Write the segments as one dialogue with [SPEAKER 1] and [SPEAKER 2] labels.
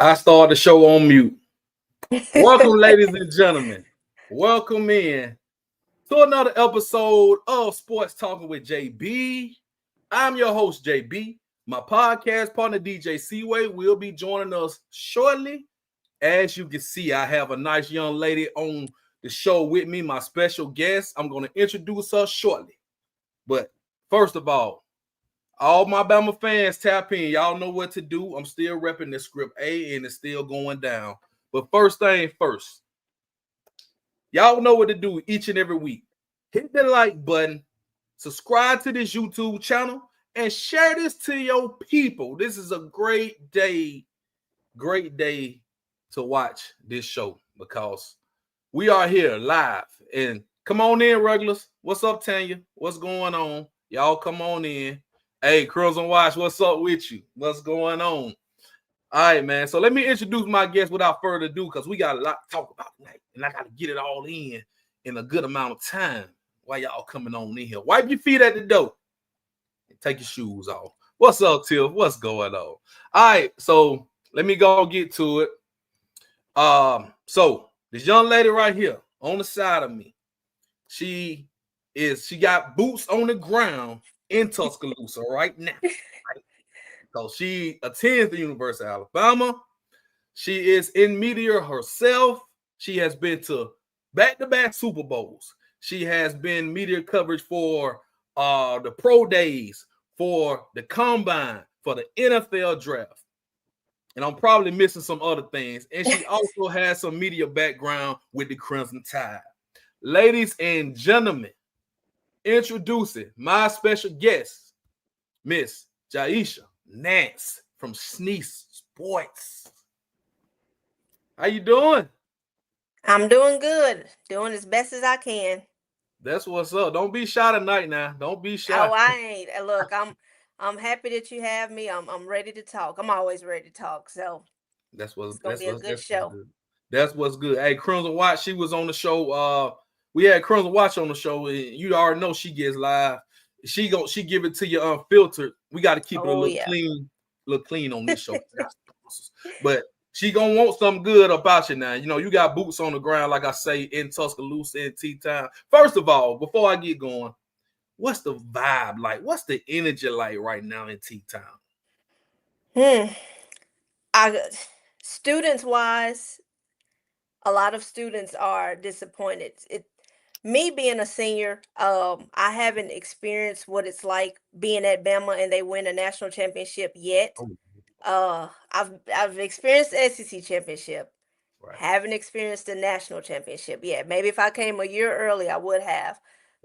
[SPEAKER 1] I start the show on mute. Welcome, ladies and gentlemen. Welcome in to another episode of Sports Talking with JB. I'm your host, JB. My podcast partner, DJ Seaway, will be joining us shortly. As you can see, I have a nice young lady on the show with me, my special guest. I'm going to introduce her shortly. But first of all my Bama fans, tap in. Y'all know what to do. I'm still repping the script A, and it's still going down. But first thing first, y'all know what to do each and every week. Hit the like button, subscribe to this YouTube channel, and share this to your people. This is a great day to watch this show because we are here live. And come on in, regulars. What's up, Tanya? What's going on? Y'all come on in. Hey, Crimson Watch, what's up with you? What's going on? All right, man. So let me introduce my guest without further ado because we got a lot to talk about tonight. And I got to get it all in a good amount of time while y'all coming on in here. Wipe your feet at the door and take your shoes off. What's up, Tiff? What's going on? All right, so let me go get to it. So this young lady right here on the side of me, she got boots on the ground in Tuscaloosa right now. Right? So she attends the University of Alabama. She is in media herself. She has been to back-to-back Super Bowls. She has been media coverage for the pro days, for the combine, for the NFL draft. And I'm probably missing some other things. And she also has some media background with the Crimson Tide. Ladies and gentlemen, introducing my special guest, Miss Jyesha Nance from Sneeze Sports. How you doing?
[SPEAKER 2] I'm doing good. Doing as best as I can.
[SPEAKER 1] That's what's up. Don't be shy tonight now. Don't be shy.
[SPEAKER 2] Oh, I ain't. Look, I'm happy that you have me. I'm ready to talk. I'm always ready to talk. So
[SPEAKER 1] It's
[SPEAKER 2] gonna be a good show.
[SPEAKER 1] That's what's good. Hey, Crimson Watch, she was on the show. We had Crimson Watch on the show. You already know she gets live. She give it to you unfiltered. We got to keep it a little clean on this show. But she gonna want something good about you now. You know, you got boots on the ground, like I say, in Tuscaloosa, in T-Town. First of all, before I get going, what's the vibe like? What's the energy like right now in T-Town?
[SPEAKER 2] Students wise, a lot of students are disappointed. Me being a senior, I haven't experienced what it's like being at Bama and they win a national championship yet. I've experienced the SEC championship. Right. Haven't experienced the national championship yet. Maybe if I came a year early, I would have.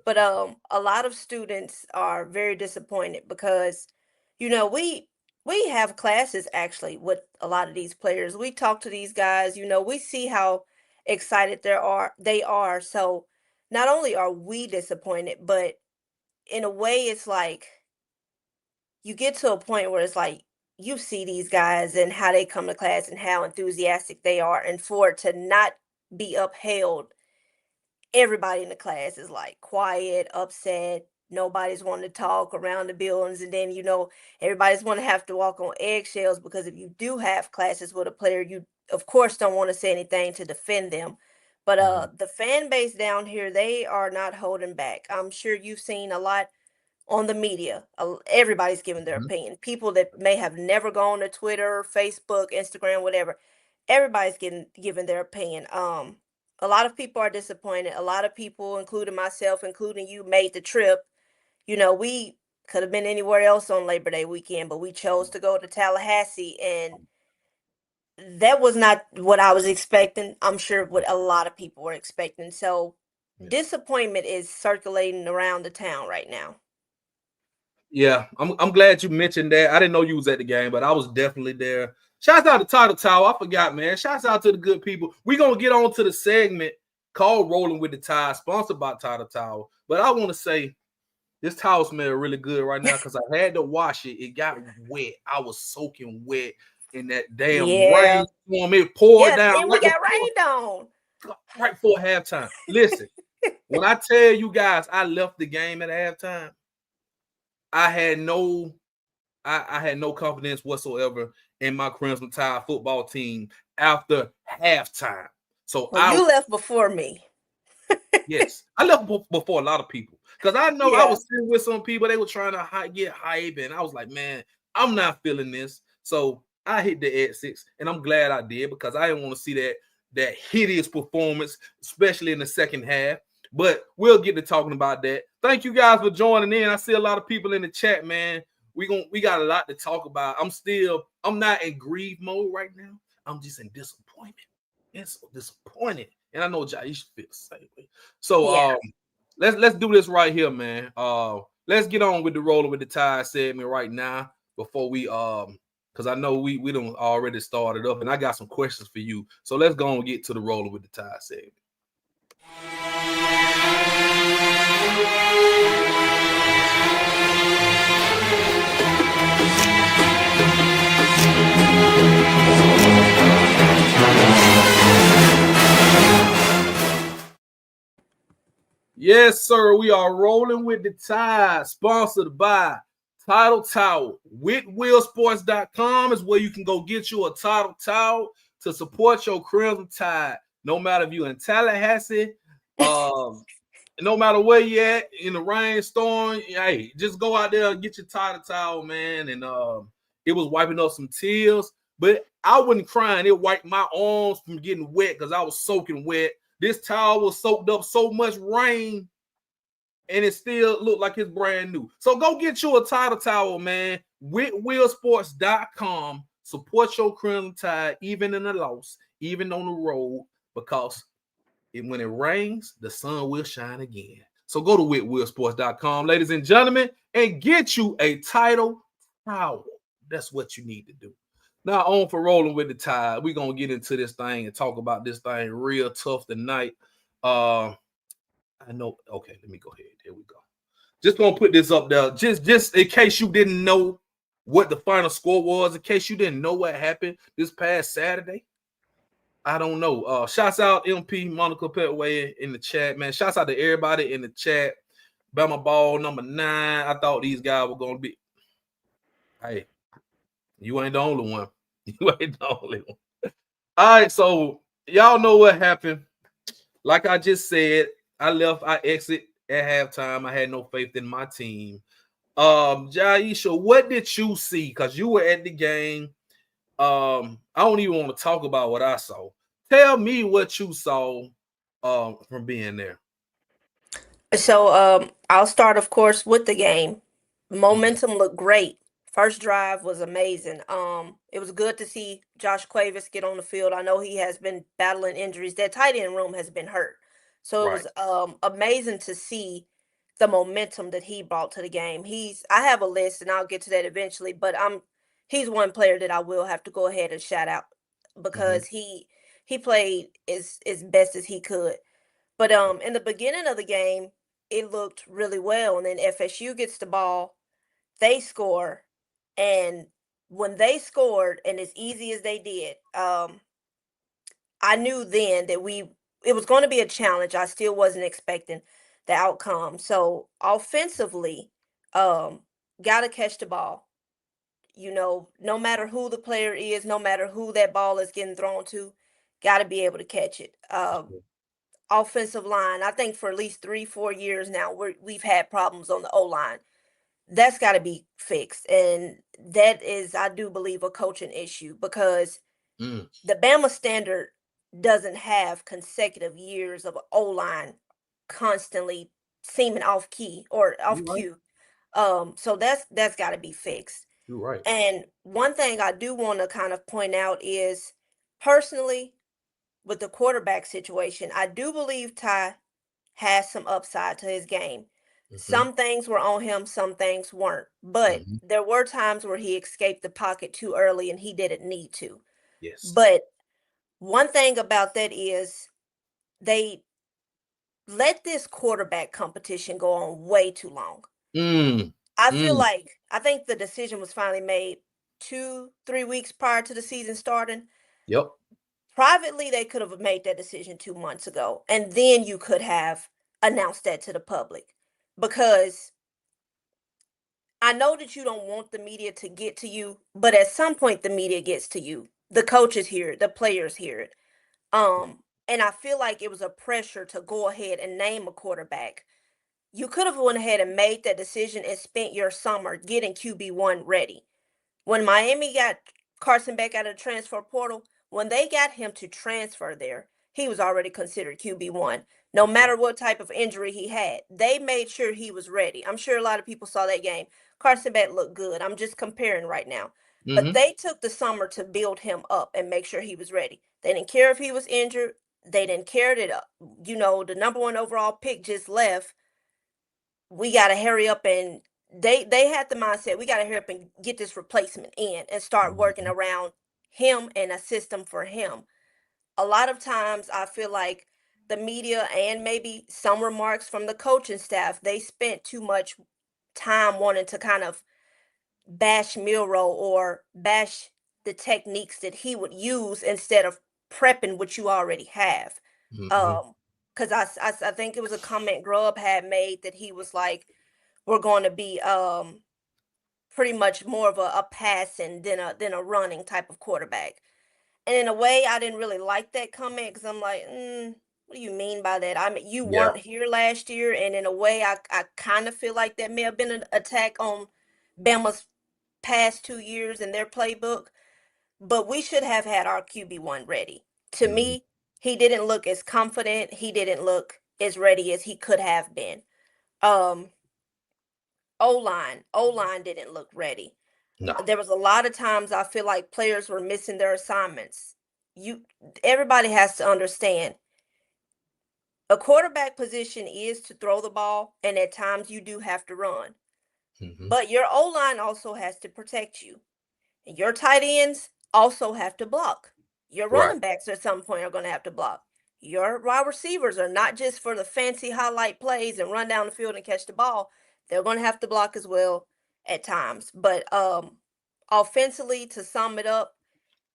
[SPEAKER 2] But a lot of students are very disappointed because, you know, we have classes actually with a lot of these players. We talk to these guys, you know, we see how excited they are. So not only are we disappointed, but in a way it's like you get to a point where it's like you see these guys and how they come to class and how enthusiastic they are, and for it to not be upheld, everybody in the class is like quiet, upset. Nobody's wanting to talk around the buildings, and then, you know, everybody's want to have to walk on eggshells because if you do have classes with a player, you of course don't want to say anything to defend them. But the fan base down here, they are not holding back. I'm sure you've seen a lot on the media. Everybody's giving their opinion. People that may have never gone to Twitter, Facebook, Instagram, whatever, everybody's giving their opinion. A lot of people are disappointed. A lot of people, including myself, including you, made the trip. You know, we could have been anywhere else on Labor Day weekend, but we chose to go to Tallahassee, and that was not what I was expecting. I'm sure what a lot of people were expecting. So disappointment is circulating around the town right now.
[SPEAKER 1] Yeah, I'm glad you mentioned that. I didn't know you was at the game, but I was definitely there. Shouts out to Title Tower. I forgot, man. Shouts out to the good people. We're going to get on to the segment called Rolling with the Tide, sponsored by Title Tower. But I want to say this towel smells really good right now because I had to wash it. It got wet. I was soaking wet in that damn rain storm. It poured down.
[SPEAKER 2] And we got rained on.
[SPEAKER 1] Right before halftime. Listen, when I tell you guys I left the game at halftime, I had no confidence whatsoever in my Crimson Tide football team after halftime. So
[SPEAKER 2] Well, you left before me.
[SPEAKER 1] yes, I left before a lot of people because I know I
[SPEAKER 2] Yeah.
[SPEAKER 1] was sitting with some people. They were trying to get hype, and I was like, man, I'm not feeling this. So I hit the exits, and I'm glad I did because I didn't want to see that hideous performance, especially in the second half. But we'll get to talking about that. Thank you guys for joining in. I see a lot of people in the chat, man. We got a lot to talk about. I'm not in grief mode right now. I'm just in disappointment. It's so disappointed. And I know Jyesha feels the same way. So
[SPEAKER 2] Yeah.
[SPEAKER 1] let's do this right here, man. Let's get on with the rolling with the tide segment right now before we because I know we don't already started up and I got some questions for you. So let's go and get to the rolling with the tide segment. Yes, sir. We are rolling with the tide, sponsored by Title Towel. WhitWillSports.com is where you can go get you a Title Towel to support your Crimson Tide. No matter if you're in Tallahassee, no matter where you at, in the rainstorm, hey, just go out there and get your Title Towel, man. And it was wiping up some tears, but I wasn't crying. It wiped my arms from getting wet because I was soaking wet. This towel was soaked up so much rain, and it still looked like it's brand new. So go get you a Title Towel, man. WhitWillSports.com. Support your Crimson Tide, even in the loss, even on the road, because when it rains, the sun will shine again. So go to WhitWillSports.com, ladies and gentlemen, and get you a Title Towel. That's what you need to do. Now, on for rolling with the tide, we're going to get into this thing and talk about this thing real tough tonight. I know. Okay, let me go ahead. There we go. Just going to put this up there. Just in case you didn't know what the final score was, in case you didn't know what happened this past Saturday. I don't know. Shouts out MP Monica Petway in the chat, man. Shouts out to everybody in the chat. Bama Ball number 9. I thought these guys were going to be. Hey, you ain't the only one. You ain't the only one. All right, so y'all know what happened. Like I just said, I exit at halftime. I had no faith in my team. Jyesha, what did you see? Because you were at the game. I don't even want to talk about what I saw. Tell me what you saw from being there.
[SPEAKER 2] So I'll start, of course, with the game.
[SPEAKER 1] Mhm.
[SPEAKER 2] Momentum looked great. First drive was amazing. It was good to see Josh Cuevas get on the field. I know he has been battling injuries. That tight end room has been hurt. So it
[SPEAKER 1] Right.
[SPEAKER 2] was amazing to see the momentum that he brought to the game. I have a list and I'll get to that eventually, but he's one player that I will have to go ahead and shout out
[SPEAKER 1] Mm-hmm.
[SPEAKER 2] because he played as best as he could. But in the beginning of the game, it looked really well, and then FSU gets the ball, they score, and when they scored, and as easy as they did, I knew then that it was going to be a challenge. I still wasn't expecting the outcome. So offensively, um, gotta catch the ball. No matter who the player is, no matter who that ball is getting thrown to, gotta be able to catch it. Offensive line, I think for at least 3-4 years now, we've had problems on the O line. That's got to be fixed, and that is, I do believe, a coaching issue because
[SPEAKER 1] Mm.
[SPEAKER 2] the Bama standard doesn't have consecutive years of O line constantly seeming off key or off
[SPEAKER 1] You're right.
[SPEAKER 2] cue. So that's got to be fixed.
[SPEAKER 1] You're right.
[SPEAKER 2] And one thing I do want to kind of point out is, personally, with the quarterback situation, I do believe Ty has some upside to his game.
[SPEAKER 1] Mm-hmm.
[SPEAKER 2] Some things were on him, some things weren't. But
[SPEAKER 1] Mm-hmm.
[SPEAKER 2] there were times where he escaped the pocket too early and he didn't need to.
[SPEAKER 1] Yes.
[SPEAKER 2] But one thing about that is they let this quarterback competition go on way too long.
[SPEAKER 1] Mm.
[SPEAKER 2] I feel
[SPEAKER 1] Mm.
[SPEAKER 2] like I think the decision was finally made 2-3 weeks prior to the season starting.
[SPEAKER 1] Yep.
[SPEAKER 2] Privately, they could have made that decision 2 months ago, and then you could have announced that to the public. Because I know that you don't want the media to get to you, but at some point the media gets to you. The coaches hear it, the players hear it. And I feel like it was a pressure to go ahead and name a quarterback. You could have went ahead and made that decision and spent your summer getting QB1 ready. When Miami got Carson back out of the transfer portal, when they got him to transfer there, he was already considered QB1. No matter what type of injury he had, they made sure he was ready. I'm sure a lot of people saw that game. Carson Beck looked good. I'm just comparing right now. But they took the summer to build him up and make sure he was ready. They didn't care if he was injured. They didn't care that, the number one overall pick just left. We got to hurry up, and they had the mindset, we got to hurry up and get this replacement in and start working around him and a system for him. A lot of times I feel like the media and maybe some remarks from the coaching staff, they spent too much time wanting to kind of bash Milrow or bash the techniques that he would use instead of prepping what you already have. Because I think it was a comment Grubb had made that he was like, we're going to be pretty much more of a passing than a running type of quarterback. And in a way, I didn't really like that comment because I'm like, what do you mean by that? I mean, you
[SPEAKER 1] Yeah.
[SPEAKER 2] weren't here last year, and in a way, I kind of feel like that may have been an attack on Bama's past 2 years in their playbook. But we should have had our QB1 ready. To me, he didn't look as confident. He didn't look as ready as he could have been. Um, O-line didn't look ready.
[SPEAKER 1] No.
[SPEAKER 2] There was a lot of times I feel like players were missing their assignments. Everybody has to understand a quarterback position is to throw the ball, and at times you do have to run. But your O-line also has to protect you. And your tight ends also have to block. Your
[SPEAKER 1] Right.
[SPEAKER 2] running backs at some point are going to have to block. Your wide receivers are not just for the fancy highlight plays and run down the field and catch the ball. They're going to have to block as well at times. But offensively, to sum it up,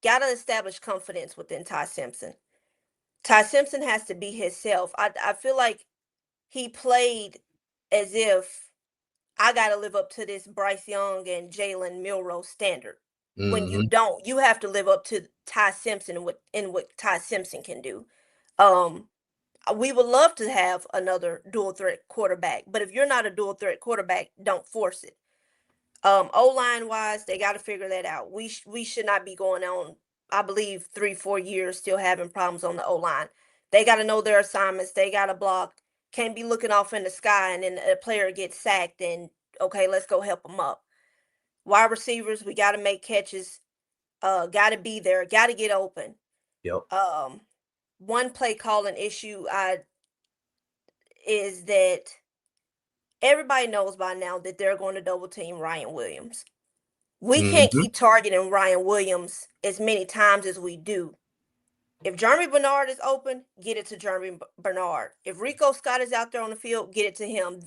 [SPEAKER 2] got to establish confidence within Ty Simpson. Ty Simpson has to be himself. I feel like he played as if I got to live up to this Bryce Young and Jalen Milrow standard. When you don't, you have to live up to Ty Simpson and what Ty Simpson can do. We would love to have another dual threat quarterback, but if you're not a dual threat quarterback, don't force it. O-line wise, they got to figure that out. We should not be going on, I believe, 3-4 years still having problems on the O-line. They got to know their assignments. They got to block. Can't be looking off in the sky and then a player gets sacked and okay, let's go help them up. Wide receivers, we got to make catches. Got to be there. Got to get open.
[SPEAKER 1] Yep.
[SPEAKER 2] One play calling issue is that everybody knows by now that they're going to double team Ryan Williams. We can't keep targeting Ryan Williams as many times as we do. If Jeremy Bernard is open, get it to Jeremy Bernard. If Rico Scott is out there on the field, get it to him.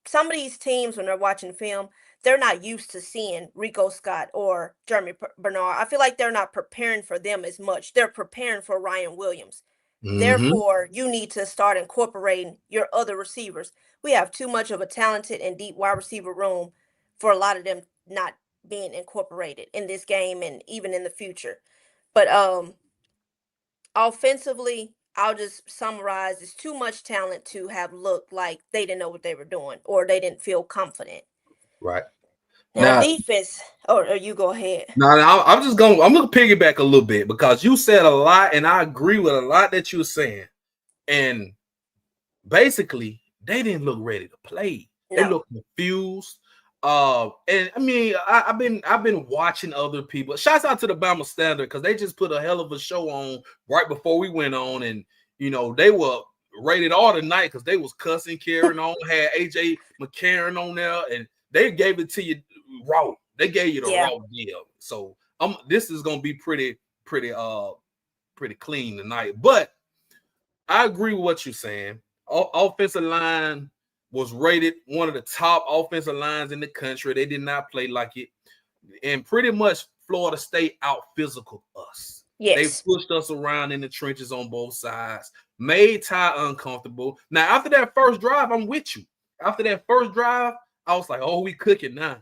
[SPEAKER 2] Some of these teams, when they're watching film, they're not used to seeing Rico Scott or Jeremy Bernard. I feel like they're not preparing for them as much. They're preparing for Ryan Williams. Therefore, you need to start incorporating your other receivers. We have too much of a talented and deep wide receiver room for a lot of them not being incorporated in this game and even in the future. But offensively, I'll just summarize, it's too much talent to have looked like they didn't know what they were doing or they didn't feel confident.
[SPEAKER 1] Right.
[SPEAKER 2] Now defense, or you go ahead.
[SPEAKER 1] Now I'm gonna piggyback a little bit because you said a lot and I agree with a lot that you were saying. And basically, they didn't look ready to play. They looked confused. And I mean, I've been watching other people. Shouts out to the Bama Standard because they just put a hell of a show on right before we went on, and they were rated all tonight because they was cussing, carrying on, had AJ McCarron on there, and they gave it to you raw. They gave you the raw deal. So this is gonna be pretty clean tonight. But I agree with what you're saying. Offensive line was rated one of the top offensive lines in the country. They did not play like it. And pretty much Florida State out physical us.
[SPEAKER 2] Yes.
[SPEAKER 1] They pushed us around in the trenches on both sides, made Ty uncomfortable. Now, after that first drive, I'm with you. After that first drive, I was like, oh, we cooking now.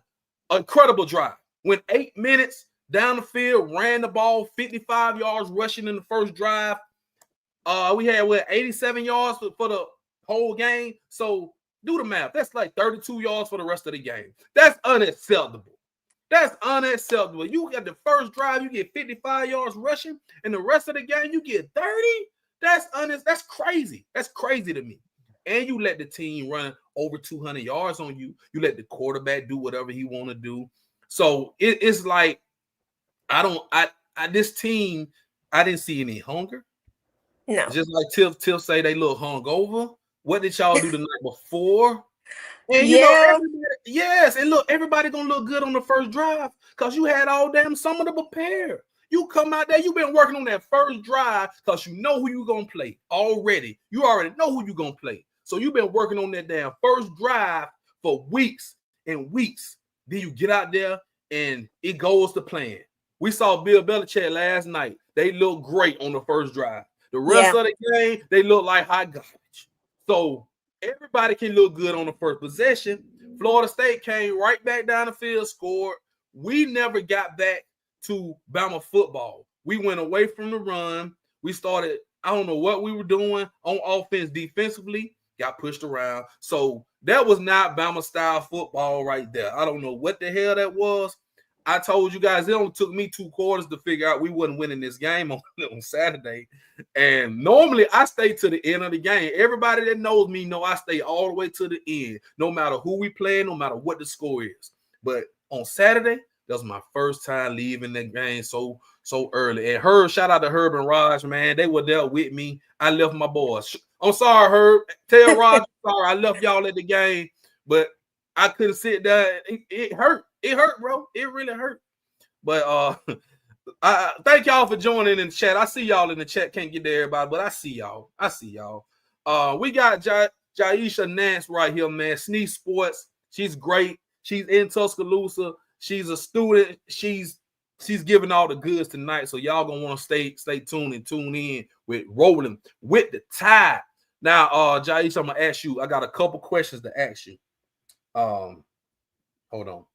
[SPEAKER 1] Incredible drive. Went 8 minutes down the field, ran the ball 55 yards rushing in the first drive. We had 87 yards for the whole game. So do the math. That's like 32 yards for the rest of the game. That's unacceptable. That's unacceptable. You got the first drive, you get 55 yards rushing, and the rest of the game you get 30. That's crazy. That's crazy to me. And you let the team run over 200 yards on you. You let the quarterback do whatever he want to do. So it's like this team, I didn't see any hunger.
[SPEAKER 2] No.
[SPEAKER 1] Just like Tiff say they look hungover. What did y'all do the night before? And
[SPEAKER 2] Yeah.
[SPEAKER 1] yes, and look, everybody gonna look good on the first drive because you had all damn summer to prepare. You come out there, you've been working on that first drive because you know who you gonna play already. You already know who you gonna play. So you've been working on that damn first drive for weeks and weeks. Then you get out there and it goes to plan. We saw Bill Belichick last night. They look great on the first drive. The rest of the game, they look like hot garbage. So everybody can look good on the first possession. Florida State came right back down the field, scored. We never got back to Bama football. We went away from the run. We started, I don't know what we were doing on offense defensively, got pushed around. So that was not Bama style football right there. I don't know what the hell that was. I told you guys it only took me 2 quarters to figure out we wasn't winning this game on Saturday. And normally I stay to the end of the game. Everybody that knows me know I stay all the way to the end, no matter who we play, no matter what the score is. But on Saturday, that was my first time leaving the game so early. And shout out to Herb and Raj, man. They were there with me. I left my boys. I'm sorry, Herb. Tell Raj, sorry, I left y'all at the game, but I couldn't sit there. It hurt. It hurt, bro. It really hurt. But I thank y'all for joining in the chat. I see y'all in the chat. Can't get to everybody, but I see y'all. We got Jyesha Nance right here, man. Sneak Sports. She's great. She's in Tuscaloosa. She's a student. She's giving all the goods tonight. So y'all gonna want to stay tuned and tune in with Rolling with the Tide. Now, Jyesha, I'm gonna ask you. I got a couple questions to ask you. Hold on.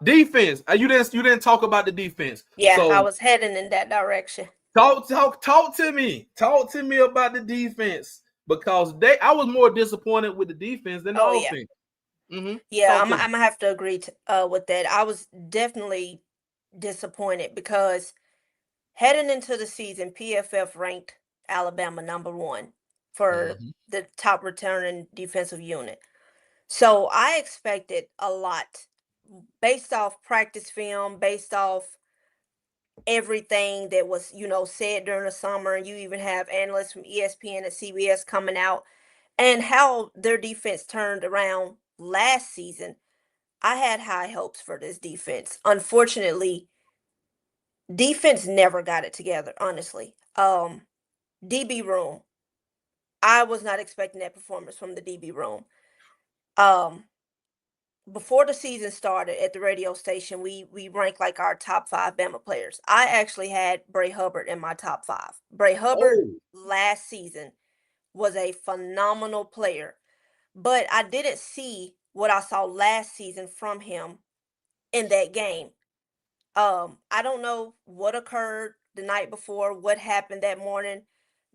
[SPEAKER 1] Defense. You didn't talk about the defense.
[SPEAKER 2] Yeah, so, I was heading in that direction.
[SPEAKER 1] Talk to me. Talk to me about the defense because I was more disappointed with the defense than the offense.
[SPEAKER 2] Yeah, I'm gonna have to agree with that. I was definitely disappointed because heading into the season, PFF ranked Alabama #1 for the top returning defensive unit. So I expected a lot based off practice film, based off everything that was, said during the summer. And you even have analysts from ESPN and CBS coming out and how their defense turned around last season. I had high hopes for this defense. Unfortunately, defense never got it together, honestly. DB room. I was not expecting that performance from the DB room. Before the season started at the radio station, we ranked like our top 5 Bama players. I actually had Bray Hubbard in my top 5. Bray Hubbard last season was a phenomenal player, but I didn't see what I saw last season from him in that game. I don't know what occurred the night before, what happened that morning.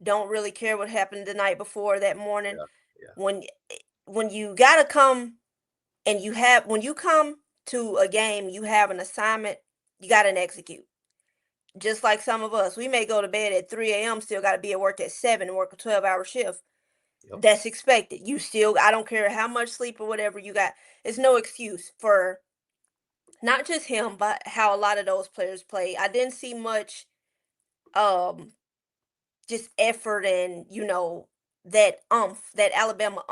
[SPEAKER 2] Don't really care what happened the night before that morning. Yeah. When you gotta come and when you come to a game, you have an assignment, you gotta execute. Just like some of us, we may go to bed at 3 a.m., still gotta be at work at 7 and work a 12-hour shift. Yep. That's expected. I don't care how much sleep or whatever you got. It's no excuse for not just him, but how a lot of those players play. I didn't see much just effort and, that Alabama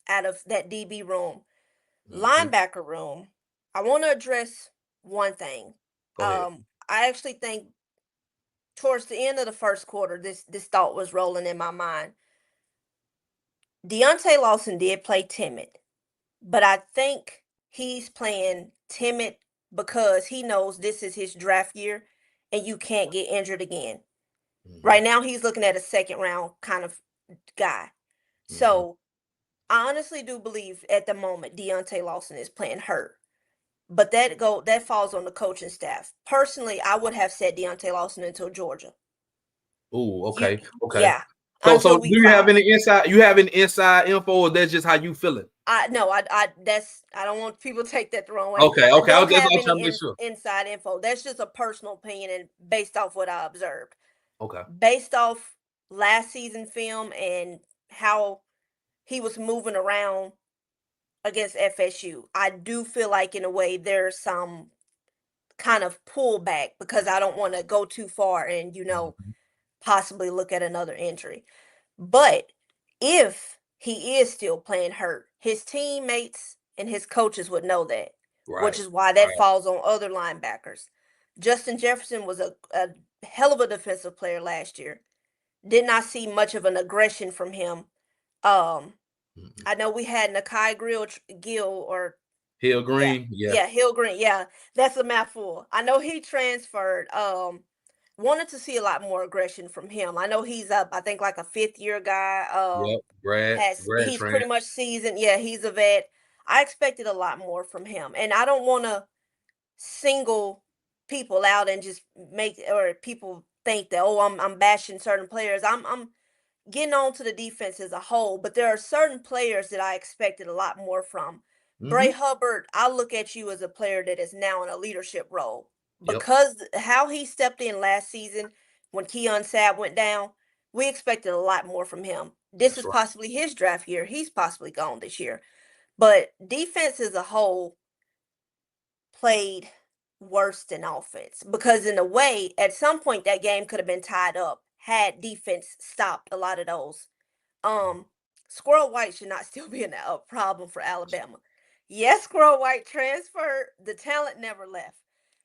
[SPEAKER 2] out of that DB room. Linebacker room, I want to address one thing. I actually think towards the end of the first quarter, this thought was rolling in my mind. Deontay Lawson did play timid, but I think he's playing timid because he knows this is his draft year and you can't get injured again. Right now, he's looking at a second round kind of guy. So I honestly do believe at the moment Deontay Lawson is playing hurt. but that falls on the coaching staff. Personally, I would have said Deontay Lawson until Georgia.
[SPEAKER 1] Oh,
[SPEAKER 2] You,
[SPEAKER 1] okay, okay.
[SPEAKER 2] yeah,
[SPEAKER 1] So
[SPEAKER 2] until
[SPEAKER 1] do
[SPEAKER 2] week
[SPEAKER 1] you have
[SPEAKER 2] 5.
[SPEAKER 1] any inside? You have any inside info, or that's just how you feeling?
[SPEAKER 2] I don't want people to take that the wrong way.
[SPEAKER 1] Okay,
[SPEAKER 2] I
[SPEAKER 1] okay.
[SPEAKER 2] don't
[SPEAKER 1] That's
[SPEAKER 2] have
[SPEAKER 1] what I'm
[SPEAKER 2] any
[SPEAKER 1] trying to make sure.
[SPEAKER 2] inside info. That's just a personal opinion and based off what I observed.
[SPEAKER 1] Okay.
[SPEAKER 2] Based off last season film and how he was moving around against FSU, I do feel like in a way there's some kind of pullback because I don't want to go too far and
[SPEAKER 1] Mhm.
[SPEAKER 2] possibly look at another injury. But if he is still playing hurt, his teammates and his coaches would know that, which
[SPEAKER 1] Right.
[SPEAKER 2] is why that
[SPEAKER 1] Right.
[SPEAKER 2] falls on other linebackers. Justin Jefferson was a hell of a defensive player last year. Did not see much of an aggression from him. Um,
[SPEAKER 1] Mhm.
[SPEAKER 2] I know we had Nakai Gill or
[SPEAKER 1] Hill
[SPEAKER 2] yeah,
[SPEAKER 1] Green. Yeah.
[SPEAKER 2] yeah, Hill Green. Yeah, that's a mouthful. I know he transferred. Wanted to see a lot more aggression from him. I know he's up. I think like a 5th year guy.
[SPEAKER 1] Yep. Brad
[SPEAKER 2] He's pretty
[SPEAKER 1] Trent.
[SPEAKER 2] much seasoned. Yeah, he's a vet. I expected a lot more from him, and I don't want to single people out and just make or people think that I'm bashing certain players. I'm getting on to the defense as a whole, but there are certain players that I expected a lot more from. Bray
[SPEAKER 1] Mm-hmm.
[SPEAKER 2] Hubbard, I look at you as a player that is now in a leadership role
[SPEAKER 1] Yep.
[SPEAKER 2] because how he stepped in last season when Keon Sabb went down. We expected a lot more from him. This
[SPEAKER 1] That's
[SPEAKER 2] is
[SPEAKER 1] right.
[SPEAKER 2] possibly his draft year. He's possibly gone this year. But defense as a whole played worse than offense because in a way, at some point that game could have been tied up had defense stopped a lot of those. um, Squirrel White should not still be a problem for Alabama. Yes, Squirrel White transferred. The talent never left.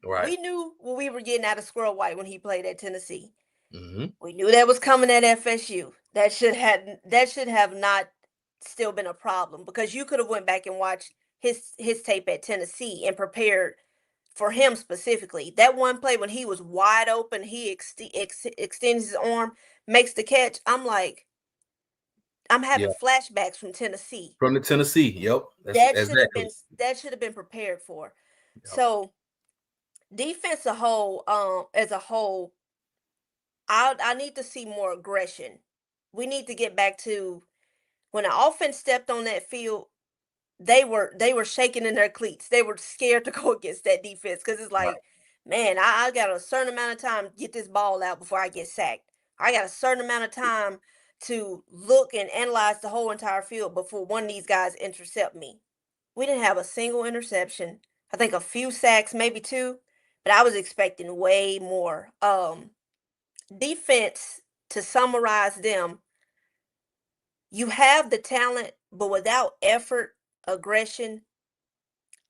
[SPEAKER 1] Right.
[SPEAKER 2] We knew what we were getting out of Squirrel White when he played at Tennessee.
[SPEAKER 1] Mm-hmm.
[SPEAKER 2] We knew that was coming at FSU. That should have not still been a problem because you could have went back and watched his tape at Tennessee and prepared for him specifically. That one play when he was wide open, he extends his arm, makes the catch. I'm like, I'm
[SPEAKER 1] Yeah.
[SPEAKER 2] having flashbacks from Tennessee.
[SPEAKER 1] From the Tennessee. Yep. That's
[SPEAKER 2] That should have been
[SPEAKER 1] exactly.
[SPEAKER 2] that should have been prepared for.
[SPEAKER 1] Yep.
[SPEAKER 2] So defense as a whole, I need to see more aggression. We need to get back to when the offense stepped on that field, they were shaking in their cleats. They were scared to go against that defense because it's
[SPEAKER 1] Right.
[SPEAKER 2] like, man, I got a certain amount of time to get this ball out before I get sacked. I got a certain amount of time to look and analyze the whole entire field before one of these guys intercept me. We didn't have a single interception. I think a few sacks, maybe two, but I was expecting way more. Defense, to summarize them, you have the talent, but without effort, aggression,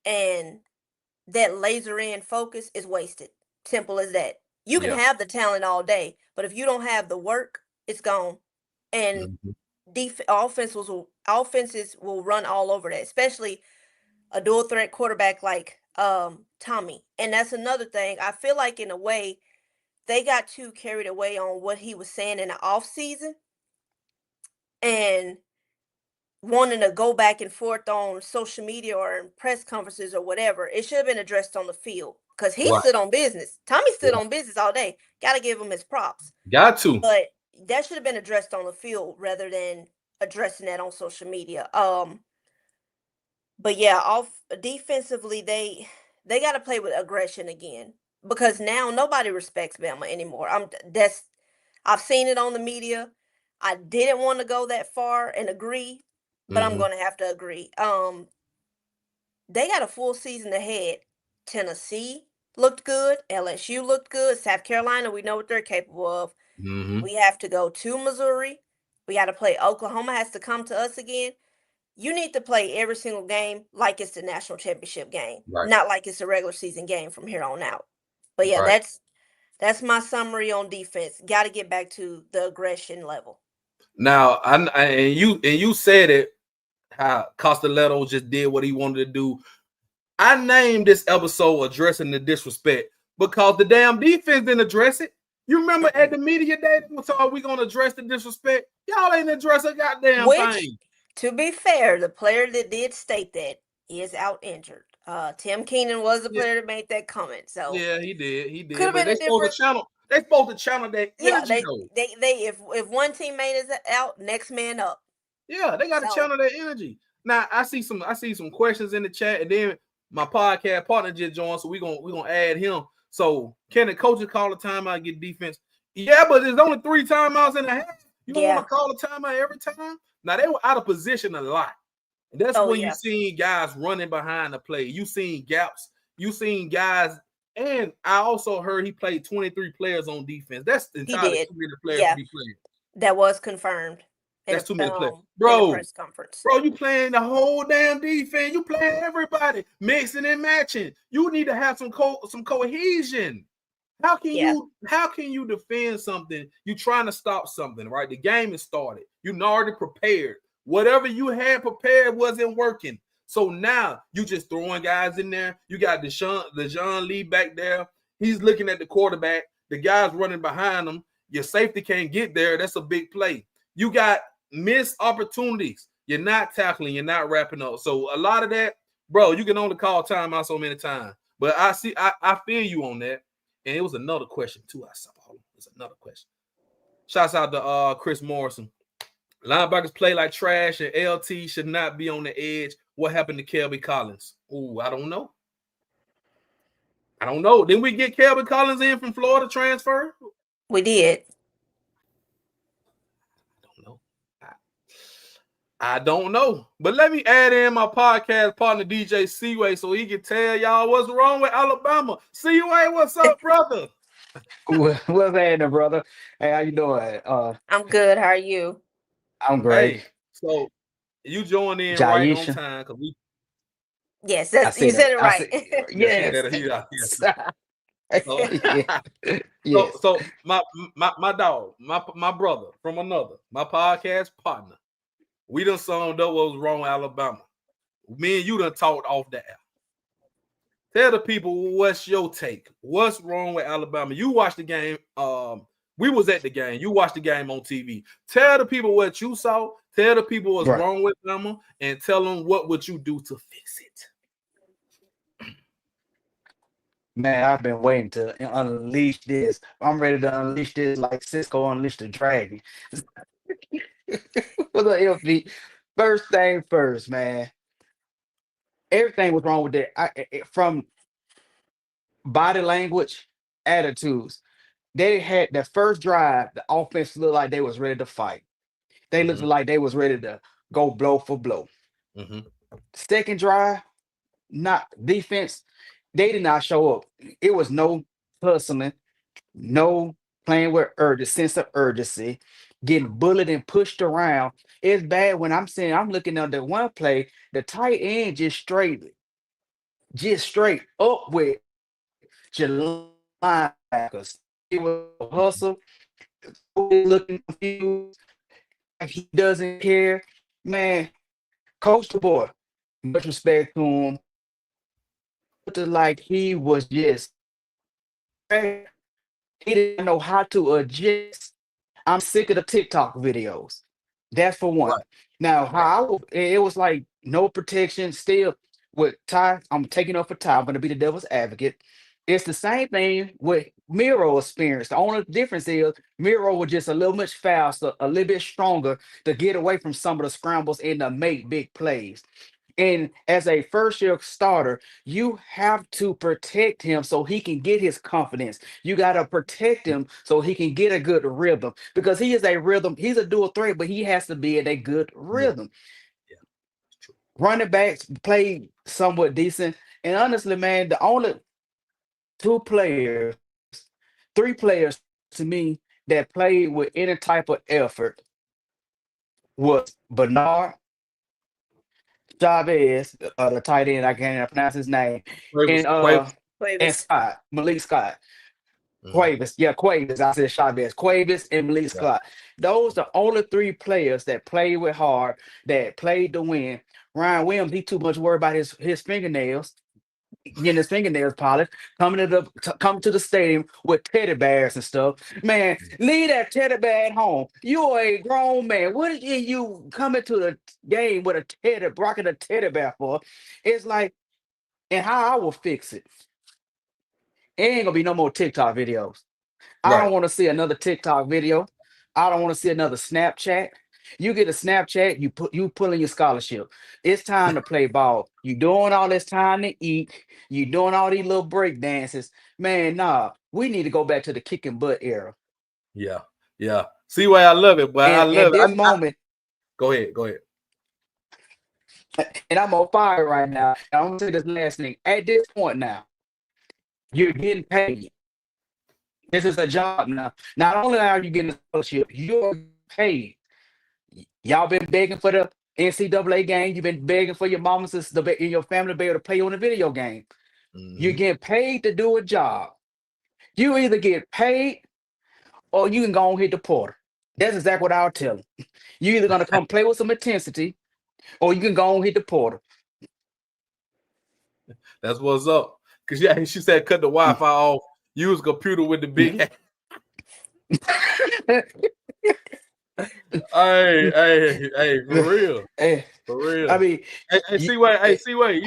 [SPEAKER 2] and that laser in focus is wasted. Simple as that. You can
[SPEAKER 1] Yeah.
[SPEAKER 2] have the talent all day, but if you don't have the work, it's gone. And
[SPEAKER 1] Mm-hmm.
[SPEAKER 2] offenses will run all over that, especially a dual threat quarterback like Tommy. And that's another thing. I feel like in a way they got too carried away on what he was saying in the off season and wanting to go back and forth on social media or in press conferences or whatever. It should have been addressed on the field because he
[SPEAKER 1] Right.
[SPEAKER 2] stood on business. Tommy stood
[SPEAKER 1] Yeah.
[SPEAKER 2] on business all day. Got to give him his props.
[SPEAKER 1] Got to.
[SPEAKER 2] But that should have been addressed on the field rather than addressing that on social media. But yeah, off defensively, they got to play with aggression again because now nobody respects Bama anymore. I've seen it on the media. I didn't want to go that far and agree, but I'm
[SPEAKER 1] Mm-hmm.
[SPEAKER 2] going to have to agree. They got a full season ahead. Tennessee looked good. LSU looked good. South Carolina, we know what they're capable of.
[SPEAKER 1] Mm-hmm.
[SPEAKER 2] We have to go to Missouri. We got to play Oklahoma has to come to us again. You need to play every single game like it's the national championship game,
[SPEAKER 1] Right.
[SPEAKER 2] not like it's a regular season game from here on out. But yeah,
[SPEAKER 1] Right.
[SPEAKER 2] that's my summary on defense. Got to get back to the aggression level.
[SPEAKER 1] Now, and you said it how Castelletto just did what he wanted to do. I named this episode addressing the disrespect because the damn defense didn't address it. You remember at the media day, they was all we gonna address the disrespect. Y'all ain't address a goddamn
[SPEAKER 2] Which,
[SPEAKER 1] thing.
[SPEAKER 2] to be fair, the player that did state that He is out injured. Tim Keenan was the
[SPEAKER 1] Yeah,
[SPEAKER 2] player that made that comment, so
[SPEAKER 1] yeah, he did. He
[SPEAKER 2] could
[SPEAKER 1] did.
[SPEAKER 2] have
[SPEAKER 1] But
[SPEAKER 2] been
[SPEAKER 1] they
[SPEAKER 2] a
[SPEAKER 1] supposed
[SPEAKER 2] different.
[SPEAKER 1] to channel. They supposed to channel that
[SPEAKER 2] Yeah,
[SPEAKER 1] energy though.
[SPEAKER 2] if one teammate is out, next man up.
[SPEAKER 1] Yeah, they got to
[SPEAKER 2] So
[SPEAKER 1] channel that energy. Now I see some questions in the chat, and then my podcast partner just joined, so we gonna add him. So can the coaches call a timeout, get defense? Yeah, but there's only 3 timeouts in a half. You don't want
[SPEAKER 2] yeah,
[SPEAKER 1] to call a timeout every time. Now they were out of position a lot. And that's
[SPEAKER 2] oh
[SPEAKER 1] when you
[SPEAKER 2] yeah,
[SPEAKER 1] seen guys running behind the play. You seen gaps. You seen guys. And I also heard he played 23 players on defense. That's
[SPEAKER 2] he
[SPEAKER 1] entirely
[SPEAKER 2] did.
[SPEAKER 1] too many players to
[SPEAKER 2] Yeah,
[SPEAKER 1] be playing.
[SPEAKER 2] that was confirmed
[SPEAKER 1] That's too many players.
[SPEAKER 2] in the
[SPEAKER 1] Bro,
[SPEAKER 2] press conference.
[SPEAKER 1] Bro, you playing the whole damn defense. You playing everybody, mixing and matching. You need to have some cohesion.
[SPEAKER 2] Yeah,
[SPEAKER 1] How can you defend something? You trying to stop something, right? The game is started. You already prepared. Whatever you had prepared wasn't working. So now you just throwing guys in there. You got Deshaun Lee back there. He's looking at the quarterback. The guy's running behind him. Your safety can't get there. That's a big play. You got missed opportunities. You're not tackling. You're not wrapping up. So a lot of that, bro, you can only call timeout so many times. But I feel you on that. And it was another question too. I saw. Hold on. It's another question. Shouts out to Chris Morrison. Linebackers play like trash, and LT should not be on the edge. What happened to Kelby Collins? Ooh, I don't know. I don't know. Didn't we get Kelby Collins in from Florida transfer?
[SPEAKER 2] we did.
[SPEAKER 1] I don't know. I don't know. But let me add in my podcast partner, DJ Seaway, so he can tell y'all what's wrong with Alabama. Seaway, what's up, brother?
[SPEAKER 3] What's happening, brother? Hey, how you doing?
[SPEAKER 2] I'm good. How are you?
[SPEAKER 3] I'm
[SPEAKER 1] Hey,
[SPEAKER 3] great.
[SPEAKER 1] so you joined in right on
[SPEAKER 3] Jyesha,
[SPEAKER 1] time because we
[SPEAKER 2] Yes,
[SPEAKER 3] I
[SPEAKER 2] that's you
[SPEAKER 3] said that.
[SPEAKER 2] said it
[SPEAKER 3] I
[SPEAKER 2] right.
[SPEAKER 3] said
[SPEAKER 1] yeah, she
[SPEAKER 3] yes.
[SPEAKER 1] said it. So,
[SPEAKER 3] Yeah.
[SPEAKER 1] so,
[SPEAKER 3] Yes.
[SPEAKER 1] so my dog, my brother from another, my podcast partner, we done summed up what was wrong with Alabama. Me and you done talked off the air. Tell the people what's your take. What's wrong with Alabama? You watched the game. We was at the game. You watched the game on TV. Tell the people what you saw. Tell the people what's
[SPEAKER 3] Right.
[SPEAKER 1] wrong with Alabama, and tell them what would you do to fix it.
[SPEAKER 3] Man, I've been waiting to unleash this. I'm ready to unleash this like Cisco unleashed the dragon. For the LV. First thing first, man. Everything was wrong with that. From body language, attitudes. They had that first drive, the offense looked like they was ready to fight. They looked
[SPEAKER 1] Mm-hmm,
[SPEAKER 3] like they was ready to go blow for blow.
[SPEAKER 1] mm-hmm,
[SPEAKER 3] Second drive, not defense, they did not show up. It was no hustling, no playing with sense of urgency, getting bullied and pushed around. It's bad when I'm looking at the one play, the tight end just straight up with your linebackers. It was a hustle, looking confused, like he doesn't care. Man, coach the boy, much respect to him. Looked like he was just he didn't know how to adjust. I'm sick of the TikTok videos. That's for one.
[SPEAKER 1] right.
[SPEAKER 3] Now,
[SPEAKER 1] Right.
[SPEAKER 3] it was like no protection still with Ty. I'm taking up for Ty. I'm going to be the devil's advocate. It's the same thing with Miro experience. The only difference is Miro was just a little much faster, a little bit stronger to get away from some of the scrambles and to make big plays. And as a first year starter, you have to protect him so he can get his confidence. You got to protect him so he can get a good rhythm because he is a rhythm. He's a dual threat, but he has to be in a good
[SPEAKER 1] Yeah,
[SPEAKER 3] rhythm.
[SPEAKER 1] yeah, it's true.
[SPEAKER 3] Running backs play somewhat decent. And honestly, man, the only two players, three players to me that played with any type of effort was Bernard Chavez, the tight end, I can't pronounce his name, and
[SPEAKER 1] Quavis.
[SPEAKER 3] and
[SPEAKER 2] Playlist.
[SPEAKER 3] Scott, Malik Scott.
[SPEAKER 1] Mm-hmm,
[SPEAKER 3] Quavis, yeah, Quavis. I said Chavez, Quavis, and Malik
[SPEAKER 1] right.
[SPEAKER 3] Scott. Those are only three players that played with hard, that played to win. Ryan Williams, he too much worried about his fingernails. getting his fingernails polished, coming to the stadium with teddy bears and stuff. Man, leave that teddy bear at home. You are a grown man. What are you coming to the game with rocking a teddy bear for? It's like, and how I will fix it. It ain't gonna be no more TikTok videos. I don't
[SPEAKER 1] Right.
[SPEAKER 3] want to see another TikTok video. I don't want to see another Snapchat. You get a Snapchat, you pulling your scholarship. It's time to play ball. You doing all this time to eat. You doing all these little break dances. Man, nah. We need to go back to the kicking butt era.
[SPEAKER 1] Yeah. Yeah. See why I love it, but I
[SPEAKER 3] And
[SPEAKER 1] love
[SPEAKER 3] at
[SPEAKER 1] it.
[SPEAKER 3] this moment,
[SPEAKER 1] Go ahead. Go ahead.
[SPEAKER 3] and I'm on fire right now. And I'm gonna say this last thing. At this point now, you're getting paid. This is a job now. Not only are you getting a scholarship, you're paid. Y'all been begging for the NCAA game. You've been begging for your mamas in your family to be able to play on a video game. You
[SPEAKER 1] Mhm.
[SPEAKER 3] get paid to do a job. You either get paid or you can go and hit the porter. That's exactly what I'll tell them. You either gonna come play with some intensity or you can go and hit the porter.
[SPEAKER 1] That's what's up. Cause yeah, she said cut the Wi-Fi off. Use a computer with the big.
[SPEAKER 3] Mhm.
[SPEAKER 1] Hey, for real,
[SPEAKER 3] Eh,
[SPEAKER 1] for
[SPEAKER 3] I
[SPEAKER 1] real.
[SPEAKER 3] mean,
[SPEAKER 1] Hey,
[SPEAKER 3] you,
[SPEAKER 1] C-Way,
[SPEAKER 3] eh,
[SPEAKER 1] C-Way,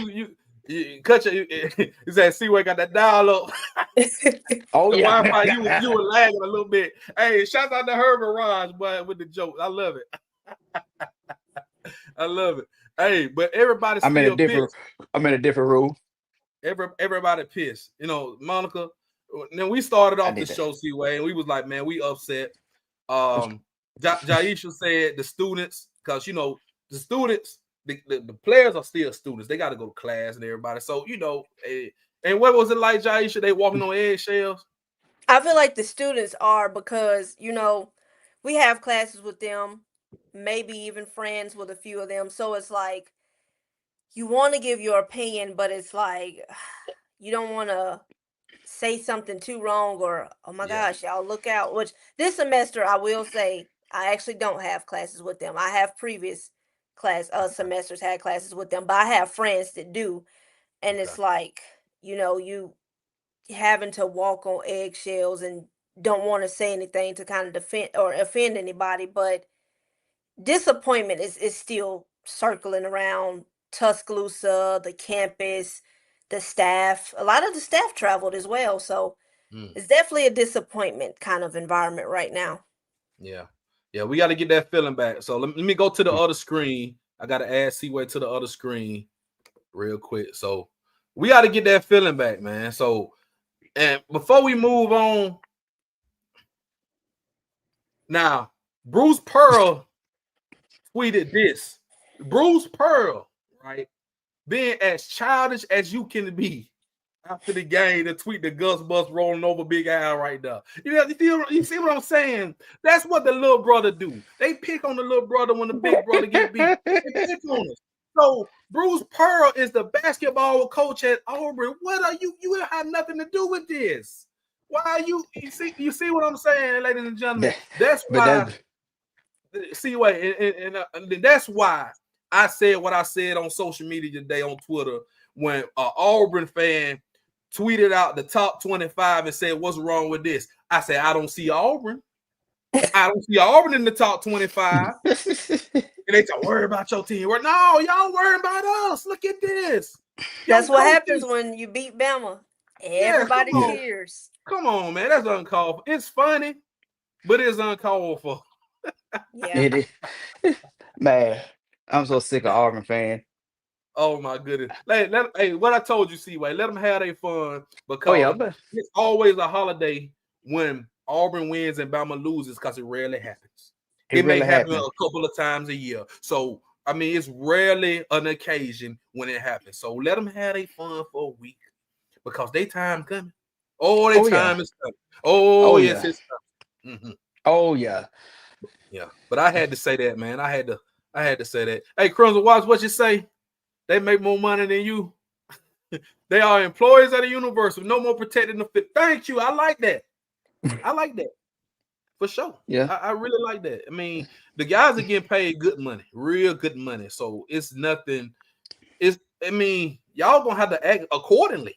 [SPEAKER 1] you cut your. You said C-Way got that dial up.
[SPEAKER 3] oh
[SPEAKER 1] The
[SPEAKER 3] yeah.
[SPEAKER 1] Wi-Fi, you were lagging a little bit. Hey, shout out to Herbert Raj, boy, with the joke. I love it. I love it. Hey, but everybody's
[SPEAKER 3] I'm in a
[SPEAKER 1] still
[SPEAKER 3] different
[SPEAKER 1] pissed.
[SPEAKER 3] I'm in a different room.
[SPEAKER 1] Everybody pissed. You know, Monica. Then we started
[SPEAKER 3] I
[SPEAKER 1] off the
[SPEAKER 3] need that.
[SPEAKER 1] show, C-Way, and we was like, man, we upset. Jyesha said the students, because you know the students, the players are still students. They got to go to class and everybody. So you know, and what was it like, Jyesha? They walking on eggshells.
[SPEAKER 2] I feel like the students are because, we have classes with them, maybe even friends with a few of them. So it's like you want to give your opinion, but it's like you don't want to say something too wrong or, oh my
[SPEAKER 1] Yeah,
[SPEAKER 2] gosh, y'all look out. Which this semester, I will say, I actually don't have classes with them. I have previous semesters had classes with them, but I have friends that do. And
[SPEAKER 1] okay.
[SPEAKER 2] it's like, you having to walk on eggshells and don't want to say anything to kind of defend or offend anybody, but disappointment is still circling around Tuscaloosa, the campus, the staff. A lot of the staff traveled as well, so
[SPEAKER 1] Mm,
[SPEAKER 2] it's definitely a disappointment kind of environment right now.
[SPEAKER 1] yeah, yeah. We got to get that feeling back. So let me go to the other screen. I got to add Seaway to the other screen real quick. So we got to get that feeling back, man. So and before we move on, now Bruce Pearl tweeted this. Bruce Pearl, right? Being as childish as you can be after the game to tweet the Gus Bus rolling over Big Al right now. You see what I'm saying? That's what the little brother do. They pick on the little brother when the big brother get beat. They pick on us. So Bruce Pearl is the basketball coach at Auburn. What are you? You have nothing to do with this. Why are you? You see what I'm saying, ladies and gentlemen?
[SPEAKER 3] That-
[SPEAKER 1] That's
[SPEAKER 3] but
[SPEAKER 1] why.
[SPEAKER 3] that
[SPEAKER 1] See, wait, and that's why I said what I said on social media today on Twitter when an Auburn fan tweeted out the top 25 and said, "What's wrong with this?" I said, "I don't see Auburn. I don't see Auburn in the top 25." And they say, "Worry about your team." Well, no, y'all worry about us. Look at this.
[SPEAKER 2] That's
[SPEAKER 1] Your
[SPEAKER 2] what happens
[SPEAKER 1] coaches.
[SPEAKER 2] when you beat Bama.
[SPEAKER 1] Yeah,
[SPEAKER 2] Everybody cheers.
[SPEAKER 1] come on, man. That's uncalled for. It's funny, but it's uncalled for.
[SPEAKER 2] Yeah.
[SPEAKER 3] it is. Man, I'm so sick of Auburn fan.
[SPEAKER 1] Oh my goodness! Hey, what I told you, Seaway, let them have their fun
[SPEAKER 3] Oh yeah,
[SPEAKER 1] because
[SPEAKER 3] but
[SPEAKER 1] it's always a holiday when Auburn wins and Bama loses because it rarely happens.
[SPEAKER 3] it
[SPEAKER 1] It may
[SPEAKER 3] really
[SPEAKER 1] happen a
[SPEAKER 3] happened.
[SPEAKER 1] couple of times a year. So I mean, it's rarely an occasion when it happens. So let them have their fun for a week because their time coming. Oh, their
[SPEAKER 3] Oh yeah.
[SPEAKER 1] time is coming. Oh
[SPEAKER 3] Oh
[SPEAKER 1] yes,
[SPEAKER 3] yeah.
[SPEAKER 1] it's coming. Mhm.
[SPEAKER 3] Oh yeah.
[SPEAKER 1] Yeah, but I had to say that, man. I had to say that. Hey, Crumbs, watch what you say. They make more money than you. They are employees at the university. No more protecting the fit. Thank you. I like that. I like that for sure.
[SPEAKER 3] Yeah.
[SPEAKER 1] I really like that. I mean, the guys are getting paid good money, real good money. So it's nothing. I mean, y'all gonna have to act accordingly.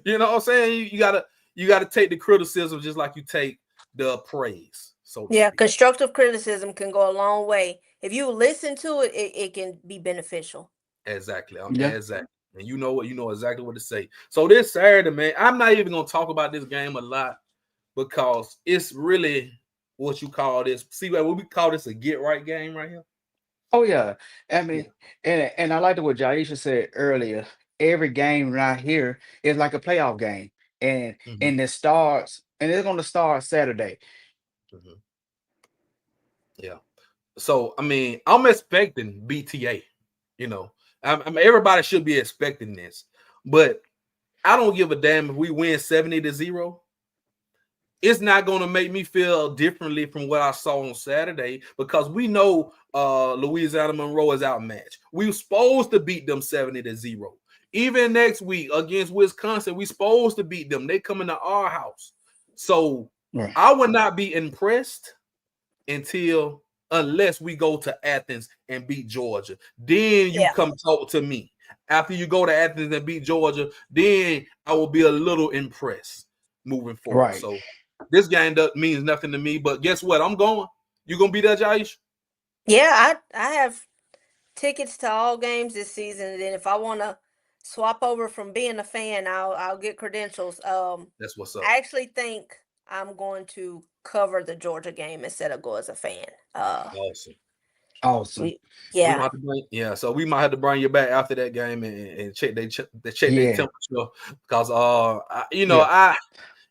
[SPEAKER 1] You know what I'm saying? You gotta take the criticism just like you take the praise, so to
[SPEAKER 2] Yeah,
[SPEAKER 1] speak.
[SPEAKER 2] constructive criticism can go a long way. If you listen to it, it can be beneficial.
[SPEAKER 1] Exactly.
[SPEAKER 3] Yeah.
[SPEAKER 1] Exactly. And you know exactly what to say. So this Saturday, man, I'm not even gonna talk about this game a lot because it's really what you call this. See what we call this a get right game right here.
[SPEAKER 3] Oh yeah. I
[SPEAKER 1] Yeah.
[SPEAKER 3] mean, and I like what Jaisha said earlier. Every game right here is like a playoff game, and
[SPEAKER 1] Mhm,
[SPEAKER 3] and it starts, and it's going to start Saturday.
[SPEAKER 1] mhm. Yeah. So I mean, I'm expecting BTA. You know, I mean, everybody should be expecting this, but I don't give a damn if we win 70-0. It's not going to make me feel differently from what I saw on Saturday because we know Louisiana Monroe is outmatched. We were supposed to beat them 70-0. Even next week against Wisconsin, we supposed to beat them. They come into our house. So
[SPEAKER 3] Right.
[SPEAKER 1] I would not be impressed until unless we go to Athens and beat Georgia. Then you
[SPEAKER 2] Yeah.
[SPEAKER 1] come talk to me. After you go to Athens and beat Georgia, then I will be a little impressed moving forward.
[SPEAKER 3] Right.
[SPEAKER 1] So this game means nothing to me. But guess what? I'm going. You gonna be there, Jaish?
[SPEAKER 2] Yeah, I have tickets to all games this season, and then if I want to swap over from being a fan, I'll get credentials.
[SPEAKER 1] That's what's up.
[SPEAKER 2] I actually think I'm going to cover the Georgia game instead of go as a fan.
[SPEAKER 1] Awesome.
[SPEAKER 3] Awesome.
[SPEAKER 2] We
[SPEAKER 1] We might
[SPEAKER 2] yeah.
[SPEAKER 1] have to bring, yeah. So we might have to bring you back after that game and check their
[SPEAKER 3] Yeah.
[SPEAKER 1] temperature because
[SPEAKER 3] Yeah.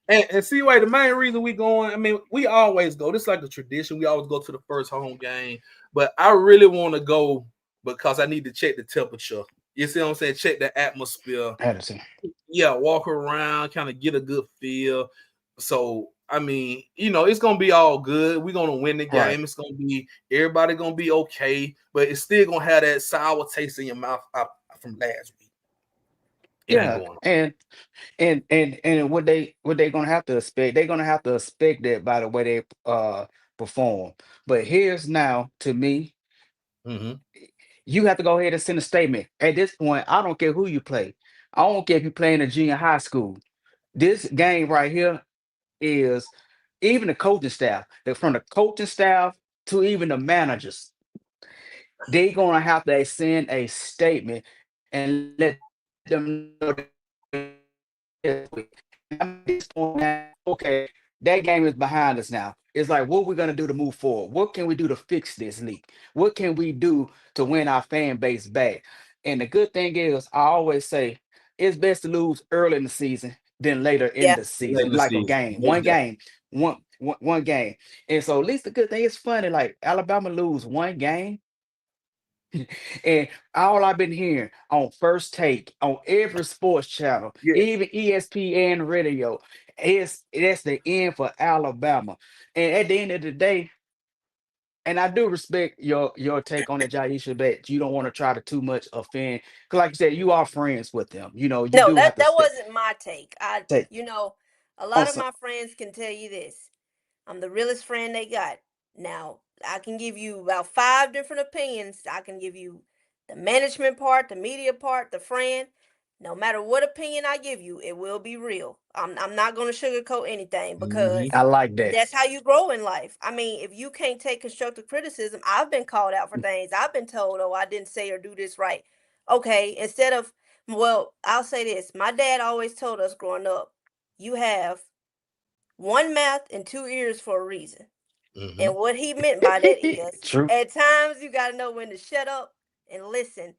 [SPEAKER 1] And see, wait, the main reason we going, I mean, we always go. This is like a tradition. We always go to the first home game, but I really want to go because I need to check the temperature. You see what I'm saying? Check the atmosphere.
[SPEAKER 3] Addison.
[SPEAKER 1] Yeah, walk around, kind of get a good feel. So, I mean, it's gonna be all good. We're gonna win the
[SPEAKER 3] Right.
[SPEAKER 1] game. It's gonna be everybody gonna be okay, but it's still gonna have that sour taste in your mouth from last week. It ain't
[SPEAKER 3] Yeah.
[SPEAKER 1] going on.
[SPEAKER 3] And what they gonna have to expect, they're gonna have to expect that by the way they perform. But here's now to me,
[SPEAKER 1] Mm-hmm.
[SPEAKER 3] you have to go ahead and send a statement. At this point, I don't care who you play. I don't care if you play in a junior high school. This game right here is even the coaching staff, from the coaching staff to even the managers, they're gonna have to send a statement and let them know that okay, that game is behind us now. It's like, what we're gonna do to move forward? What can we do to fix this leak? What can we do to win our fan base back? And the good thing is, I always say it's best to lose early in the season than later in
[SPEAKER 2] Yeah.
[SPEAKER 3] the
[SPEAKER 1] Late in
[SPEAKER 3] season,
[SPEAKER 1] the
[SPEAKER 3] like a
[SPEAKER 1] season,
[SPEAKER 3] game,
[SPEAKER 1] most
[SPEAKER 3] one
[SPEAKER 1] definitely.
[SPEAKER 3] game, one game. And so at least the good thing is funny, like Alabama lose one game. And all I've been hearing on First Take, on every sports channel,
[SPEAKER 1] Yes.
[SPEAKER 3] even ESPN radio, is that's the end for Alabama. And at the end of the day, and I do respect your take on it, Jaisha, that you don't want to try to too much offend. Because like you said, you are friends with them. You
[SPEAKER 2] No,
[SPEAKER 3] do have to
[SPEAKER 2] that
[SPEAKER 3] stay.
[SPEAKER 2] wasn't my take.
[SPEAKER 3] Say,
[SPEAKER 2] A
[SPEAKER 3] on
[SPEAKER 2] lot of
[SPEAKER 3] some,
[SPEAKER 2] my friends can tell you this. I'm the realest friend they got. Now, I can give you about five different opinions. I can give you the management part, the media part, the friend. No matter what opinion I give you, it will be real. I'm not going to sugarcoat anything
[SPEAKER 1] Mm-hmm.
[SPEAKER 3] I
[SPEAKER 2] because
[SPEAKER 3] like that.
[SPEAKER 2] that's how you grow in life. I mean, if you can't take constructive criticism, I've been called out for things. I've been told, oh, I didn't say or do this right. Okay, instead of, well, I'll say this. My dad always told us growing up, you have one mouth and two ears for a reason.
[SPEAKER 1] Mm-hmm.
[SPEAKER 2] And what he meant by that is
[SPEAKER 3] True.
[SPEAKER 2] at times you got to know when to shut up and listen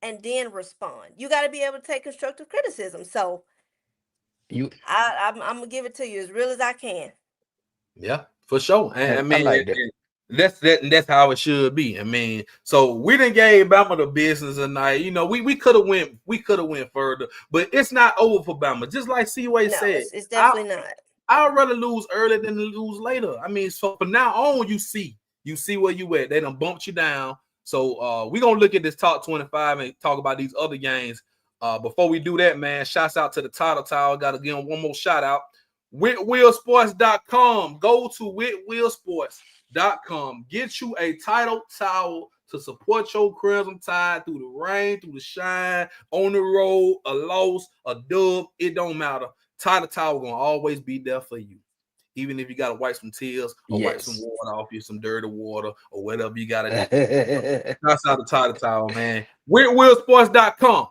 [SPEAKER 2] and then respond. You got to be able to take constructive criticism. So
[SPEAKER 3] You,
[SPEAKER 2] I'm going to give it to you as real as I can.
[SPEAKER 1] Yeah, for sure. And I
[SPEAKER 3] I
[SPEAKER 1] mean,
[SPEAKER 3] like that.
[SPEAKER 1] and that's how it should be. I mean, so we didn't gave Bama the business tonight. We could have went further, but it's not over for Bama. Just like Seaway
[SPEAKER 2] No,
[SPEAKER 1] said,
[SPEAKER 2] it's
[SPEAKER 1] I
[SPEAKER 2] definitely not.
[SPEAKER 1] I'd rather lose early than lose later. I mean, so from now on, you see where you at. They done bumped you down. So we're gonna look at this top 25 and talk about these other games. Before we do that, man, shouts out to the title tower. Gotta give them one more shout out. WhitWillSports.com. Go to WhitWillSports.com. Get you a title towel to support your Crimson Tide through the rain, through the shine, on the road, a loss, a dub. It don't matter. Tide Tower gonna always be there for you. Even if you gotta wipe some tears or wipe some
[SPEAKER 3] Yes.
[SPEAKER 1] water off you, some dirty water or whatever you gotta do. That's out the Tide Tower, man. WillSports.com.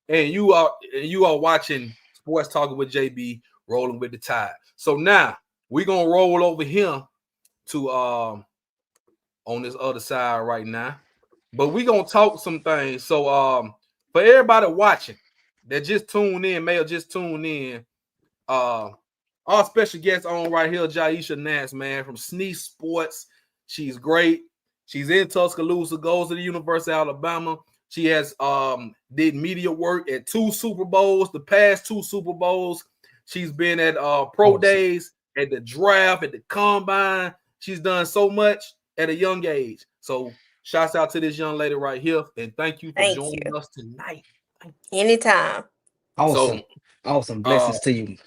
[SPEAKER 1] And you are watching Sports Talking with JB, rolling with the Tide. So now we're gonna roll over here to on this other side right now. But we're gonna talk some things. So for everybody watching that just tuned in, may have just tuned in, our special guest on right here, Jyesha Nance, man, from Sneak Sports. She's great. She's in Tuscaloosa, goes to the University of Alabama. She has did media work at 2 Super Bowls, the past 2 Super Bowls. She's been at pro
[SPEAKER 3] Awesome.
[SPEAKER 1] days, at the draft, at the combine. She's done so much at a young age. So shouts out to this young lady right here. And thank you for
[SPEAKER 2] Thank
[SPEAKER 1] joining
[SPEAKER 2] you.
[SPEAKER 1] us tonight.
[SPEAKER 2] Anytime.
[SPEAKER 3] Awesome.
[SPEAKER 1] So
[SPEAKER 3] Awesome. Blessings to you.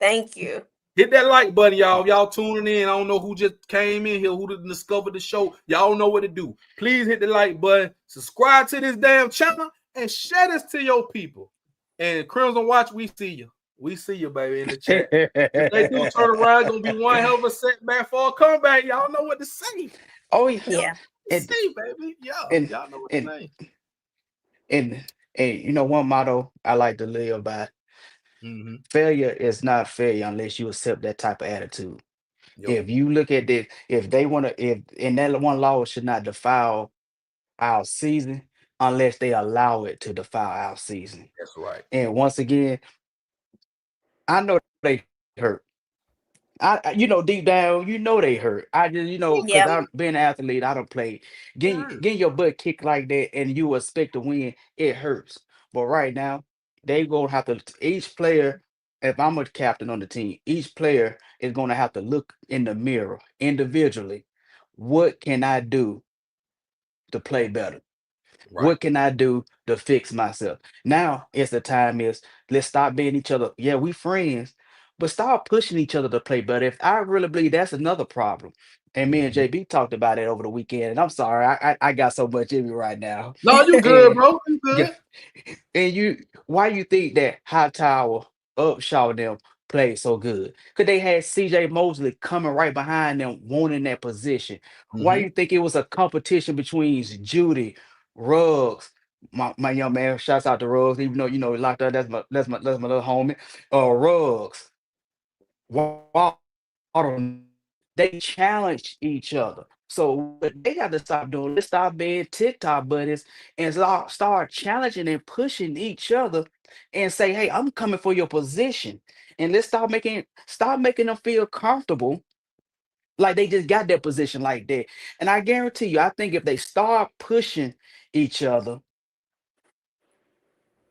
[SPEAKER 2] Thank you.
[SPEAKER 1] hit that like button, y'all. Y'all tuning in. I don't know who just came in here, who discovered the show. Y'all know what to do. Please hit the like button, subscribe to this damn channel, and share this to your people. And Crimson Watch, we see you. We see you, baby, in the chat. If they do turn around, it's gonna be one hell of a setback for a comeback. Y'all know what to say.
[SPEAKER 3] Oh yeah.
[SPEAKER 2] Yeah.
[SPEAKER 3] And
[SPEAKER 1] See, baby. Yeah,
[SPEAKER 3] and
[SPEAKER 1] y'all know what
[SPEAKER 3] and
[SPEAKER 1] to say.
[SPEAKER 3] and you know one motto I like to live by:
[SPEAKER 1] Mm-hmm.
[SPEAKER 3] failure is not failure unless you accept that type of attitude.
[SPEAKER 1] Yep,
[SPEAKER 3] If you look at this, if they want to, if and that one law should not defile our season unless they allow it to defile our season.
[SPEAKER 1] that's right.
[SPEAKER 3] And once again, I know they hurt. You know, deep down, you know they hurt. I just, because
[SPEAKER 2] Yep.
[SPEAKER 3] I'm being an athlete, I don't play. Getting your butt kicked like that and you expect to win, it hurts. But right now, they gonna have to each player, if I'm a captain on the team, each player is gonna have to look in the mirror individually. What can I do to play better?
[SPEAKER 1] Right.
[SPEAKER 3] What can I do to fix myself? Now it's the time is let's stop being each other. Yeah, we friends, but start pushing each other to play better. If I really believe that's another problem. And me and
[SPEAKER 1] Mhm.
[SPEAKER 3] JB talked about it over the weekend. And I'm sorry, I got so much in me right now.
[SPEAKER 1] No, you good,
[SPEAKER 3] And
[SPEAKER 1] bro. You
[SPEAKER 3] yeah,
[SPEAKER 1] good.
[SPEAKER 3] and why you think that Hightower, Upshaw, and them played so good? Because they had CJ Mosley coming right behind them, wanting that position. Why
[SPEAKER 1] Mm-hmm.
[SPEAKER 3] you think it was a competition between Judy, Ruggs, my young man? Shouts out to Ruggs, even though he locked up. That's my little homie. Ruggs, Waddle, they challenge each other. So what they got to stop doing, let's stop being TikTok buddies and start challenging and pushing each other and say, hey, I'm coming for your position. And let's stop making them feel comfortable like they just got their position like that. And I guarantee you, I think if they start pushing each other,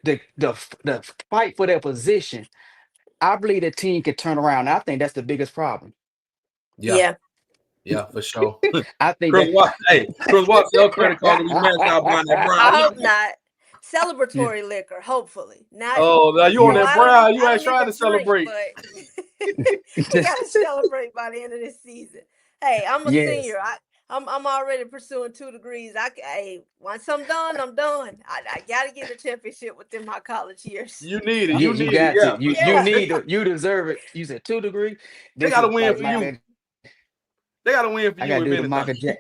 [SPEAKER 3] the fight for their position, I believe the team can turn around. I think that's the biggest problem.
[SPEAKER 1] Yeah,
[SPEAKER 2] Yeah.
[SPEAKER 1] yeah, for sure.
[SPEAKER 3] I think
[SPEAKER 1] Chris
[SPEAKER 3] that
[SPEAKER 1] Watts, hey, Chris Watts, your credit card gonna be maxed out behind that brown.
[SPEAKER 2] I
[SPEAKER 1] You,
[SPEAKER 2] hope not.
[SPEAKER 3] yeah,
[SPEAKER 2] Celebratory liquor, hopefully. Not,
[SPEAKER 1] oh, now you on
[SPEAKER 2] well,
[SPEAKER 3] yeah.
[SPEAKER 1] that brown? You
[SPEAKER 2] I
[SPEAKER 1] ain't
[SPEAKER 2] don't
[SPEAKER 1] trying to
[SPEAKER 2] even drink,
[SPEAKER 1] celebrate.
[SPEAKER 2] but we gotta celebrate by the end of this season. Hey, I'm a
[SPEAKER 3] Yes.
[SPEAKER 2] senior. I'm already pursuing 2 degrees. Hey, once I'm done, I'm done. I gotta get a championship within my college years.
[SPEAKER 1] You need it.
[SPEAKER 3] Yeah,
[SPEAKER 1] You
[SPEAKER 3] you
[SPEAKER 1] need it.
[SPEAKER 3] got to.
[SPEAKER 1] Yeah,
[SPEAKER 3] You
[SPEAKER 1] for
[SPEAKER 3] you
[SPEAKER 1] sure.
[SPEAKER 2] Yeah.
[SPEAKER 3] need to. You deserve it. You said 2 degree.
[SPEAKER 1] They
[SPEAKER 3] This
[SPEAKER 1] got to
[SPEAKER 3] is
[SPEAKER 1] win
[SPEAKER 3] like
[SPEAKER 1] for you.
[SPEAKER 3] man.
[SPEAKER 1] They got to win for
[SPEAKER 3] I
[SPEAKER 1] you
[SPEAKER 3] gotta
[SPEAKER 1] if
[SPEAKER 3] do the
[SPEAKER 1] anything.
[SPEAKER 3] Michael Jack.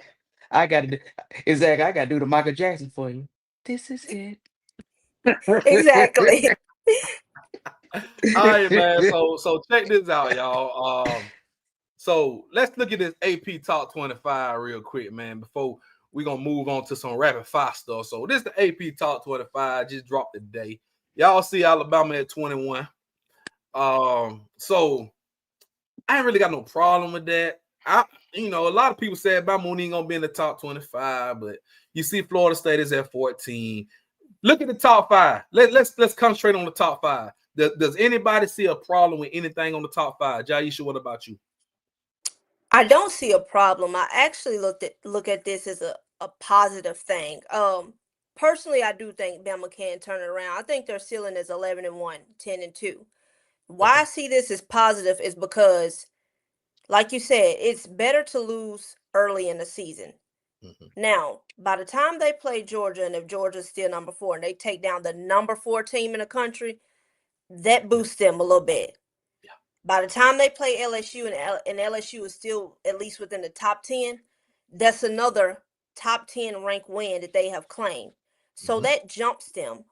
[SPEAKER 3] I gotta do exactly. I gotta do the Michael Jackson for you. This is it.
[SPEAKER 2] Exactly.
[SPEAKER 1] All right, man. So check this out, y'all. So let's look at this AP Top 25 real quick, man, before we're gonna move on to some rapid fire stuff. So this is the AP Top 25, just dropped today. Y'all see Alabama at 21. So I ain't really got no problem with that. A lot of people say Alabama ain't gonna be in the top 25, but you see Florida State is at 14. Look at the top five. Let's concentrate on the top five. Does anybody see a problem with anything on the top five? Jyesha, what about you?
[SPEAKER 2] I don't see a problem. I actually look at this as a positive thing. Personally, I do think Bama can turn it around. I think their ceiling is 11-1, 10-2. Why
[SPEAKER 1] Okay.
[SPEAKER 2] I see this as positive is because, like you said, it's better to lose early in the season.
[SPEAKER 1] Mhm.
[SPEAKER 2] Now, by the time they play Georgia, and if Georgia's still number 4 and they take down the number 4 team in the country, that boosts them a little bit.
[SPEAKER 1] Yeah.
[SPEAKER 2] By the time they play LSU and LSU is still at least within the top 10, that's another top 10 rank win that they have claimed. So
[SPEAKER 1] Mhm.
[SPEAKER 2] that jumps them.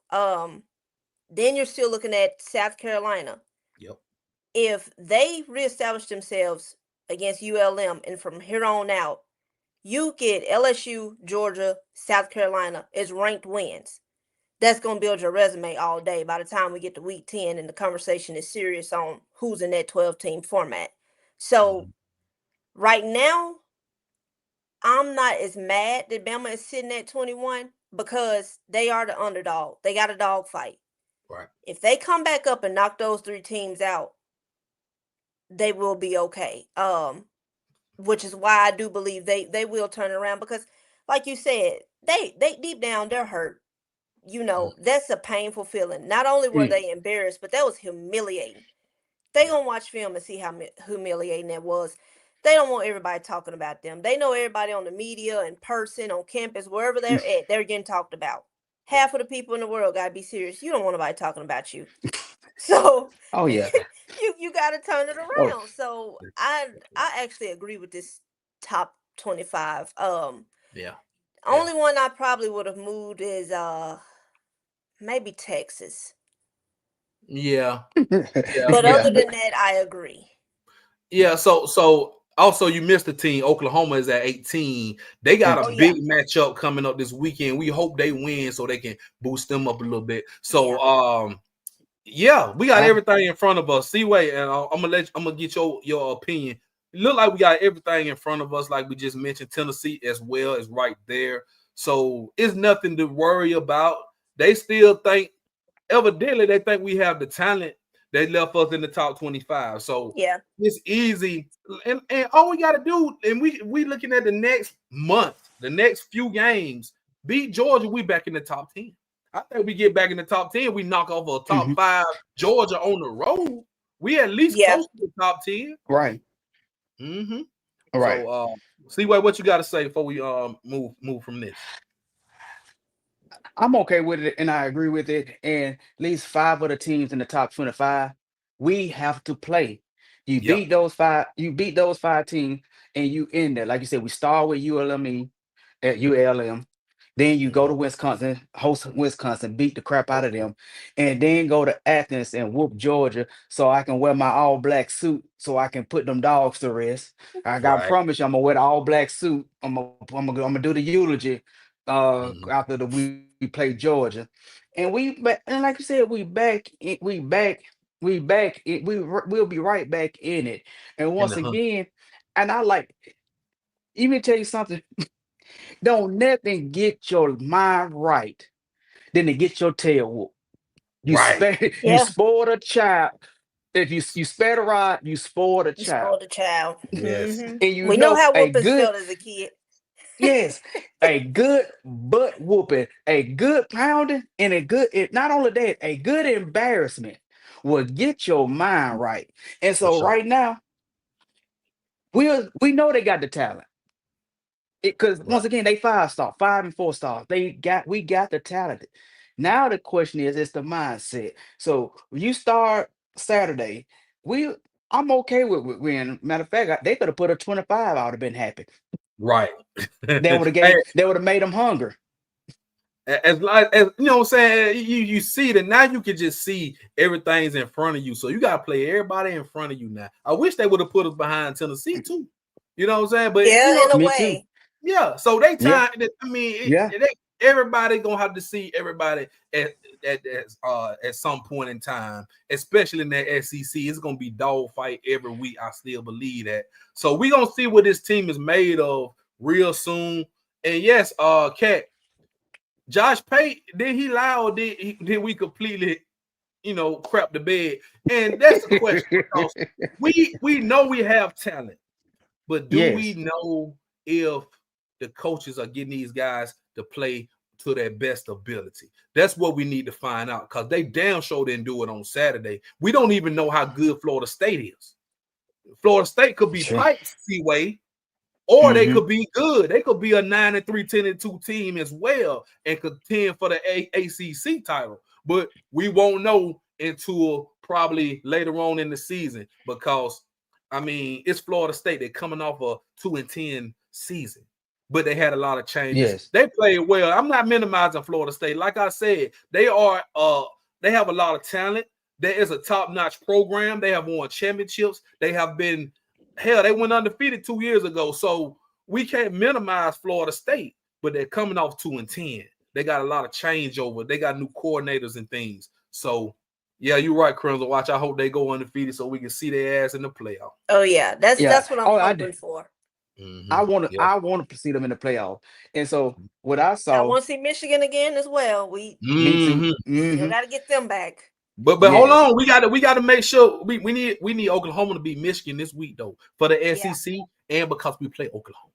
[SPEAKER 2] Then you're still looking at South Carolina.
[SPEAKER 1] Yep.
[SPEAKER 2] If they reestablish themselves against ULM and from here on out, you get LSU, Georgia, South Carolina as ranked wins. That's going to build your resume all day by the time we get to week 10 and the conversation is serious on who's in that 12-team format. So
[SPEAKER 1] Mhm.
[SPEAKER 2] right now, I'm not as mad that Bama is sitting at 21 because they are the underdog. They got a dog fight.
[SPEAKER 1] Right.
[SPEAKER 2] If they come back up and knock those 3 teams out, they will be okay. Which is why I do believe they will turn it around because, like you said, they deep down they're hurt.
[SPEAKER 1] Mhm.
[SPEAKER 2] That's a painful feeling. Not only were
[SPEAKER 3] Mm.
[SPEAKER 2] they embarrassed, but that was humiliating. They
[SPEAKER 1] Yeah.
[SPEAKER 2] gonna watch film and see how humiliating that was. They don't want everybody talking about them. They know everybody on the media, in person, on campus, wherever they're at, they're getting talked about.
[SPEAKER 1] Yeah.
[SPEAKER 2] Half of the people in the world gotta be serious. You don't want nobody talking about you. So
[SPEAKER 3] Oh yeah.
[SPEAKER 2] you gotta turn it
[SPEAKER 3] Oh.
[SPEAKER 2] around. So I actually agree with this top 25.
[SPEAKER 1] Yeah. Yeah.
[SPEAKER 2] Only one I probably would have moved is maybe Texas.
[SPEAKER 1] Yeah. Yeah.
[SPEAKER 2] But
[SPEAKER 1] Yeah.
[SPEAKER 2] other than that, I agree.
[SPEAKER 1] Yeah. So also you missed the team. Oklahoma is at 18. They got a
[SPEAKER 2] Oh
[SPEAKER 3] 18.
[SPEAKER 2] yeah.
[SPEAKER 1] big matchup coming up this weekend. We hope they win so they can boost them up a little bit.
[SPEAKER 2] Yeah.
[SPEAKER 1] So yeah, we got
[SPEAKER 3] I,
[SPEAKER 1] everything in front of us. Seaway, and I'm gonna get your opinion. It look like we got everything in front of us, like we just mentioned. Tennessee as well is right there, so it's nothing to worry about. They still think, evidently, they think we have the talent. They left us in the top 25, so
[SPEAKER 2] Yeah.
[SPEAKER 1] it's easy. And all we got to do, and we looking at the next month, the next few games, beat Georgia, we back in the top 10. I think we get back in the top 10. We knock off a top
[SPEAKER 3] mhm.
[SPEAKER 1] 5 Georgia on the road. We at least
[SPEAKER 2] Yeah.
[SPEAKER 1] close to the top 10.
[SPEAKER 3] Right.
[SPEAKER 1] Mm-hmm.
[SPEAKER 3] Right.
[SPEAKER 1] So see what you got to say before we move from this.
[SPEAKER 3] I'm okay with it, and I agree with it. And at least 5 of the teams in the top 25, we have to play. You
[SPEAKER 1] Yep.
[SPEAKER 3] beat those 5. You beat those 5 teams, and you in there. Like you said, we start with ULME at ULM. Then you go
[SPEAKER 1] Mm-hmm.
[SPEAKER 3] to Wisconsin, host Wisconsin, beat the crap out of them, and then go to Athens and whoop Georgia so I can wear my all black suit so I can put them dogs to rest. I got
[SPEAKER 1] Right.
[SPEAKER 3] promise you, I'm gonna wear the all black suit. I'm gonna do the eulogy
[SPEAKER 1] Mm-hmm.
[SPEAKER 3] after we play Georgia. And and like you said, we'll be right back in it. And
[SPEAKER 1] In
[SPEAKER 3] once
[SPEAKER 1] the hunt.
[SPEAKER 3] again, and I like even tell you something. Don't nothing get your mind right than to get your tail whooped. You
[SPEAKER 1] Right.
[SPEAKER 3] spare you
[SPEAKER 2] Yeah.
[SPEAKER 3] spoiled a child. If you spare the rod, you spoiled a
[SPEAKER 2] You
[SPEAKER 3] child.
[SPEAKER 2] spoiled a child.
[SPEAKER 1] Yes.
[SPEAKER 3] And you
[SPEAKER 2] We know
[SPEAKER 3] know
[SPEAKER 2] how
[SPEAKER 3] a
[SPEAKER 2] whoopings
[SPEAKER 3] good,
[SPEAKER 2] felt as a kid.
[SPEAKER 3] yes, a good butt whooping, a good pounding, and not only that, a good embarrassment will get your mind right. And
[SPEAKER 1] For
[SPEAKER 3] so
[SPEAKER 1] sure.
[SPEAKER 3] right now, we know they got the talent. Because
[SPEAKER 1] Right.
[SPEAKER 3] once again, they 5 star, 5 and 4 stars. We got the talent. Now the question is the mindset. So when you start Saturday, we I'm okay with winning. Matter of fact, they could have put a 25. I would have been happy.
[SPEAKER 1] Right.
[SPEAKER 3] They
[SPEAKER 1] Hey,
[SPEAKER 3] would have made them hunger.
[SPEAKER 1] as like as you know what I'm saying, you see that now you can just see everything's in front of you. So you gotta play everybody in front of you now. I wish they would have put us behind Tennessee too. You know what I'm saying? But you
[SPEAKER 2] Yeah,
[SPEAKER 1] know,
[SPEAKER 2] in a
[SPEAKER 3] Me too.
[SPEAKER 2] way.
[SPEAKER 1] yeah. So they
[SPEAKER 3] Yeah,
[SPEAKER 1] time. I mean,
[SPEAKER 3] yeah.
[SPEAKER 1] everybody gonna have to see everybody at some point in time, especially in that SEC. It's gonna be dog fight every week. I still believe that. So we gonna see what this team is made of real soon. And yes, Cat. Josh Pate, did he lie or did we completely, crap the bed? And that's the question because we know we have talent, but do we
[SPEAKER 3] Yes.
[SPEAKER 1] know if the coaches are getting these guys to play to their best ability? That's what we need to find out because they damn sure didn't do it on Saturday. We don't even know how good Florida State is. Florida State could be
[SPEAKER 3] Sure.
[SPEAKER 1] piped, Seaway. or they could be good. They could be a 9-3, 10-2 team as well and contend for the ACC title. But we won't know until probably later on in the season because, I mean, it's Florida State. They're coming off a 2-10 season, but they had a lot of changes.
[SPEAKER 3] Yes.
[SPEAKER 1] They played well. I'm not minimizing Florida State. Like I said, they have a lot of talent. There is a top-notch program. They have won championships. They have been hell, they went undefeated 2 years ago. So we can't minimize Florida State, but they're coming off 2-10. They got a lot of changeover. They got new coordinators and things. So yeah, you're right, Crimson Watch. I hope they go undefeated so we can see their ass in the playoff.
[SPEAKER 2] Oh yeah, that's what I'm hoping for.
[SPEAKER 3] I want to see them in the playoff. And so what I
[SPEAKER 2] I
[SPEAKER 3] saw,
[SPEAKER 2] want to see Michigan again as well. We
[SPEAKER 3] me too.
[SPEAKER 2] still got to get them back.
[SPEAKER 1] But hold on, we got to make sure we need Oklahoma to beat Michigan this week though for the SEC and because we play Oklahoma.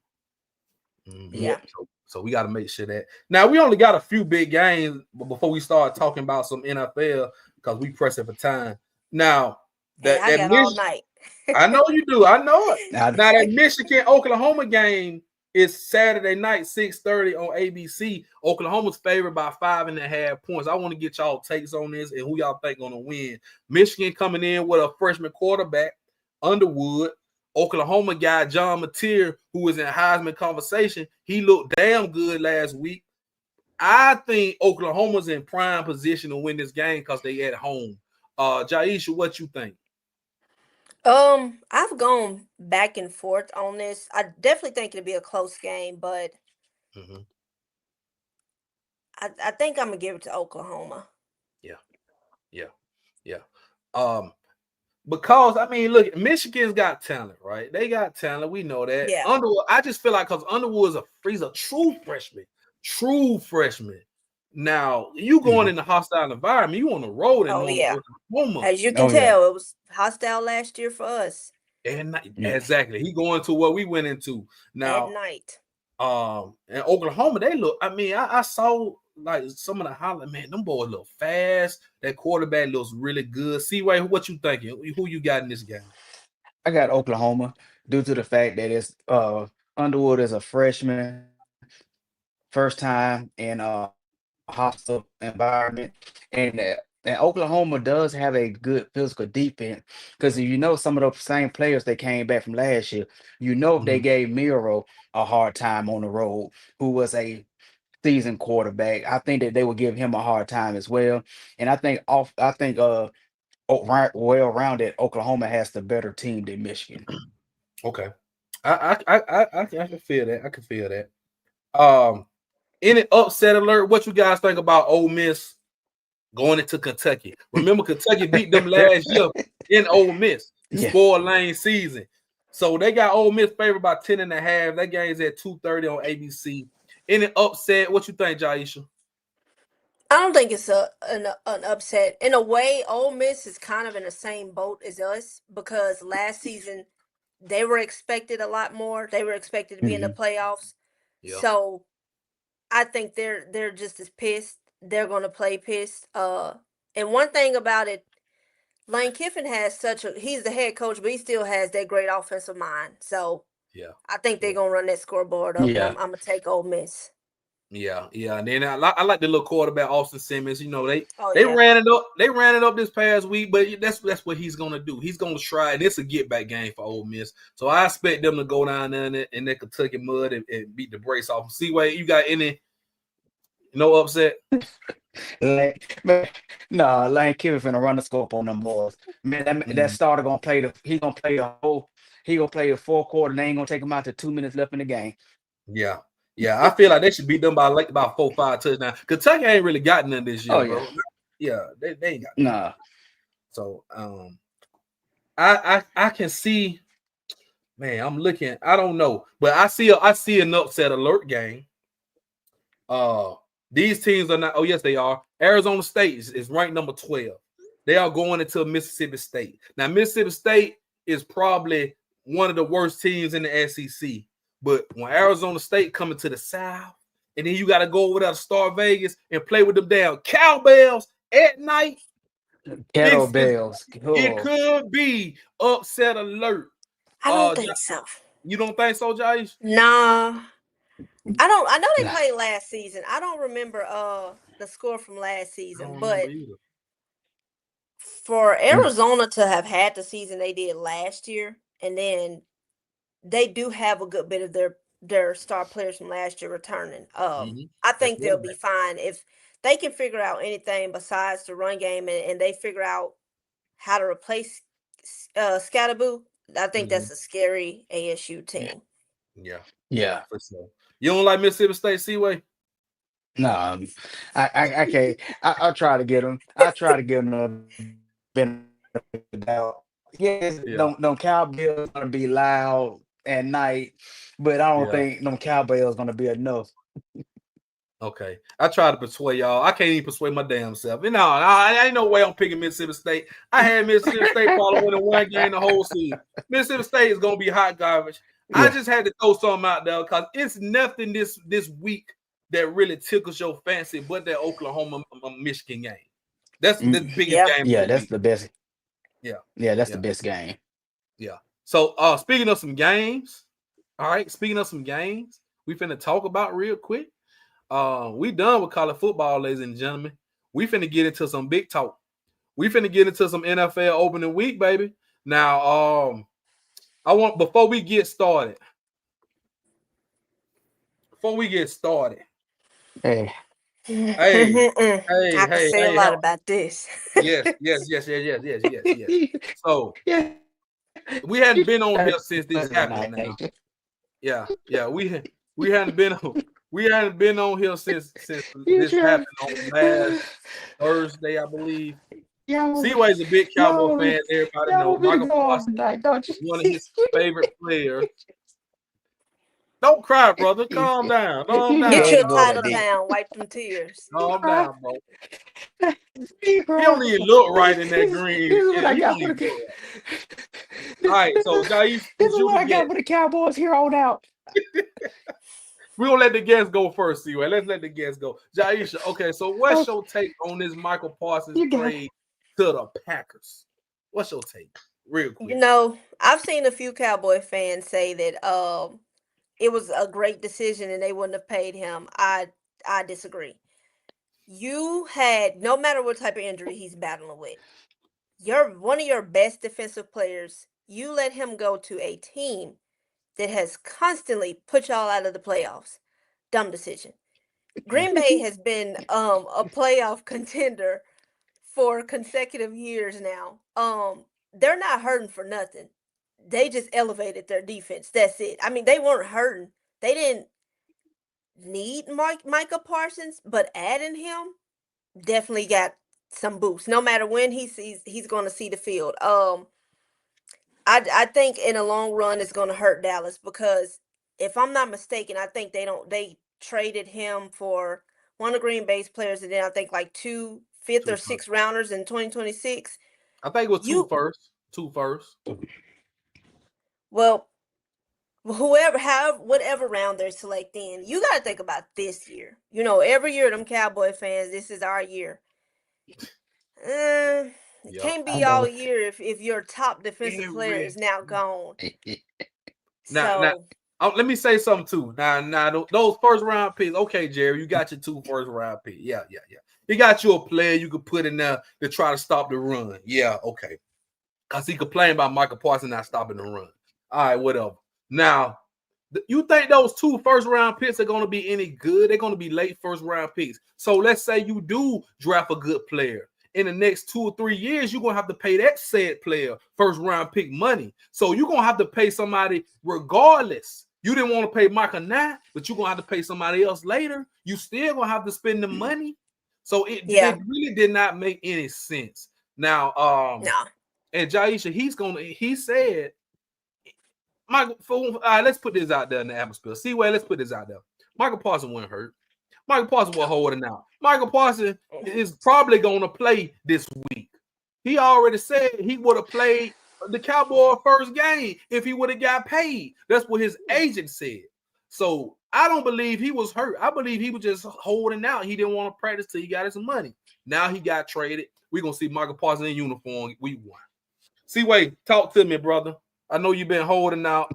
[SPEAKER 2] Yeah.
[SPEAKER 1] So we got to make sure that. Now we only got a few big games before we start talking about some NFL because we pressing for time. Now
[SPEAKER 2] that I got all night.
[SPEAKER 1] I know you do. I know it. Now that Michigan Oklahoma game is Saturday night, 6:30 on ABC. Oklahoma's favored by 5.5 points. I want to get y'all takes on this and who y'all think gonna win. Michigan coming in with a freshman quarterback, Underwood. Oklahoma guy John Mateer, who was in Heisman conversation, he looked damn good last week. I think Oklahoma's in prime position to win this game because they at home. Jyesha, what you think?
[SPEAKER 2] I've gone back and forth on this. I definitely think it'll be a close game, but I think I'm gonna give it to Oklahoma.
[SPEAKER 1] Yeah. Because I mean, look, Michigan's got talent, right? They got talent. We know that.
[SPEAKER 2] Yeah.
[SPEAKER 1] Underwood, I just feel like because Underwood's he's a true freshman. Now you going in the hostile environment, you on the road and
[SPEAKER 2] Oklahoma. As you can tell, it was hostile last year for us.
[SPEAKER 1] Exactly. He going to what we went into now
[SPEAKER 2] at night.
[SPEAKER 1] And Oklahoma, they look. I mean, I saw like some of the highlights. Man, them boys look fast. That quarterback looks really good. C-Way, what you thinking? Who you got in this game?
[SPEAKER 3] I got Oklahoma due to the fact that it's Underwood is a freshman, first time in a hostile environment, and Oklahoma does have a good physical defense because you know some of the same players that came back from last year. You know they gave Miro a hard time on the road, who was a seasoned quarterback. I think that they would give him a hard time as well, and I think well-rounded Oklahoma has the better team than Michigan.
[SPEAKER 1] Okay, I can feel that. I can feel that. Any upset alert? What you guys think about Ole Miss going into Kentucky? Remember, Kentucky beat them last year in Ole Miss. Spoiled lane season. So they got Ole Miss favored by 10.5. That game's at 2:30 on ABC. Any upset? What you think, Jyesha?
[SPEAKER 2] I don't think it's an upset. In a way, Ole Miss is kind of in the same boat as us because last season they were expected a lot more. They were expected to be in the playoffs. Yep. So I think they're just as pissed. They're going to play pissed. And one thing about it, Lane Kiffin has he's the head coach, but he still has that great offensive mind. So yeah, I think they're going to run that scoreboard up. Yeah. I'm going to take Ole Miss.
[SPEAKER 1] Yeah. And then I like the little quarterback Austin Simmons. You know, they ran it up. They ran it up this past week, but that's what he's gonna do. He's gonna try, and it's a get back game for Ole Miss. So I expect them to go down there in that Kentucky mud and beat the brakes off. C-Way, you got any upset?
[SPEAKER 3] Lane Kiffin finna run the scope on them boys. Man, that starter gonna play the fourth quarter. They ain't gonna take him out to 2 minutes left in the game.
[SPEAKER 1] Yeah, I feel like they should beat them by like about 4-5 touchdowns. Kentucky ain't really got none this year, bro. Yeah, they ain't got none.
[SPEAKER 3] Nah.
[SPEAKER 1] So I can see, man, I'm looking, I don't know, but I see an upset alert game. These teams are not, oh yes, they are. Arizona State is ranked number 12. They are going into Mississippi State. Now, Mississippi State is probably one of the worst teams in the SEC. But when Arizona State coming to the South, and then you got to go over there to Star Vegas and play with them damn cowbells at night.
[SPEAKER 3] Kettlebells.
[SPEAKER 1] It could be upset alert.
[SPEAKER 2] I don't think so.
[SPEAKER 1] You don't think so, Jayesha?
[SPEAKER 2] Nah, I know they
[SPEAKER 3] Nah.
[SPEAKER 2] played last season. I don't remember the score from last
[SPEAKER 1] I don't
[SPEAKER 2] season,
[SPEAKER 1] remember
[SPEAKER 2] but
[SPEAKER 1] either.
[SPEAKER 2] for
[SPEAKER 3] Mm.
[SPEAKER 2] Arizona to have had the season they did last year, and then they do have a good bit of their star players from last year returning.
[SPEAKER 1] Mm-hmm.
[SPEAKER 2] I
[SPEAKER 1] That
[SPEAKER 2] think they'll be
[SPEAKER 1] quarterback.
[SPEAKER 2] fine if they can figure out anything besides the run game, and they figure out how to replace Scatterboo. I think
[SPEAKER 1] Mm-hmm.
[SPEAKER 2] that's a scary ASU
[SPEAKER 3] Yeah.
[SPEAKER 2] team.
[SPEAKER 1] Yeah,
[SPEAKER 3] Yeah.
[SPEAKER 1] for sure. You don't like Mississippi State Seaway?
[SPEAKER 3] No, I can't. I'll try to get them. I try to give them the benefit of the doubt. Yes, them
[SPEAKER 1] Yeah.
[SPEAKER 3] Cowboys gonna be loud at night, but I don't
[SPEAKER 1] Yeah.
[SPEAKER 3] think them Cowboys gonna be enough.
[SPEAKER 1] Okay. I try to persuade y'all. I can't even persuade my damn self. You know, I ain't no way I'm picking Mississippi State. I had Mississippi State probably winning one game the whole season. Mississippi State is gonna be hot garbage. I
[SPEAKER 3] Yeah.
[SPEAKER 1] just had to throw something out there because it's nothing this week that really tickles your fancy but that Oklahoma Michigan game. That's the
[SPEAKER 3] Mm,
[SPEAKER 1] biggest
[SPEAKER 2] Yeah.
[SPEAKER 1] game of
[SPEAKER 3] yeah,
[SPEAKER 1] the
[SPEAKER 3] that's
[SPEAKER 1] week.
[SPEAKER 3] the best.
[SPEAKER 1] Yeah,
[SPEAKER 3] Yeah, that's the
[SPEAKER 1] yeah,
[SPEAKER 3] best game.
[SPEAKER 1] yeah. So speaking of some games, all right, speaking of some games, we finna talk about real quick. We done with college football, ladies and gentlemen. We finna get into some big talk. We finna get into some NFL opening week, baby. Now, I want before we get started,
[SPEAKER 3] Hey,
[SPEAKER 1] hey,
[SPEAKER 2] I could say a lot
[SPEAKER 1] help.
[SPEAKER 2] about this.
[SPEAKER 1] Yes. So
[SPEAKER 3] yeah,
[SPEAKER 1] we hadn't been on here since
[SPEAKER 3] tonight.
[SPEAKER 1] this happened. Now, yeah, we hadn't been on we hadn't been on here since
[SPEAKER 3] You
[SPEAKER 1] this
[SPEAKER 3] try.
[SPEAKER 1] happened on last Thursday, I believe.
[SPEAKER 3] Y'all,
[SPEAKER 1] Seaway's a big Cowboy
[SPEAKER 3] y'all,
[SPEAKER 1] fan. Everybody
[SPEAKER 3] y'all
[SPEAKER 1] know
[SPEAKER 3] want me to
[SPEAKER 1] Michael
[SPEAKER 3] go off
[SPEAKER 1] Parsons
[SPEAKER 3] tonight, don't
[SPEAKER 1] is
[SPEAKER 3] you?
[SPEAKER 1] one of his favorite players. Don't cry, brother. Calm down. Calm
[SPEAKER 3] You
[SPEAKER 2] Get
[SPEAKER 1] down,
[SPEAKER 2] your
[SPEAKER 3] ain't
[SPEAKER 1] dog.
[SPEAKER 3] going to
[SPEAKER 2] title
[SPEAKER 3] dig.
[SPEAKER 2] down. Wipe them tears.
[SPEAKER 1] Calm
[SPEAKER 3] Cry.
[SPEAKER 1] down, bro.
[SPEAKER 3] He
[SPEAKER 1] He don't
[SPEAKER 3] cry.
[SPEAKER 1] even look right in that
[SPEAKER 3] This
[SPEAKER 1] green.
[SPEAKER 3] is what
[SPEAKER 1] Yeah,
[SPEAKER 3] I
[SPEAKER 1] he
[SPEAKER 3] got
[SPEAKER 1] don't
[SPEAKER 3] for
[SPEAKER 1] even
[SPEAKER 3] the.
[SPEAKER 1] look right. All right, so Jais,
[SPEAKER 3] This
[SPEAKER 1] since
[SPEAKER 3] is
[SPEAKER 1] you
[SPEAKER 3] what
[SPEAKER 1] the
[SPEAKER 3] I got
[SPEAKER 1] guest,
[SPEAKER 3] for the Cowboys here on out.
[SPEAKER 1] we're gonna let the guests go first, Seaway. Let's let the guests go. Jaisha, okay, so what's
[SPEAKER 3] Oh,
[SPEAKER 1] your take on this Michael Parsons
[SPEAKER 3] you got
[SPEAKER 1] trade to the Packers? What's your take? Real
[SPEAKER 2] You
[SPEAKER 1] quick.
[SPEAKER 2] know, I've seen a few Cowboy fans say that it was a great decision and they wouldn't have paid him. I disagree. You had no matter what type of injury he's battling with, you're one of your best defensive players. You let him go to a team that has constantly put y'all out of the playoffs. Dumb decision. Green Bay has been a playoff contender for consecutive years now. They're not hurting for nothing. They just elevated their defense. That's it. I mean, they weren't hurting. They didn't need Micah Parsons, but adding him definitely got some boost. No matter when he sees, he's going to see the field. I think in the long run it's going to hurt Dallas because if I'm not mistaken, I think they traded him for one of Green Bay's players, and then I think like two fifth
[SPEAKER 1] Two
[SPEAKER 2] or
[SPEAKER 1] first.
[SPEAKER 2] sixth rounders in 2026.
[SPEAKER 1] I think it was two
[SPEAKER 2] You
[SPEAKER 1] first. Two first.
[SPEAKER 2] well, whoever, however, whatever round they're selecting, you got to think about this year. You know, every year them Cowboy fans, this is our year. It
[SPEAKER 1] Yep.
[SPEAKER 2] can't
[SPEAKER 3] I
[SPEAKER 2] be all
[SPEAKER 3] know.
[SPEAKER 2] year if your top defensive player
[SPEAKER 1] Every
[SPEAKER 2] is now gone.
[SPEAKER 1] now,
[SPEAKER 2] So
[SPEAKER 1] let me say something too. Now, those first round picks. Okay, Jerry, you got your two first round picks. Yeah. You got you a player you could put in there to try to stop the run. Yeah, okay. Because he complained about Michael Parsons not stopping the run. All right, whatever. Now, you think those two first round picks are going to be any good? They're going to be late first round picks. So let's say you do draft a good player. In the next 2 or 3 years, you're going to have to pay that said player first round pick money. So you're going to have to pay somebody regardless. You didn't want to pay Michael now, but you're going to have to pay somebody else later. You still going to have to spend the money. So it
[SPEAKER 2] yeah,
[SPEAKER 1] really did not make any sense. Now,
[SPEAKER 2] no,
[SPEAKER 1] and Jaisha, he said, Michael, let's put this out there in the atmosphere. See where let's put this out there. Michael Parsons wasn't hurt. Michael Parsons was holding out. Michael Parsons is probably going to play this week. He already said he would have played the Cowboy first game if he would have got paid. That's what his agent said. So I don't believe he was hurt. I believe he was just holding out. He didn't want to practice till he got his money. Now he got traded. We're going to see Michael Parsons in uniform week 1. See, wait, talk to me, brother. I know you've been holding out.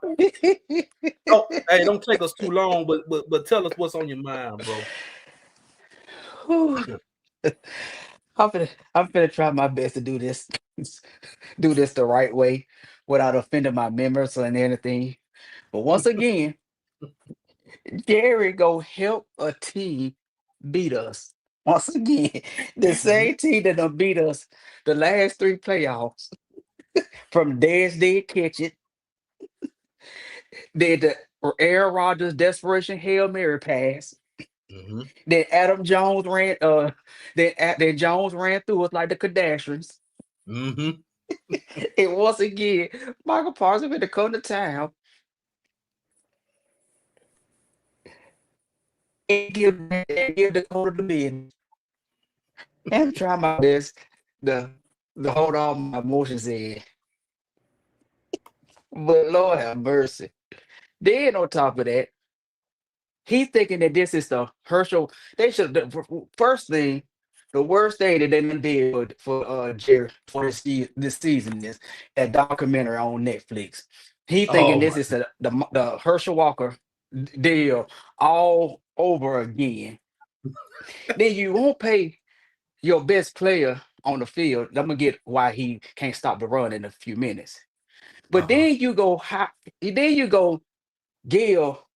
[SPEAKER 1] Oh, hey, don't take us too long, but tell us what's on your mind, bro.
[SPEAKER 3] Whew. I'm finna try my best to do this, do this the right way, without offending my members or anything. But once again, Jerry go help a team beat us. Once again, the
[SPEAKER 1] Mhm,
[SPEAKER 3] same team that done beat us the last three playoffs, from Dad's Dead Kitchen, then the Aaron Rodgers desperation Hail Mary pass.
[SPEAKER 1] mhm,
[SPEAKER 3] Then Adam Jones ran then Jones ran through us like the Kardashians.
[SPEAKER 1] mhm.
[SPEAKER 3] And once again, Michael Parsons had to come to town and give Dakota the business. And I'm trying my best to, to hold all my emotions in. But Lord have mercy. Then on top of that, he's thinking that this is the Herschel. They should first thing, the worst thing that they done did for Jerry for this season is that documentary on Netflix. He thinking
[SPEAKER 1] Oh
[SPEAKER 3] this
[SPEAKER 1] my.
[SPEAKER 3] is the Herschel Walker deal all over again. Then you won't pay your best player on the field. I'm gonna get why he can't stop the run in a few minutes. But
[SPEAKER 1] Uh-huh.
[SPEAKER 3] then you go Gail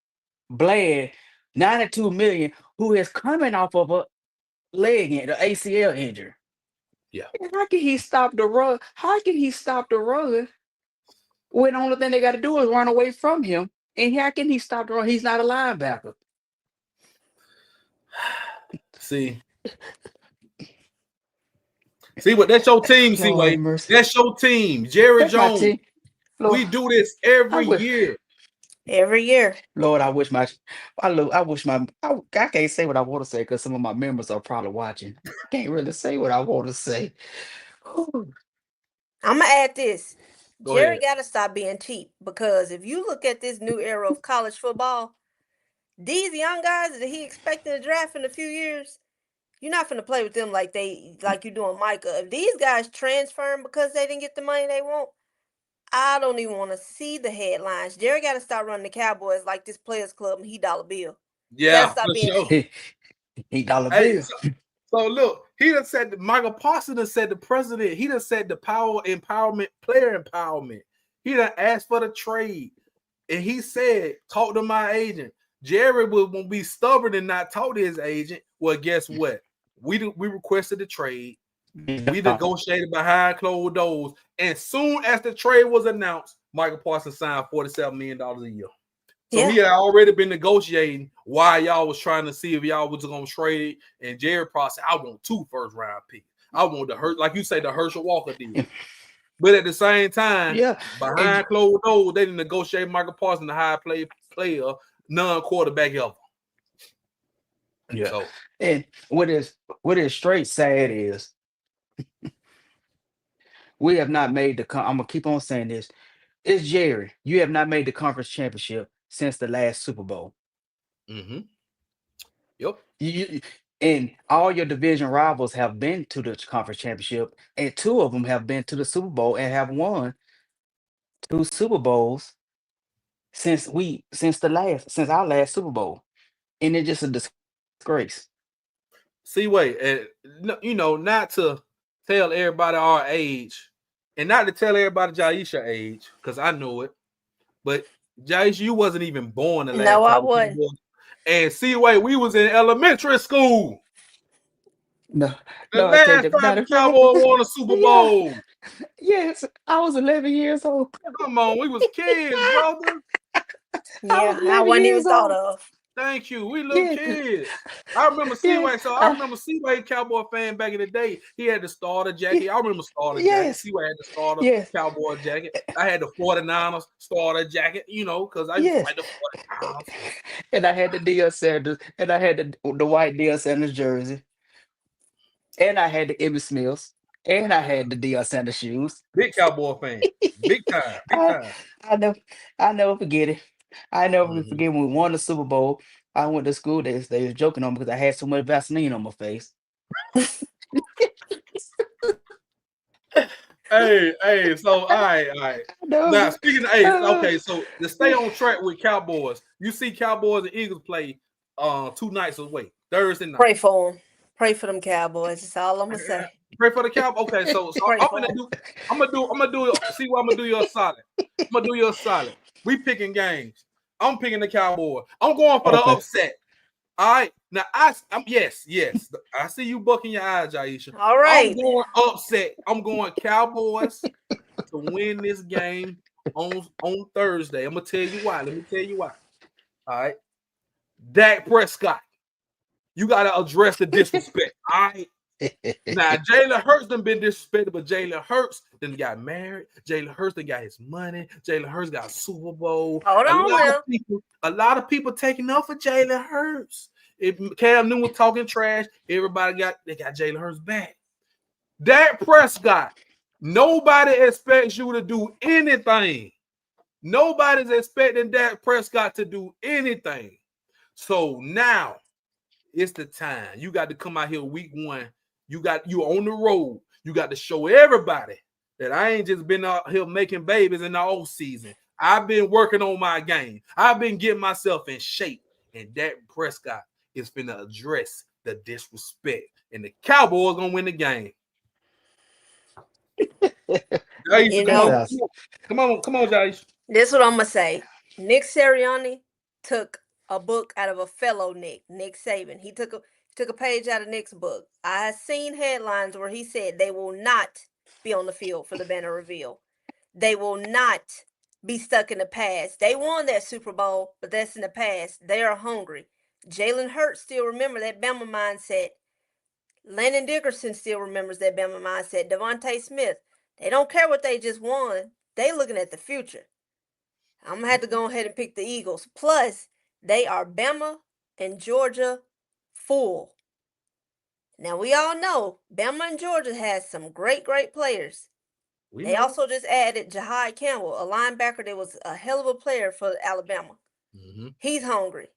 [SPEAKER 3] Bland, 92 million, who is coming off of a the ACL injury.
[SPEAKER 1] Yeah.
[SPEAKER 3] And how can he stop the run? How can he stop the run when the only thing they got to do is run away from him? And how can he stop the run? He's not a linebacker.
[SPEAKER 1] See, see what that's your team, see
[SPEAKER 3] Lord have
[SPEAKER 1] Wade.
[SPEAKER 3] mercy.
[SPEAKER 1] That's your team. Jerry
[SPEAKER 3] That's my
[SPEAKER 1] Jones.
[SPEAKER 3] team. Lord,
[SPEAKER 1] We do this
[SPEAKER 3] I
[SPEAKER 1] every
[SPEAKER 3] wish.
[SPEAKER 1] year.
[SPEAKER 2] Every year.
[SPEAKER 3] Lord, I wish I can't say what I want to say because some of my members are probably watching. Can't really say what I want to say. Whew.
[SPEAKER 2] I'm gonna add this.
[SPEAKER 1] Go
[SPEAKER 2] Jerry
[SPEAKER 1] ahead.
[SPEAKER 2] got to stop being cheap, because if you look at this new era of college football, these young guys that he expecting to draft in a few years, you're not gonna play with them like you doing Micah. If these guys transferring because they didn't get the money they want, I don't even want to see the headlines. Jerry got to start running the Cowboys like this Players Club and he dollar bill. Got to
[SPEAKER 1] Yeah,
[SPEAKER 2] stop
[SPEAKER 1] for
[SPEAKER 2] being
[SPEAKER 1] sure.
[SPEAKER 2] cheap.
[SPEAKER 3] He dollar
[SPEAKER 1] Hey,
[SPEAKER 3] bill.
[SPEAKER 1] so look, he done said Michael Parsons done said the president. He done said the power empowerment, player empowerment. He done asked for the trade, and he said, "Talk to my agent." Jerry won't be stubborn and not talk to his agent. Well, guess what? We requested the trade.
[SPEAKER 3] He's
[SPEAKER 1] We
[SPEAKER 3] gone.
[SPEAKER 1] negotiated behind closed doors, and soon as the trade was announced, Michael Parsons signed $47 million a year. So
[SPEAKER 2] Yeah.
[SPEAKER 1] he had already been negotiating while y'all was trying to see if y'all was gonna trade. And Jared Cross said, "I want 2 first-round picks. I want the like you say, the Herschel Walker deal." But at the same time,
[SPEAKER 3] Yeah. And
[SPEAKER 1] behind closed doors, they didn't negotiate Michael Parsons the high player, non-quarterback ever.
[SPEAKER 3] yeah.
[SPEAKER 1] So
[SPEAKER 3] And what is straight sad is we have not made I'm gonna keep on saying this. It's Jerry. You have not made the conference championship since the last Super Bowl.
[SPEAKER 1] mm-hmm. Yep.
[SPEAKER 3] You and all your division rivals have been to the conference championship, and two of them have been to the Super Bowl and have won two Super Bowls since our last Super Bowl. And it's just a disgrace.
[SPEAKER 1] See, wait, not to tell everybody our age, and not to tell everybody Jyesha age, because I know it. But Jyesha, you wasn't even born the
[SPEAKER 2] No,
[SPEAKER 1] last
[SPEAKER 2] I
[SPEAKER 1] time the
[SPEAKER 2] wouldn't.
[SPEAKER 1] Cowboys. And see, wait, we was in elementary school.
[SPEAKER 3] No,
[SPEAKER 1] The
[SPEAKER 3] no, I tell
[SPEAKER 1] last
[SPEAKER 3] you,
[SPEAKER 1] time
[SPEAKER 3] matter
[SPEAKER 1] the
[SPEAKER 3] of fact,
[SPEAKER 1] Cowboys won a Super
[SPEAKER 3] yeah,
[SPEAKER 1] Bowl.
[SPEAKER 3] yes, I was 11 years old.
[SPEAKER 1] Come on, we was kids, brother.
[SPEAKER 3] I was
[SPEAKER 2] Yeah, I
[SPEAKER 3] 11
[SPEAKER 2] wasn't even
[SPEAKER 3] years
[SPEAKER 2] thought
[SPEAKER 3] old.
[SPEAKER 2] of.
[SPEAKER 1] Thank you. We little
[SPEAKER 3] Yeah,
[SPEAKER 1] kids. I remember
[SPEAKER 3] yeah,
[SPEAKER 1] Seaway. So I remember Seaway Cowboy fan back in the day. He had the starter
[SPEAKER 3] yeah,
[SPEAKER 1] jacket. I remember starter jacket.
[SPEAKER 3] yes,
[SPEAKER 1] Seaway had the starter
[SPEAKER 3] yes,
[SPEAKER 1] Cowboy jacket. I had the 49ers starter jacket, because I used to
[SPEAKER 3] yes.
[SPEAKER 1] like the 49ers.
[SPEAKER 3] And I had the Deion Sanders, and I had the white Deion Sanders jersey, and I had the Emmitt Smiths, and I had the Deion Sanders shoes.
[SPEAKER 1] Big Cowboy fan. Big time. Big
[SPEAKER 3] I,
[SPEAKER 1] time.
[SPEAKER 3] I never, I never forget it. I never
[SPEAKER 1] Mhm.
[SPEAKER 3] forget when we won the Super Bowl. I went to school. They was joking on me because I had so much Vaseline on my face.
[SPEAKER 1] Hey. So all right. Now
[SPEAKER 3] No.
[SPEAKER 1] speaking of okay. So to stay on track with Cowboys, you see Cowboys and Eagles play 2 nights away, Thursday night.
[SPEAKER 2] Pray for them. Pray for them Cowboys. That's all I'm gonna say.
[SPEAKER 1] Pray for the Cowboys. Okay, so
[SPEAKER 2] Pray
[SPEAKER 1] I'm
[SPEAKER 2] for
[SPEAKER 1] gonna
[SPEAKER 2] them.
[SPEAKER 1] do. I'm gonna do. See what I'm gonna do you a solid. I'm gonna do you a solid. We picking games. I'm picking the Cowboys. I'm going for the
[SPEAKER 3] Okay.
[SPEAKER 1] upset. All right. Now I'm yes. I see you bucking your eyes, Jyesha.
[SPEAKER 2] All
[SPEAKER 1] I'm
[SPEAKER 2] right.
[SPEAKER 1] going upset. I'm going Cowboys to win this game on Thursday. I'm gonna tell you why. Let me tell you why. All right. Dak Prescott, you gotta address the disrespect. All right. Now Jalen Hurts done been disrespected, but Jalen Hurts then got married. Jalen Hurts then got his money. Jalen Hurts got a Super Bowl.
[SPEAKER 2] Hold on now.
[SPEAKER 1] A lot of people taking off for Jalen Hurts. If Cam Newton was talking trash, everybody got Jalen Hurts back. Dak Prescott, nobody expects you to do anything. Nobody's expecting Dak Prescott to do anything. So now it's the time. You got to come out here week 1. You on the road. You got to show everybody that I ain't just been out here making babies in the off season. I've been working on my game. I've been getting myself in shape. And Dak Prescott is finna address the disrespect. And the Cowboys gonna win the game.
[SPEAKER 2] You
[SPEAKER 1] Jayce,
[SPEAKER 3] That
[SPEAKER 2] know,
[SPEAKER 3] sounds.
[SPEAKER 1] come on, Jayce.
[SPEAKER 2] this is what I'm gonna say. Nick Sirianni took a book out of a fellow Nick Saban. He took a page out of Nick's book. I have seen headlines where he said they will not be on the field for the banner reveal. They will not be stuck in the past. They won that Super Bowl, but that's in the past. They are hungry. Jalen Hurts still remember that Bama mindset. Landon Dickerson still remembers that Bama mindset. Devontae Smith. They don't care what they just won. They looking at the future. I'm gonna have to go ahead and pick the Eagles. Plus, they are Bama and Georgia full. Now we all know Bama and Georgia has some great players.
[SPEAKER 1] We
[SPEAKER 2] They
[SPEAKER 1] know.
[SPEAKER 2] also just added Jahai Campbell, a linebacker that was a hell of a player for Alabama.
[SPEAKER 1] Mm-hmm.
[SPEAKER 2] He's hungry.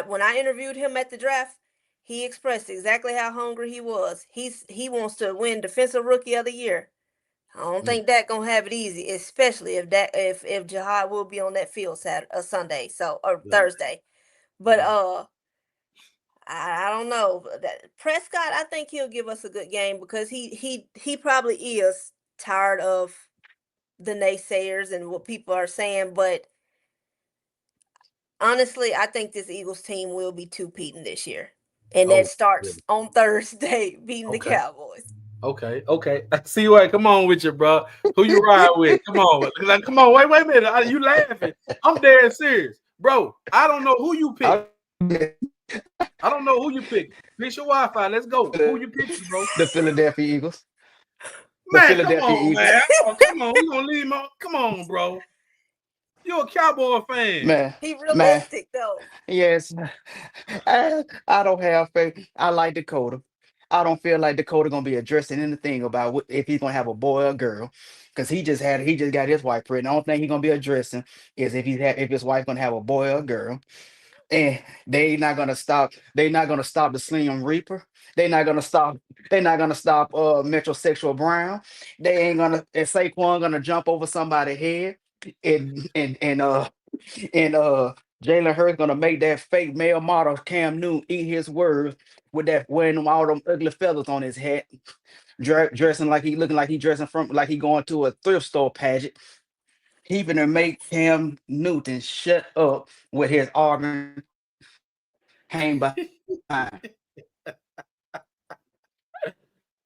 [SPEAKER 2] When I interviewed him at the draft, he expressed exactly how hungry he was. He wants to win Defensive Rookie of the Year. I don't think Dak gonna have it easy, especially if Jahai will be on that field Saturday, Sunday, or Thursday. But I don't know. That Prescott, I think he'll give us a good game because he probably is tired of the naysayers and what people are saying. But honestly, I think this Eagles team will be two-peating this year, and that
[SPEAKER 1] Oh,
[SPEAKER 2] starts
[SPEAKER 1] really?
[SPEAKER 2] on Thursday, beating the
[SPEAKER 1] Okay.
[SPEAKER 2] Cowboys.
[SPEAKER 1] Okay. I see what. Come on with you, bro. Who you ride with? Come on. Like, come on. Wait a minute. You laughing? I'm dead serious, bro. I don't know who you pick. I don't know who you pick. Fix your Wi-Fi. Let's go. Who you picking, bro?
[SPEAKER 3] The Philadelphia Eagles. The
[SPEAKER 1] Man, come
[SPEAKER 3] Philadelphia
[SPEAKER 1] on,
[SPEAKER 3] Eagles.
[SPEAKER 1] man. Come on. We gonna leave him on. Come on, bro. You're a Cowboy fan.
[SPEAKER 3] Man,
[SPEAKER 2] He
[SPEAKER 3] man.
[SPEAKER 2] realistic though.
[SPEAKER 3] Yes. I don't have faith. I like Dakota. I don't feel like Dakota gonna be addressing anything about if he's gonna have a boy or girl, because he just got his wife pregnant. The only thing he's gonna be addressing is if his wife gonna have a boy or a girl. And they not gonna stop. They not gonna stop the Slim Reaper. They not gonna stop. They not gonna stop metrosexual Brown. They ain't gonna and Saquon gonna jump over somebody's head. And and Jalen Hurts gonna make that fake male model Cam Newton eat his words with that wearing all them ugly feathers on his head, dressing like he looking like he dressing from like he going to a thrift store pageant. He gonna make Cam Newton shut up with his Auburn hang behind. I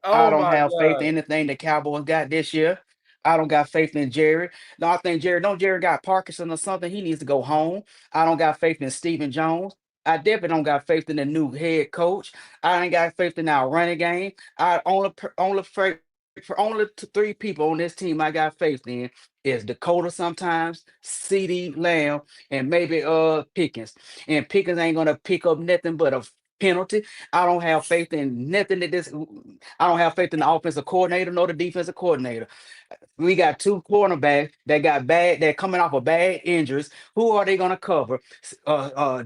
[SPEAKER 1] Oh
[SPEAKER 3] don't
[SPEAKER 1] my
[SPEAKER 3] have faith
[SPEAKER 1] God.
[SPEAKER 3] in anything the Cowboys got this year. I don't got faith in Jerry. No, I think Jerry got Parkinson or something. He needs to go home. I don't got faith in Stephen Jones. I definitely don't got faith in the new head coach. I ain't got faith in our running game. I only for only 3 people on this team I got faith in is Dakota sometimes, CD Lamb, and maybe Pickens. And Pickens ain't gonna pick up nothing but a penalty. I don't have faith in nothing that this. I don't have faith in the offensive coordinator nor the defensive coordinator. We got two cornerbacks that got bad, that coming off of bad injuries. Who are they gonna cover?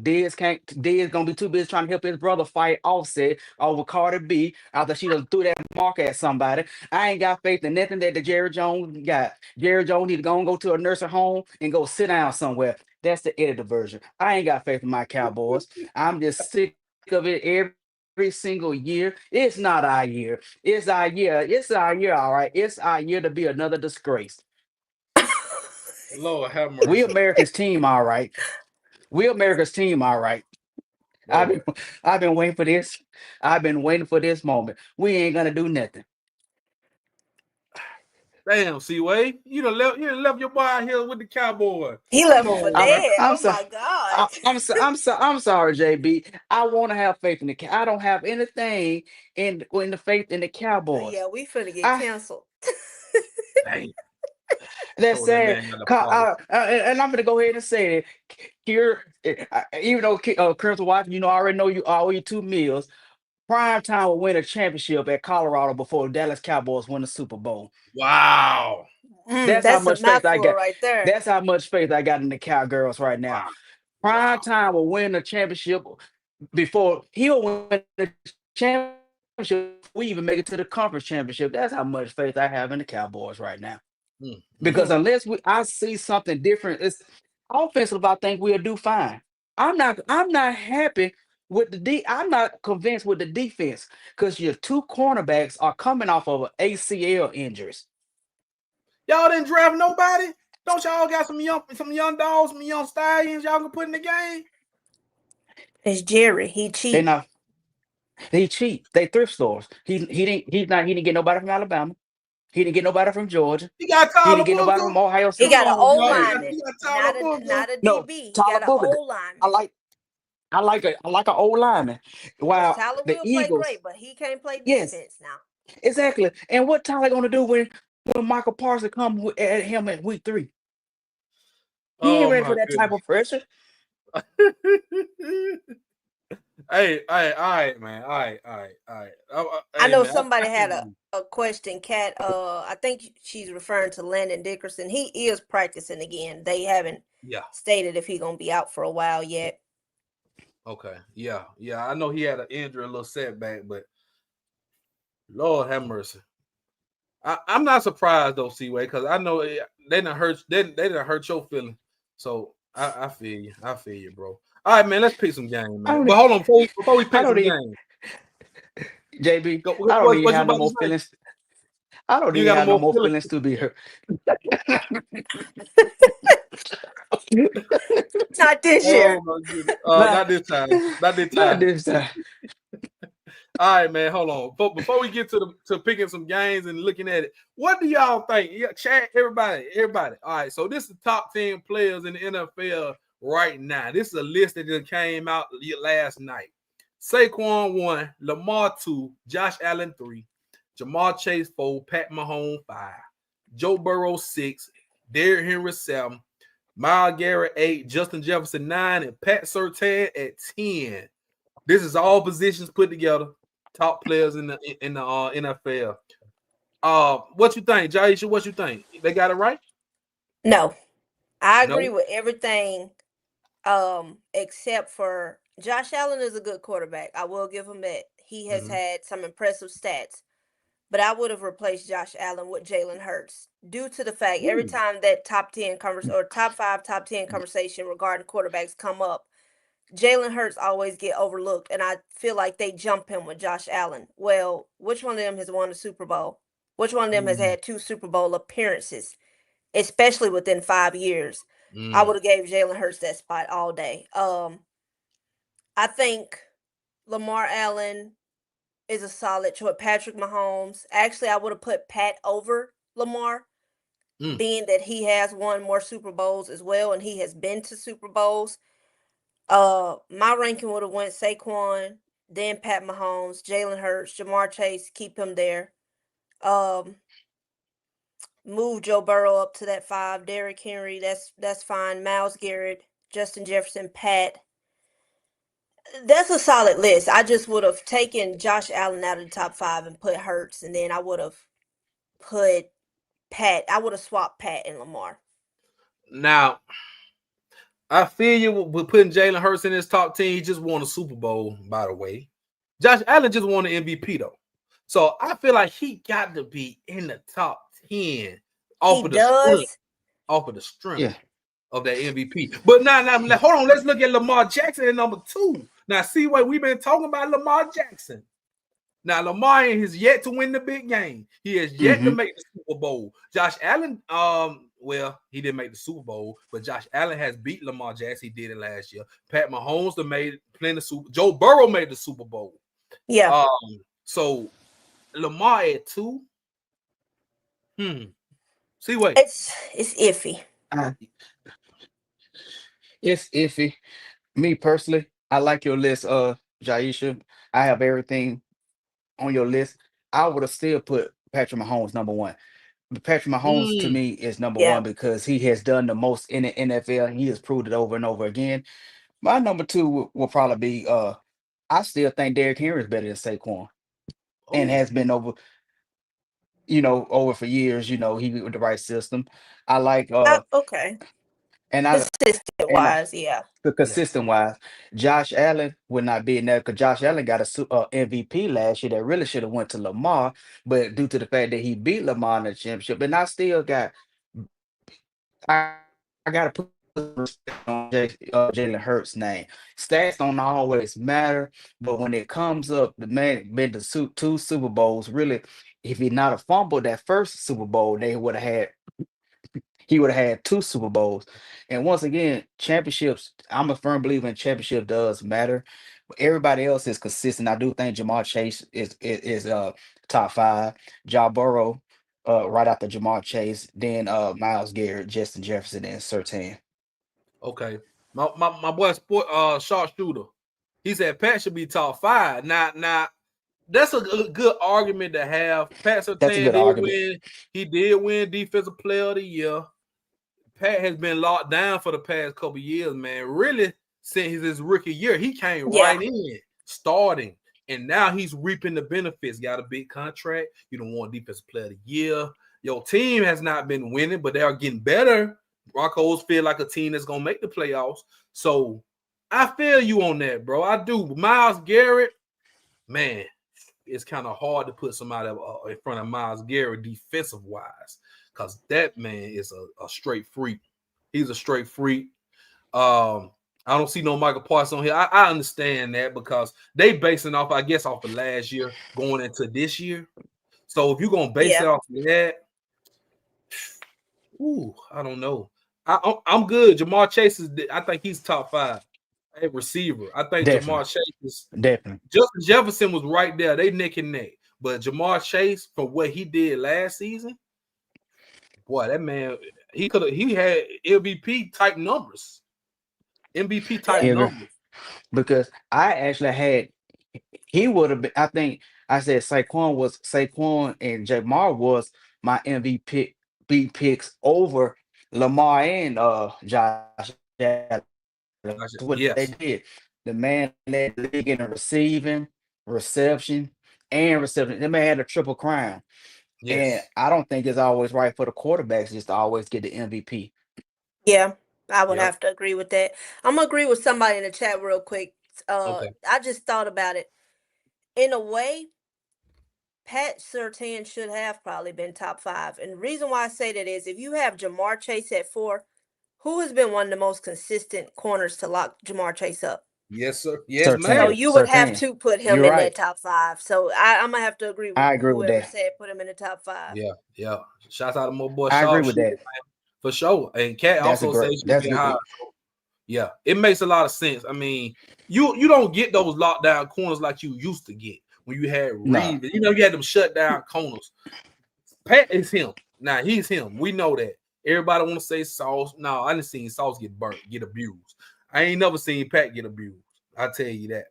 [SPEAKER 3] Diz gonna be too busy trying to help his brother fight Offset over Carter B after she done threw that mark at somebody. I ain't got faith in nothing that the Jerry Jones got. Jerry Jones need to go and go to a nursing home and go sit down somewhere. That's the edited version. I ain't got faith in my Cowboys. I'm just sick of it every single year. It's not our year. It's our year. It's our year, all right. It's our year to be another disgrace.
[SPEAKER 1] Lord have
[SPEAKER 3] We
[SPEAKER 1] mercy.
[SPEAKER 3] America's team, all right. We America's team, all right. I've been
[SPEAKER 1] Lord.
[SPEAKER 3] I've been waiting for this. I've been waiting for this moment. We ain't gonna do nothing.
[SPEAKER 1] Damn, C Way. You done left your boy out here with the Cowboy.
[SPEAKER 2] He
[SPEAKER 1] Come
[SPEAKER 2] left him for
[SPEAKER 1] on,
[SPEAKER 3] I'm
[SPEAKER 1] bro.
[SPEAKER 2] dead.
[SPEAKER 3] I'm
[SPEAKER 2] Oh
[SPEAKER 3] sorry.
[SPEAKER 2] my God.
[SPEAKER 3] I'm sorry, JB. I want to have faith in I don't have anything in the faith in the Cowboys.
[SPEAKER 2] Yeah, we finna get
[SPEAKER 3] I
[SPEAKER 2] canceled.
[SPEAKER 1] Damn.
[SPEAKER 3] That's
[SPEAKER 1] Told that
[SPEAKER 3] sad.
[SPEAKER 1] man not to play.
[SPEAKER 3] And I'm gonna go ahead and say it. Here, even though Crimson Watch, I already know you all your 2 meals. Prime time will win a championship at Colorado before the Dallas Cowboys win the Super Bowl.
[SPEAKER 1] Wow.
[SPEAKER 3] That's how
[SPEAKER 2] That's a
[SPEAKER 3] much faith I
[SPEAKER 2] mouthful
[SPEAKER 3] got.
[SPEAKER 2] right there.
[SPEAKER 3] That's how much faith I got in the Cowgirls right now.
[SPEAKER 1] Wow.
[SPEAKER 3] Prime
[SPEAKER 1] Wow.
[SPEAKER 3] time will win the championship before he'll win the championship. We even make it to the conference championship. That's how much faith I have in the Cowboys right now.
[SPEAKER 1] Mm, mm.
[SPEAKER 3] Because unless I see something different, it's offensive. I think we'll do fine. I'm not happy with I'm not convinced with the defense because your two cornerbacks are coming off of ACL injuries.
[SPEAKER 1] Y'all didn't draft nobody? Don't y'all got some young dogs, some young stallions y'all can put in the game?
[SPEAKER 2] It's Jerry. He
[SPEAKER 3] They
[SPEAKER 2] cheap.
[SPEAKER 3] not they cheap. They thrift stores. He didn't get nobody from Alabama. He didn't get nobody from Georgia.
[SPEAKER 1] He got
[SPEAKER 3] He didn't
[SPEAKER 1] Tyler
[SPEAKER 3] get nobody from
[SPEAKER 1] Booker.
[SPEAKER 3] Ohio
[SPEAKER 2] He
[SPEAKER 1] Come
[SPEAKER 3] State.
[SPEAKER 2] got an
[SPEAKER 1] on,
[SPEAKER 2] old
[SPEAKER 1] bro. He got,
[SPEAKER 2] lineman,
[SPEAKER 1] he got Tyler
[SPEAKER 2] not a
[SPEAKER 1] Booker.
[SPEAKER 2] not a
[SPEAKER 3] No,
[SPEAKER 2] DB. He
[SPEAKER 3] Tyler
[SPEAKER 2] got an
[SPEAKER 3] Booker.
[SPEAKER 2] old
[SPEAKER 3] I
[SPEAKER 2] lineman.
[SPEAKER 3] like I like an old lineman.
[SPEAKER 2] Because
[SPEAKER 3] While
[SPEAKER 2] Tyler
[SPEAKER 3] the
[SPEAKER 2] will play
[SPEAKER 3] Eagles,
[SPEAKER 2] great, but he can't play
[SPEAKER 3] yes,
[SPEAKER 2] defense now.
[SPEAKER 3] exactly. And what Tyler gonna do when Michael Parsons come at him at week 3? He ain't
[SPEAKER 1] Oh
[SPEAKER 3] ready
[SPEAKER 1] my
[SPEAKER 3] for that type
[SPEAKER 1] goodness.
[SPEAKER 3] of pressure.
[SPEAKER 1] Hey, all right, man. All right, all right, all right.
[SPEAKER 2] I
[SPEAKER 1] Hey,
[SPEAKER 2] know
[SPEAKER 1] man,
[SPEAKER 2] somebody
[SPEAKER 1] I
[SPEAKER 2] had
[SPEAKER 1] can't
[SPEAKER 2] a,
[SPEAKER 1] believe.
[SPEAKER 2] a question, Kat. I think she's referring to Landon Dickerson. He is practicing again. They haven't
[SPEAKER 1] Yeah.
[SPEAKER 2] stated if he's gonna be out for a while yet.
[SPEAKER 1] Okay. Yeah. Yeah. I know he had an injury, a little setback, but Lord have mercy. I'm not surprised though, Seaway, because I know they didn't hurt your feeling. So I feel you. I feel you, bro. All right, man. Let's pick some game,
[SPEAKER 3] I
[SPEAKER 1] man.
[SPEAKER 3] don't.
[SPEAKER 1] But hold on, before we
[SPEAKER 3] I
[SPEAKER 1] pick
[SPEAKER 3] don't
[SPEAKER 1] some
[SPEAKER 3] need
[SPEAKER 1] game,
[SPEAKER 3] JB.
[SPEAKER 1] go,
[SPEAKER 3] I don't even
[SPEAKER 1] what you
[SPEAKER 3] have no
[SPEAKER 1] about to
[SPEAKER 3] more
[SPEAKER 1] say?
[SPEAKER 3] feelings. I don't
[SPEAKER 1] You
[SPEAKER 3] even
[SPEAKER 1] got no
[SPEAKER 3] have no
[SPEAKER 1] more
[SPEAKER 3] more
[SPEAKER 1] feelings?
[SPEAKER 3] feelings to be hurt.
[SPEAKER 2] Not this
[SPEAKER 1] Oh
[SPEAKER 2] year.
[SPEAKER 1] my goodness.
[SPEAKER 3] Nah,
[SPEAKER 1] Not this time. Not this
[SPEAKER 3] not
[SPEAKER 1] time.
[SPEAKER 3] this time.
[SPEAKER 1] All right, man. Hold on. Before we get to picking some games and looking at it, what do y'all think? Yeah, chat, everybody. All right. So this is the top 10 players in the NFL right now. This is a list that just came out last night. Saquon 1, Lamar 2, Josh Allen 3, Jamar Chase 4, Pat Mahomes 5, Joe Burrow 6, Derrick Henry 7, Myles Garrett 8, Justin Jefferson 9, and Pat Surtain at 10. This is all positions put together. Top players in the NFL. What you think, Jyesha? What you think? They got it right?
[SPEAKER 2] No, I agree
[SPEAKER 1] No.
[SPEAKER 2] with everything. Except for Josh Allen is a good quarterback. I will give him that. He has
[SPEAKER 1] Mm-hmm.
[SPEAKER 2] had some impressive stats. But I would have replaced Josh Allen with Jalen Hurts due to the fact every
[SPEAKER 1] Ooh.
[SPEAKER 2] time that top 10 or top 5, top 10 conversation regarding quarterbacks come up, Jalen Hurts always get overlooked, and I feel like they jump him with Josh Allen. Well, which one of them has won a Super Bowl? Which one of them has
[SPEAKER 1] Mm-hmm.
[SPEAKER 2] had 2 Super Bowl appearances, especially within 5 years? I
[SPEAKER 1] Mm.
[SPEAKER 2] would have gave Jalen Hurts that spot all day. I think Lamar Allen is a solid choice. Patrick Mahomes. Actually, I would have put Pat over Lamar,
[SPEAKER 1] Mm.
[SPEAKER 2] being that he has won more Super Bowls as well, and he has been to Super Bowls. My ranking would have went Saquon, then Pat Mahomes, Jalen Hurts, Jamar Chase, keep him there. Um, Move Joe Burrow up to that 5. Derrick Henry, that's fine. Myles Garrett, Justin Jefferson, Pat. That's a solid list. I just would have taken Josh Allen out of the top 5 and put Hurts, and then I would have put Pat. I would have swapped Pat and Lamar.
[SPEAKER 1] Now, I feel you with putting Jalen Hurts in his top 10. He just won a Super Bowl, by the way. Josh Allen just won the MVP, though. So I feel like he got to be in the top 10 off
[SPEAKER 2] He
[SPEAKER 1] of the strength,
[SPEAKER 2] does.
[SPEAKER 1] off of the strength
[SPEAKER 3] Yeah.
[SPEAKER 1] of that MVP. But now, hold on. Let's look at Lamar Jackson at number 2. Now, see what we've been talking about Lamar Jackson. Now, Lamar has yet to win the big game. He has yet to make the Super Bowl. Josh Allen, well, he didn't make the Super Bowl, but Josh Allen has beat Lamar Jackson. He did it last year. Pat Mahomes made plenty of Super. Joe Burrow made the Super Bowl.
[SPEAKER 2] Yeah.
[SPEAKER 1] So Lamar at 2. See, wait.
[SPEAKER 2] It's iffy.
[SPEAKER 3] It's iffy. Me personally, I like your list, Jyesha. I have everything on your list. I would have still put Patrick Mahomes number 1. But Patrick Mahomes to me is number
[SPEAKER 2] Yeah.
[SPEAKER 3] 1 because he has done the most in the NFL. He has proved it over and over again. My number 2 will probably be I still think Derrick Henry is better than Saquon and has been over, over for years. He with the right system. I like
[SPEAKER 2] Okay.
[SPEAKER 3] and I
[SPEAKER 2] Consistent
[SPEAKER 3] and I
[SPEAKER 2] wise, yeah.
[SPEAKER 3] the consistent wise, Josh Allen would not be in there because Josh Allen got a MVP last year that really should have went to Lamar, but due to the fact that he beat Lamar in the championship, and I still got I gotta put respect on Jalen Hurts' name. Stats don't always matter, but when it comes up, the man been to 2 Super Bowls. Really, if he not a fumble that first Super Bowl, they would have had he would have had 2 Super Bowls. And once again, championships, I'm a firm believer in championship does matter. But everybody else is consistent. I do think Jamar Chase is top 5. Joe Burrow, right after Jamar Chase, then Miles Garrett, Justin Jefferson, and Surtain.
[SPEAKER 1] Okay. My boy sharpshooter. He said Pat should be top 5. Now that's a good argument to have. Pat
[SPEAKER 3] That's a
[SPEAKER 1] Surtain
[SPEAKER 3] good
[SPEAKER 1] did
[SPEAKER 3] argument.
[SPEAKER 1] win. He did win Defensive Player of the Year. Pat has been locked down for the past couple years, man. Really, since his rookie year, he came right in, starting, and now he's reaping the benefits. Got a big contract. You don't want Defensive Player of the Year. Your team has not been winning, but they are getting better. Broncos feel like a team that's gonna make the playoffs. So I feel you on that, bro. I do. Miles Garrett, man, it's kind of hard to put somebody in front of Miles Garrett defensive wise, because that man is a straight freak. He's a straight freak. I don't see no Michael Parsons on here. I understand that because they basing off, I guess, off of last year going into this year. So if you're gonna base it off of that, I don't know. I'm good. Jamar Chase is. I think he's top 5 a receiver. I think Jamar
[SPEAKER 3] Definitely.
[SPEAKER 1] Chase is.
[SPEAKER 3] Definitely.
[SPEAKER 1] Justin Jefferson was right there. They neck and neck. But Jamar Chase, for what he did last season, boy, that man, he had MVP type numbers. MVP type
[SPEAKER 2] Yeah.
[SPEAKER 1] numbers.
[SPEAKER 3] Because I actually had he would have been. I think I said Saquon and Jamar was my MVP picks over Lamar and Josh Allen. That's what they did.
[SPEAKER 1] Yes.
[SPEAKER 3] The man led the league in receiving, reception, and reception. The man had a triple crown. And
[SPEAKER 1] Yes.
[SPEAKER 3] I don't think it's always right for the quarterbacks just to always get the MVP.
[SPEAKER 2] Yeah. I would
[SPEAKER 1] Yep.
[SPEAKER 2] have to agree with that. I'm gonna agree with somebody in the chat real quick.
[SPEAKER 1] Okay.
[SPEAKER 2] I just thought about it. In a way, Pat Surtain should have probably been top 5. And the reason why I say that is if you have Jamar Chase at 4, who has been one of the most consistent corners to lock Jamar Chase up?
[SPEAKER 1] Yes, sir. Yes,
[SPEAKER 2] So
[SPEAKER 1] ma'am.
[SPEAKER 2] you would have
[SPEAKER 3] Surtain.
[SPEAKER 2] to put him
[SPEAKER 3] You're
[SPEAKER 2] in that
[SPEAKER 3] right.
[SPEAKER 2] top 5. So I'm gonna have to agree with
[SPEAKER 3] I agree with
[SPEAKER 2] whoever
[SPEAKER 3] that.
[SPEAKER 2] said put him in the top 5.
[SPEAKER 1] Yeah. Shout out to my boy
[SPEAKER 3] I agree with
[SPEAKER 1] Sharpshooter,
[SPEAKER 3] that.
[SPEAKER 1] man, for sure. And Cat
[SPEAKER 3] That's a
[SPEAKER 1] also
[SPEAKER 3] great.
[SPEAKER 1] says she
[SPEAKER 3] That's
[SPEAKER 1] been high.
[SPEAKER 3] good.
[SPEAKER 1] Yeah, it makes a lot of sense. I mean, you don't get those lockdown corners like you used to get when you had
[SPEAKER 3] No.
[SPEAKER 1] Reed. You had them shut down corners. Pat is him. Now he's him. We know that. Everybody want to say Sauce. No, I didn't see Sauce get burnt, get abused. I ain't never seen Pat get abused. I tell you that.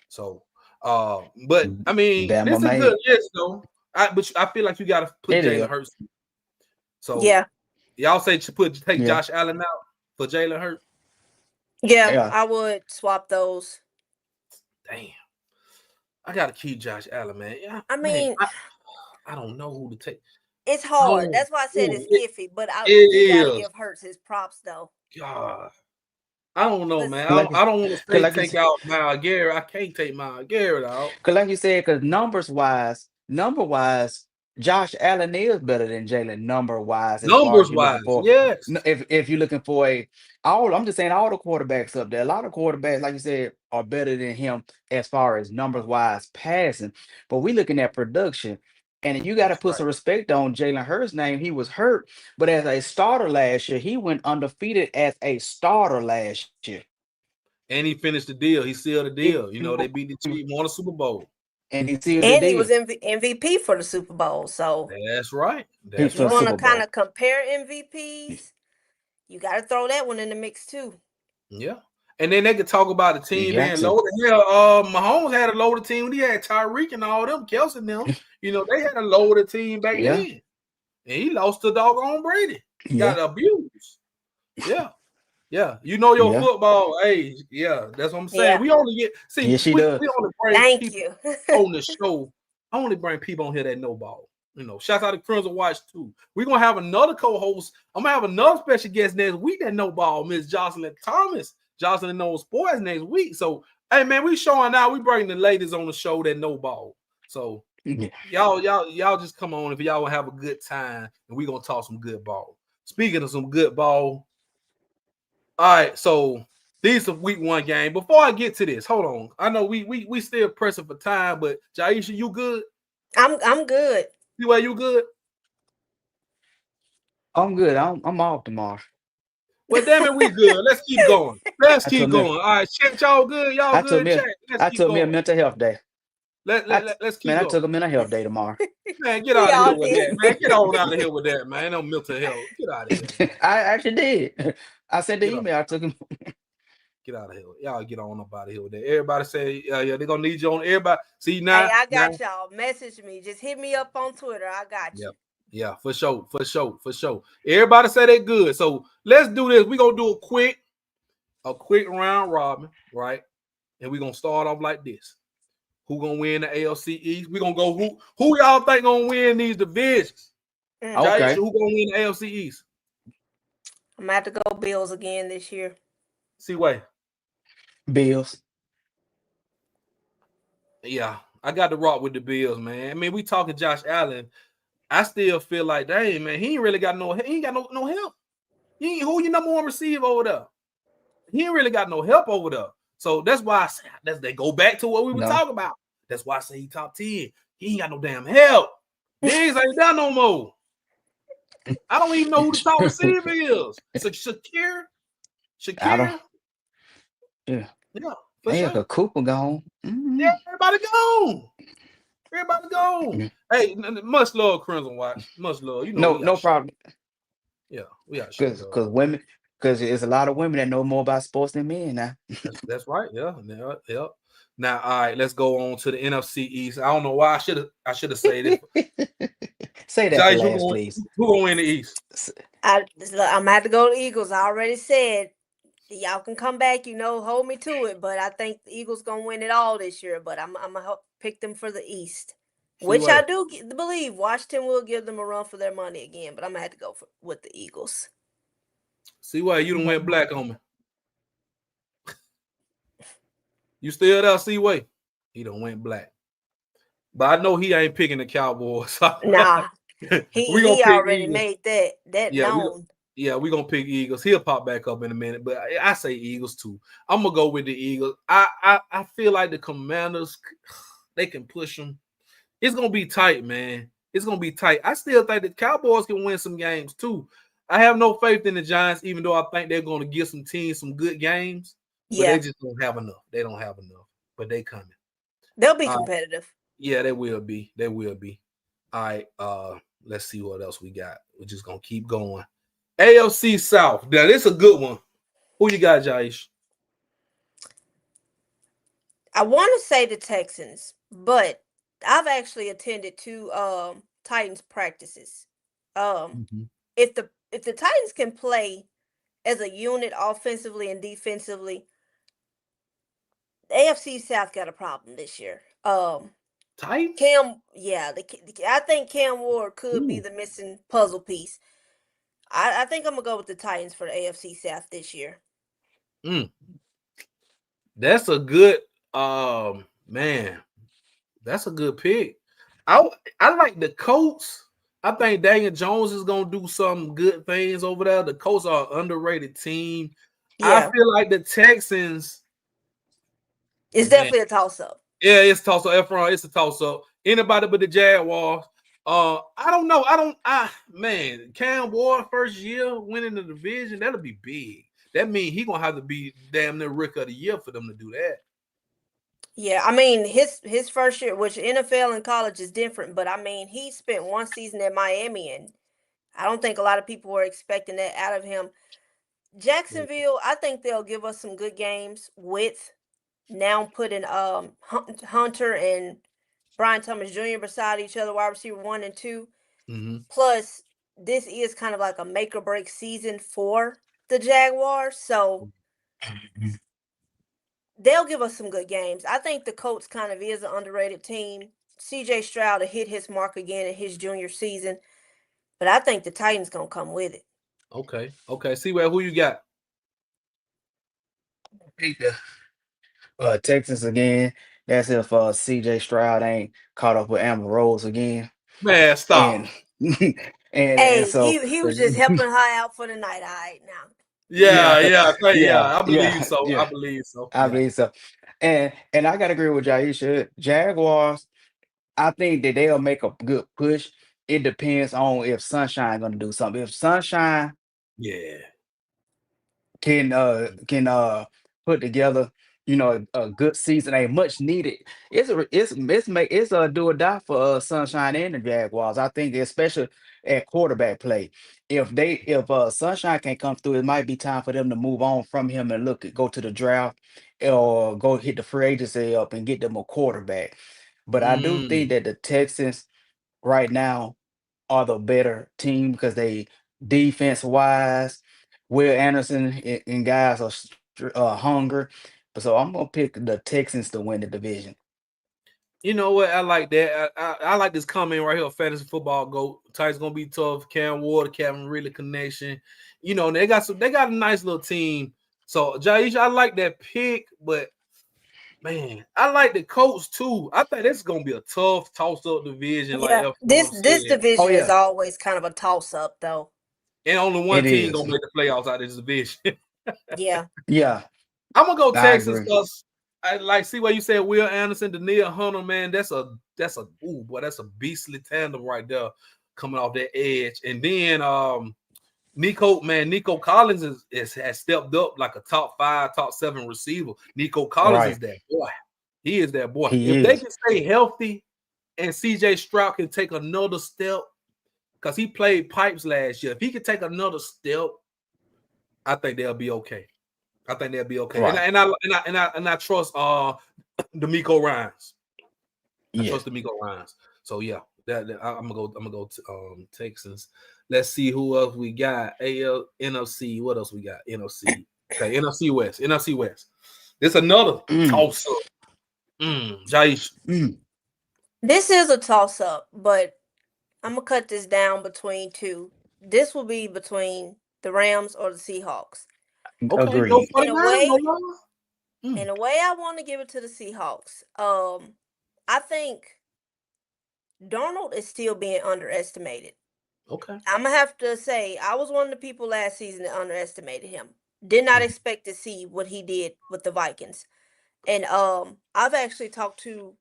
[SPEAKER 1] So, but I mean, this
[SPEAKER 3] Bama
[SPEAKER 1] is a good
[SPEAKER 3] made.
[SPEAKER 1] list though. But I feel like you got to put
[SPEAKER 3] It is.
[SPEAKER 1] Jalen Hurts. So
[SPEAKER 2] Yeah.
[SPEAKER 1] y'all say take
[SPEAKER 3] Yeah.
[SPEAKER 1] Josh Allen out for Jalen Hurts.
[SPEAKER 2] Yeah,
[SPEAKER 3] Yeah.
[SPEAKER 2] I would swap those.
[SPEAKER 1] damn, I gotta keep Josh Allen, man. Yeah,
[SPEAKER 2] I
[SPEAKER 1] man,
[SPEAKER 2] mean,
[SPEAKER 1] I don't know who to take.
[SPEAKER 2] it's
[SPEAKER 1] I
[SPEAKER 2] hard.
[SPEAKER 1] don't.
[SPEAKER 2] That's why I said
[SPEAKER 1] Ooh,
[SPEAKER 2] it's iffy. But
[SPEAKER 1] it
[SPEAKER 2] you got to
[SPEAKER 1] is.
[SPEAKER 2] give Hurts his props though.
[SPEAKER 1] God, I don't know, man.
[SPEAKER 2] Cause
[SPEAKER 3] Cause like,
[SPEAKER 1] I don't want to
[SPEAKER 3] cause
[SPEAKER 1] say
[SPEAKER 3] like you
[SPEAKER 1] take out Miles Garrett. I can't take Miles Garrett out.
[SPEAKER 3] Cause like you said, cause number wise, Josh Allen is better than Jalen number wise as far
[SPEAKER 1] Numbers
[SPEAKER 3] as you're looking
[SPEAKER 1] wise,
[SPEAKER 3] for.
[SPEAKER 1] yes.
[SPEAKER 3] If you're looking for I'm just saying all the quarterbacks up there. A lot of quarterbacks, like you said, are better than him as far as numbers wise passing. But we looking at production. And you got to
[SPEAKER 1] That's
[SPEAKER 3] put
[SPEAKER 1] right.
[SPEAKER 3] some respect on Jalen Hurts' name. He was hurt, but as a starter last year, he went undefeated as a starter last year.
[SPEAKER 1] And he finished the deal. He sealed the
[SPEAKER 3] He
[SPEAKER 1] deal. You know, they beat the Chiefs, won a Super Bowl.
[SPEAKER 3] and he sealed the
[SPEAKER 2] and he
[SPEAKER 3] deal.
[SPEAKER 2] was MVP for the Super Bowl. So
[SPEAKER 1] That's right.
[SPEAKER 3] He
[SPEAKER 1] That's
[SPEAKER 2] you
[SPEAKER 3] for
[SPEAKER 1] right.
[SPEAKER 2] want to
[SPEAKER 3] Super
[SPEAKER 2] kind
[SPEAKER 3] Bowl.
[SPEAKER 2] of compare MVPs, you got to throw that one in the mix too.
[SPEAKER 1] Yeah. And then they could talk about the
[SPEAKER 3] You
[SPEAKER 1] team
[SPEAKER 3] got
[SPEAKER 1] being
[SPEAKER 3] to.
[SPEAKER 1] loaded. Hell, Mahomes had a loaded team when he had Tyreek and all them, Kelsey and them. You know, they had a loaded team back
[SPEAKER 3] Yeah,
[SPEAKER 1] then. And he lost to doggone Brady.
[SPEAKER 3] yeah,
[SPEAKER 1] Got abused. Yeah. Yeah. You know your
[SPEAKER 3] yeah.
[SPEAKER 1] football age. Yeah. That's what I'm saying.
[SPEAKER 2] Yeah,
[SPEAKER 1] We only get
[SPEAKER 3] Yes, she does.
[SPEAKER 1] we only bring
[SPEAKER 2] thank
[SPEAKER 1] people
[SPEAKER 2] you.
[SPEAKER 1] on the show. I only bring people on here that know ball. You know, shout out to Crimson Watch too. We're gonna have another co-host. I'm gonna have another special guest next week that know ball, Miss Jocelyn Thomas. Jocelyn knows sports next week. So hey man, we showing out. We bring the ladies on the show that know ball. So
[SPEAKER 3] Yeah.
[SPEAKER 1] y'all just come on if y'all will have a good time and we gonna talk some good ball. Speaking of some good ball, all right, so these are week one game. Before I get to this, hold on. I know we still pressing for time, but Jyesha, you good?
[SPEAKER 2] I'm good.
[SPEAKER 1] You you good?
[SPEAKER 3] I'm good. I'm off tomorrow.
[SPEAKER 1] Well, damn it, we good. Let's keep going. Let's
[SPEAKER 3] I took
[SPEAKER 1] keep
[SPEAKER 3] me.
[SPEAKER 1] going. All right, chat, y'all good. Y'all
[SPEAKER 3] I took
[SPEAKER 1] good,
[SPEAKER 3] me.
[SPEAKER 1] chat. Let's
[SPEAKER 3] I
[SPEAKER 1] keep
[SPEAKER 3] took me a
[SPEAKER 1] going.
[SPEAKER 3] mental health day.
[SPEAKER 1] Let's keep
[SPEAKER 3] Man, I
[SPEAKER 1] going.
[SPEAKER 3] took a mental health day tomorrow.
[SPEAKER 1] Man, get
[SPEAKER 2] We
[SPEAKER 1] out of here
[SPEAKER 2] all
[SPEAKER 1] with
[SPEAKER 2] did.
[SPEAKER 1] that, man. Get on out of here with that, man. No mental health. Get out of here, man.
[SPEAKER 3] I actually did. I sent the
[SPEAKER 1] Get on.
[SPEAKER 3] email. I took him.
[SPEAKER 1] Get out of here. Y'all get on up out of here with that. Everybody say, yeah, they're gonna need you on everybody. See
[SPEAKER 2] Hey,
[SPEAKER 1] now,
[SPEAKER 2] I
[SPEAKER 1] now.
[SPEAKER 2] got y'all. Message me. Just hit me up on Twitter. I got
[SPEAKER 1] Yeah.
[SPEAKER 2] you.
[SPEAKER 1] Yeah, for sure, for sure, for sure. Everybody say they good. So let's do this. We're gonna do a quick round robin, right? And we're gonna start off like this. Who gonna win the ALC East? We're gonna go who y'all think gonna win these divisions?
[SPEAKER 2] Mm.
[SPEAKER 1] Jaisha,
[SPEAKER 3] Okay.
[SPEAKER 1] who gonna win the ALC East?
[SPEAKER 2] I'm gonna have to go Bills again this year.
[SPEAKER 1] See way.
[SPEAKER 3] Bills.
[SPEAKER 1] Yeah, I got to rock with the Bills, man. I mean, we talking Josh Allen. I still feel like, dang, man, he ain't really got no no help. Who your number one receiver over there? He ain't really got no help over there. So that's why I say they go back to what we were
[SPEAKER 3] No.
[SPEAKER 1] talking about. That's why I say he top 10. He ain't got no damn help. Diggs ain't done no more. I don't even know who the top receiver is. Shakir?
[SPEAKER 3] I don't.
[SPEAKER 1] Shakir?
[SPEAKER 3] Yeah.
[SPEAKER 1] Yeah, for
[SPEAKER 3] Yeah.
[SPEAKER 1] sure.
[SPEAKER 3] Cause Cooper gone.
[SPEAKER 1] Yeah, everybody gone. Everybody gone.
[SPEAKER 3] Mhm.
[SPEAKER 1] Hey, much love, Crimson Watch. Much love. You know,
[SPEAKER 3] No.
[SPEAKER 1] we got
[SPEAKER 3] No
[SPEAKER 1] show.
[SPEAKER 3] problem.
[SPEAKER 1] Yeah, we got show
[SPEAKER 3] Cause
[SPEAKER 1] love.
[SPEAKER 3] women. Cause there's a lot of women that know more about sports than men now.
[SPEAKER 1] That's right. Yeah, yeah, yeah. Now, all right, let's go on to the NFC East. I don't know why I should have said it.
[SPEAKER 3] Say that for
[SPEAKER 1] Jay,
[SPEAKER 3] last, please.
[SPEAKER 1] who gonna win the East?
[SPEAKER 3] S-
[SPEAKER 2] I'm gonna have to go to Eagles. I already said y'all can come back. Hold me to it. But I think the Eagles gonna win it all this year. But I'm gonna pick them for the East,
[SPEAKER 1] See
[SPEAKER 2] which I
[SPEAKER 1] way.
[SPEAKER 2] do believe Washington will give them a run for their money again. But I'm gonna have to go with the Eagles.
[SPEAKER 1] See way. You done went black on me. You still there? See way. He done went black. But I know he ain't picking the Cowboys.
[SPEAKER 2] Nah,
[SPEAKER 1] We gonna
[SPEAKER 2] he
[SPEAKER 1] pick
[SPEAKER 2] already
[SPEAKER 1] Eagles.
[SPEAKER 2] made that
[SPEAKER 1] Yeah,
[SPEAKER 2] known.
[SPEAKER 1] we gonna pick Eagles. He'll pop back up in a minute, but I say Eagles too. I'm gonna go with the Eagles. I feel like the Commanders, they can push them. It's gonna be tight, man. It's gonna be tight. I still think the Cowboys can win some games too. I have no faith in the Giants, even though I think they're gonna give some teams some good games, but they
[SPEAKER 2] Yeah,
[SPEAKER 1] just don't have enough. They don't have enough, but they coming.
[SPEAKER 2] they'll be
[SPEAKER 1] Uh,
[SPEAKER 2] competitive.
[SPEAKER 1] yeah, they will be. They will be. All right. Let's see what else we got. We're just gonna keep going. AFC South. Now, this is a good one. Who you got, Jaish?
[SPEAKER 2] I want to say the Texans, but I've actually attended two Titans practices. Um,
[SPEAKER 3] Mhm.
[SPEAKER 2] if the Titans can play as a unit offensively and defensively, AFC South got a problem this year.
[SPEAKER 1] Titans.
[SPEAKER 2] Cam, yeah, I think Cam Ward could be
[SPEAKER 1] Ooh.
[SPEAKER 2] the missing puzzle piece. I think I'm gonna go with the Titans for the AFC South this year.
[SPEAKER 1] Mm. That's a good man. That's a good pick. I I like the Colts. I think Daniel Jones is gonna do some good things over there. The Colts are an underrated team. I
[SPEAKER 2] Yeah,
[SPEAKER 1] feel like the Texans,
[SPEAKER 2] it's
[SPEAKER 1] man.
[SPEAKER 2] definitely a toss up.
[SPEAKER 1] Yeah, it's toss up. Efron, it's a toss up. Anybody but the Jaguars. I don't know. Man, Cam Ward first year winning the division, that'll be big. That means he gonna have to be damn near Rick of the year for them to do that.
[SPEAKER 2] Yeah, I mean his first year, which NFL and college is different, but I mean he spent one season at Miami, and I don't think a lot of people were expecting that out of him. Jacksonville, I think they'll give us some good games with now putting Hunter and Brian Thomas Jr. beside each other, wide receiver 1 and 2.
[SPEAKER 1] Mm-hmm.
[SPEAKER 2] Plus, this is kind of like a make or break season for the Jaguars, so they'll give us some good games. I think the Colts kind of is an underrated team. CJ Stroud to hit his mark again in his junior season, but I think the Titans gonna come with it.
[SPEAKER 1] Okay. Okay. See where who you got?
[SPEAKER 3] Pick the Texans again. That's if CJ Stroud ain't caught up with Amber Rose again.
[SPEAKER 1] Man, stop.
[SPEAKER 3] And and
[SPEAKER 2] Hey,
[SPEAKER 3] so
[SPEAKER 2] he was just helping her out for the night. All right, now.
[SPEAKER 1] Yeah,
[SPEAKER 3] yeah,
[SPEAKER 1] yeah, yeah.
[SPEAKER 3] yeah,
[SPEAKER 1] I believe
[SPEAKER 3] yeah,
[SPEAKER 1] so. I
[SPEAKER 3] yeah.
[SPEAKER 1] believe so.
[SPEAKER 3] I
[SPEAKER 1] Yeah.
[SPEAKER 3] believe so. And I gotta agree with Jyesha. Jaguars, I think that they'll make a good push. It depends on if Sunshine gonna do something. If Sunshine
[SPEAKER 1] Yeah.
[SPEAKER 3] can put together, a good season, a much needed. It's a do or die for Sunshine and the Jaguars. I think especially at quarterback play. If Sunshine can't come through, it might be time for them to move on from him and go to the draft or go hit the free agency up and get them a quarterback. But I do think
[SPEAKER 1] Mm.
[SPEAKER 3] that the Texans right now are the better team because they defense wise, Will Anderson and guys are hungry. But so I'm gonna pick the Texans to win the division.
[SPEAKER 1] You know what? I like that. I like this comment right here. Fantasy football go. Titans gonna be tough. Cam Ward, Kevin really connection. They got a nice little team. So Jaish, I like that pick, but man, I like the Colts too. I think this is gonna be a tough toss-up division, like
[SPEAKER 2] Yeah,
[SPEAKER 1] F1
[SPEAKER 2] this
[SPEAKER 1] said.
[SPEAKER 3] Oh
[SPEAKER 2] division is
[SPEAKER 3] yeah,
[SPEAKER 2] always kind of a toss up, though.
[SPEAKER 1] And only one
[SPEAKER 3] it
[SPEAKER 1] team
[SPEAKER 3] is.
[SPEAKER 1] gonna make the playoffs out of this division.
[SPEAKER 2] Yeah,
[SPEAKER 3] Yeah,
[SPEAKER 1] I'm gonna go
[SPEAKER 3] I
[SPEAKER 1] Texas
[SPEAKER 3] agree.
[SPEAKER 1] because I like see where you said Will Anderson, Danielle Hunter, man. That's a beastly tandem right there coming off that edge. And then Nico Collins has stepped up like a top 5, top 7 receiver. Nico Collins is
[SPEAKER 3] Right,
[SPEAKER 1] that boy. He is that boy.
[SPEAKER 3] he
[SPEAKER 1] If they
[SPEAKER 3] is.
[SPEAKER 1] can stay healthy and CJ Stroud can take another step, because he played pipes last year. If he can take another step, I think they'll be okay. I think they'll be okay.
[SPEAKER 3] Right.
[SPEAKER 1] And I trust D'Amico Ryans. I
[SPEAKER 3] Yes.
[SPEAKER 1] trust D'Amico Ryans. So yeah, I'm gonna go to Texans. Let's see who else we got. AL NFC. What else we got? NFC. Okay, NFC West. NFC West. This another
[SPEAKER 3] Mm,
[SPEAKER 1] toss up. Jaish.
[SPEAKER 3] mm.
[SPEAKER 2] this is a toss up, but I'm gonna cut this down between two. This will be between the Rams or the Seahawks.
[SPEAKER 1] Okay, no
[SPEAKER 3] Agreed.
[SPEAKER 2] In a
[SPEAKER 1] 49ers, no
[SPEAKER 2] way,
[SPEAKER 1] longer.
[SPEAKER 2] in a way, I want to give it to the Seahawks. I think Darnold is still being underestimated.
[SPEAKER 1] Okay.
[SPEAKER 2] I'm gonna have to say I was one of the people last season that underestimated him. Did not
[SPEAKER 1] Mhm.
[SPEAKER 2] expect to see what he did with the Vikings. And I've actually talked to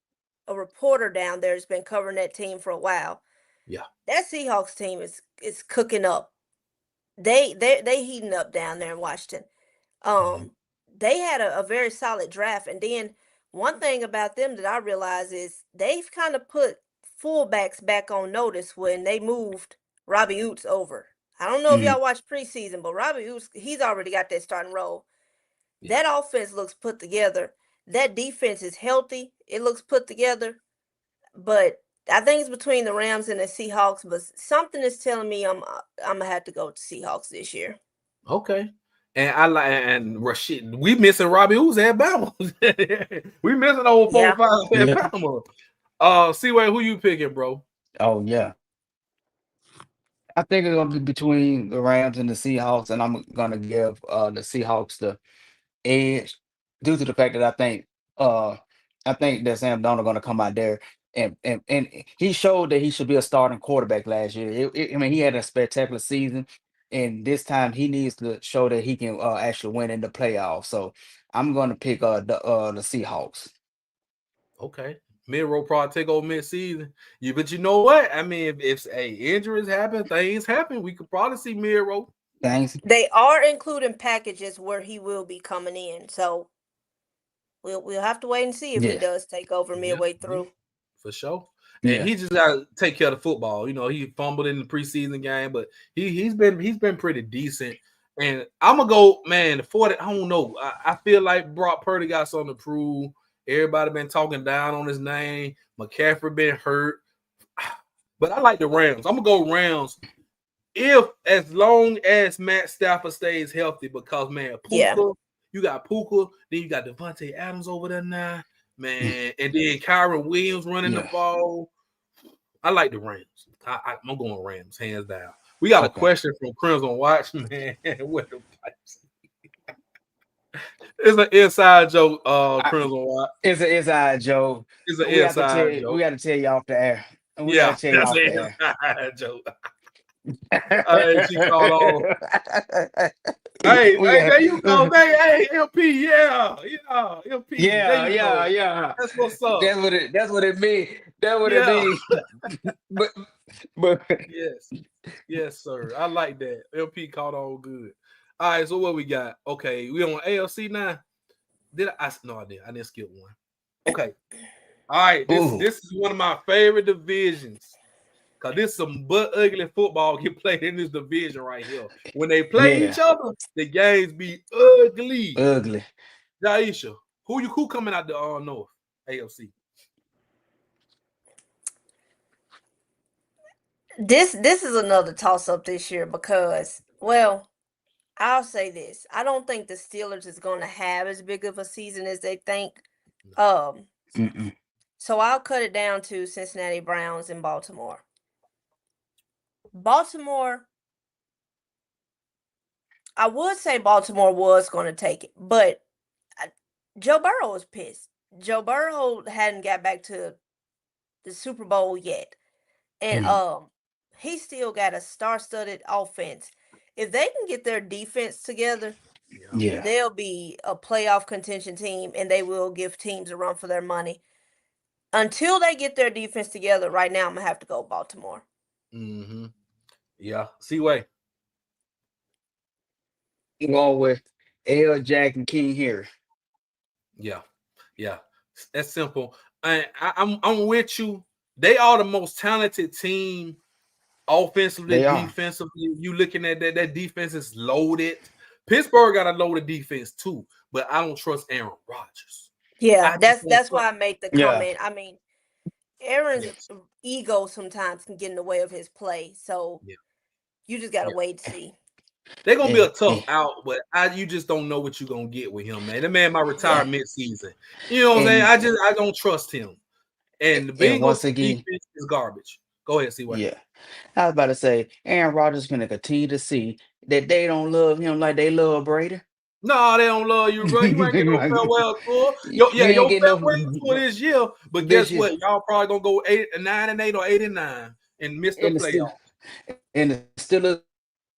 [SPEAKER 2] a reporter down there that's been covering that team for a while.
[SPEAKER 1] Yeah.
[SPEAKER 2] That Seahawks team is cooking up. They heating up down there in Washington.
[SPEAKER 1] Mhm.
[SPEAKER 2] Um, they had a very solid draft, and then one thing about them that I realize is they've kind of put fullbacks back on notice when they moved Robbie Oots over. I don't know if
[SPEAKER 3] Mm,
[SPEAKER 2] y'all watched preseason, but Robbie Oots, he's already got that starting role.
[SPEAKER 1] Yeah.
[SPEAKER 2] That offense looks put together. That defense is healthy. It looks put together. But I think it's between the Rams and the Seahawks. But something is telling me I'm gonna have to go with the Seahawks this year.
[SPEAKER 1] Okay. And I like and Rashid. We missing Robbie who's at Bama. We missing old
[SPEAKER 2] Yeah.
[SPEAKER 1] 4-5 at
[SPEAKER 3] Yeah.
[SPEAKER 1] Bama. See who you picking, bro?
[SPEAKER 3] Oh yeah. I think it's gonna be between the Rams and the Seahawks, and I'm gonna give the Seahawks the edge due to the fact that uh I think that Sam Donald gonna come out there and he showed that he should be a starting quarterback last year. I mean, he had a spectacular season, and this time he needs to show that he can actually win in the playoffs. So I'm gonna pick the Seahawks.
[SPEAKER 1] Okay. Mid-row probably take over mid-season. But you know what? I mean, if injuries happen, things happen, we could probably see mid-row.
[SPEAKER 3] Thanks.
[SPEAKER 2] They are including packages where he will be coming in. So we'll have to wait and see if he
[SPEAKER 3] Yeah,
[SPEAKER 2] does take over midway through.
[SPEAKER 1] For sure. And
[SPEAKER 3] yeah,
[SPEAKER 1] he just got to take care of the football. You know, he fumbled in the preseason game, but he's been pretty decent. And I'm gonna go, man. The 40. I don't know. I feel like Brock Purdy got something to prove. Everybody been talking down on his name. McCaffrey been hurt, but I like the Rams. I'm gonna go Rams if as long as Matt Stafford stays healthy. Because man,
[SPEAKER 2] Yeah.
[SPEAKER 1] Puka, you got Puka, then you got Devontae Adams over there now,
[SPEAKER 3] mm,
[SPEAKER 1] man, and then Kyron Williams running the
[SPEAKER 3] yeah.
[SPEAKER 1] ball. I like the Rams. I'm going Rams, hands down. We got a
[SPEAKER 3] Okay.
[SPEAKER 1] question from Crimson Watch, man. What the pipes? It's an inside joke,
[SPEAKER 3] I,
[SPEAKER 1] Crimson Watch.
[SPEAKER 3] it's Joe.
[SPEAKER 1] It's an
[SPEAKER 3] We have to
[SPEAKER 1] inside
[SPEAKER 3] we
[SPEAKER 1] joke.
[SPEAKER 3] got to tell you off the air. We got
[SPEAKER 1] Yeah,
[SPEAKER 3] to tell you
[SPEAKER 1] that's
[SPEAKER 3] off
[SPEAKER 1] an
[SPEAKER 3] the air.
[SPEAKER 1] inside joke. She called on. Hey,
[SPEAKER 3] we
[SPEAKER 1] there you go. Hey, LP, LP. There
[SPEAKER 3] yeah,
[SPEAKER 1] you
[SPEAKER 3] yeah,
[SPEAKER 1] go.
[SPEAKER 3] yeah.
[SPEAKER 1] That's what's up.
[SPEAKER 3] That's what it means. That's what it
[SPEAKER 1] Yeah.
[SPEAKER 3] means. but but
[SPEAKER 1] Yes, sir. I like that. LP caught on good. All right, so what we got? Okay, we on AFC now. No, I didn't. I didn't skip one. Okay. All right. This
[SPEAKER 3] ooh,
[SPEAKER 1] is one of my favorite divisions. Cause this some butt ugly football get played in this division right here. When they play
[SPEAKER 3] yeah,
[SPEAKER 1] each other, the games be ugly.
[SPEAKER 3] ugly.
[SPEAKER 1] Jyesha, who coming out the North AFC?
[SPEAKER 2] This is another toss up this year because, well, I'll say this. I don't think the Steelers is going to have as big of a season as they think. Um
[SPEAKER 3] Mm-mm.
[SPEAKER 2] so I'll cut it down to Cincinnati Browns and Baltimore. Baltimore, I would say Baltimore was going to take it, but Joe Burrow was pissed. Joe Burrow hadn't got back to the Super Bowl yet. And
[SPEAKER 3] Mm.
[SPEAKER 2] he still got a star-studded offense. If they can get their defense together,
[SPEAKER 1] Yeah.
[SPEAKER 3] Yeah.
[SPEAKER 2] they'll be a playoff contention team and they will give teams a run for their money. Until they get their defense together, right now I'm gonna have to go Baltimore.
[SPEAKER 1] Mm-hmm. Yeah. See-way.
[SPEAKER 3] I'm going with L. Jack and King here.
[SPEAKER 1] Yeah. Yeah. That's simple. I'm with you. They are the most talented team offensively,
[SPEAKER 3] They are.
[SPEAKER 1] defensively. You looking at that defense is loaded. Pittsburgh got a loaded defense too, but I don't trust Aaron Rodgers.
[SPEAKER 2] Yeah,
[SPEAKER 1] I just don't
[SPEAKER 2] that's why I
[SPEAKER 1] trust.
[SPEAKER 2] made the
[SPEAKER 3] Yeah.
[SPEAKER 2] comment. I mean, Aaron's
[SPEAKER 1] Yes.
[SPEAKER 2] ego sometimes can get in the way of his play, so
[SPEAKER 1] Yeah.
[SPEAKER 2] you just gotta
[SPEAKER 1] Yeah.
[SPEAKER 2] wait to see.
[SPEAKER 1] They're gonna be a tough
[SPEAKER 3] And,
[SPEAKER 1] out, but you just don't know what you're gonna get with him, man. That man might retire
[SPEAKER 2] Yeah.
[SPEAKER 1] mid-season. You know what I'm saying?
[SPEAKER 3] and
[SPEAKER 1] I don't trust him. And the
[SPEAKER 3] and
[SPEAKER 1] Bengals
[SPEAKER 3] once again,
[SPEAKER 1] defense is garbage. Go ahead, see what.
[SPEAKER 3] yeah. I was about to say Aaron Rodgers gonna continue to see that they don't love him like they love Brady.
[SPEAKER 1] No, they don't love you, bro. You ain't get no farewell tour. Your
[SPEAKER 3] You ain't getting
[SPEAKER 1] farewell tour
[SPEAKER 3] no
[SPEAKER 1] this year. But
[SPEAKER 3] this
[SPEAKER 1] guess
[SPEAKER 3] year.
[SPEAKER 1] what? Y'all probably gonna go 9-8 or 8-9 and miss the
[SPEAKER 3] And the still
[SPEAKER 1] playoff.
[SPEAKER 3] and the Steelers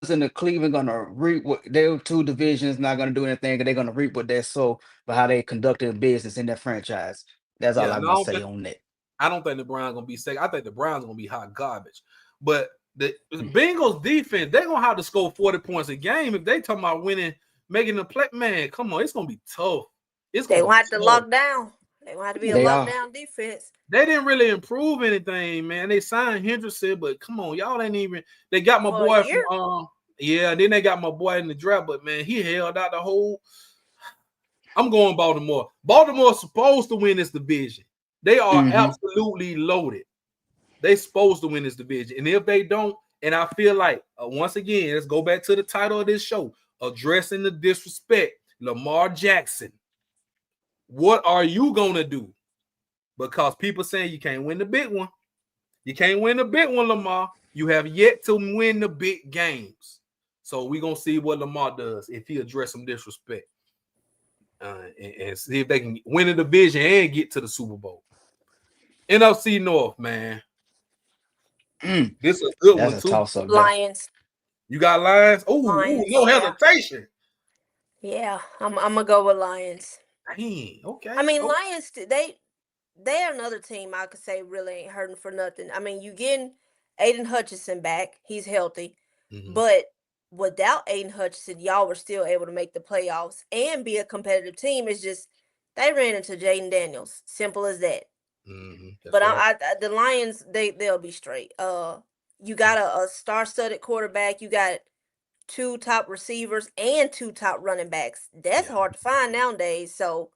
[SPEAKER 3] and the Cleveland gonna reap what their two divisions not gonna do anything, they're gonna reap what they sow for how they conducted business in their franchise. That's all
[SPEAKER 1] Yeah,
[SPEAKER 3] I'm
[SPEAKER 1] no,
[SPEAKER 3] gonna say on that.
[SPEAKER 1] I don't think the Browns gonna be second. I think the Browns gonna be hot garbage. But the
[SPEAKER 3] Mm.
[SPEAKER 1] Bengals defense, they're gonna have to score 40 points a game if they talking about winning, making the play. Man, come on, it's gonna be tough. It's
[SPEAKER 2] They
[SPEAKER 1] gonna
[SPEAKER 2] gonna
[SPEAKER 1] be
[SPEAKER 2] have to
[SPEAKER 1] tough.
[SPEAKER 2] lock down. They gonna have to be a
[SPEAKER 3] They are.
[SPEAKER 2] lockdown defense.
[SPEAKER 1] They didn't really improve anything, man. They signed Henderson, but come on, y'all ain't even. They got my
[SPEAKER 2] For a
[SPEAKER 1] boy
[SPEAKER 2] year.
[SPEAKER 1] from yeah. Then they got my boy in the draft, but man, he held out the whole. I'm going Baltimore. Baltimore's supposed to win this division. They are
[SPEAKER 3] Mm-hmm.
[SPEAKER 1] absolutely loaded. They supposed to win this division, and if they don't, and I feel like once again, let's go back to the title of this show. addressing the disrespect, Lamar Jackson, what are you gonna do? Because people saying you can't win the big one. You can't win the big one, Lamar. You have yet to win the big games. So we're gonna see what Lamar does if he address some disrespect. And see if they can win the division and get to the Super Bowl. NFC North, man. This is a good
[SPEAKER 3] That's
[SPEAKER 1] one
[SPEAKER 3] a
[SPEAKER 1] too.
[SPEAKER 3] toss-up there.
[SPEAKER 2] Lions.
[SPEAKER 1] You got Lions. Oh,
[SPEAKER 2] Lions,
[SPEAKER 1] no
[SPEAKER 2] yeah.
[SPEAKER 1] hesitation.
[SPEAKER 2] Yeah, I'm gonna go with Lions.
[SPEAKER 1] Dang, okay.
[SPEAKER 2] I mean, Lions. They're another team I could say really ain't hurting for nothing. I mean, you getting Aiden Hutchinson back. He's healthy. But without Aiden Hutchinson, y'all were still able to make the playoffs and be a competitive team. It's just they ran into Jaden Daniels. Simple as that. But right. The Lions, they'll be straight. You got a star-studded quarterback. You got 2 top receivers and 2 top running backs. That's hard to find nowadays. So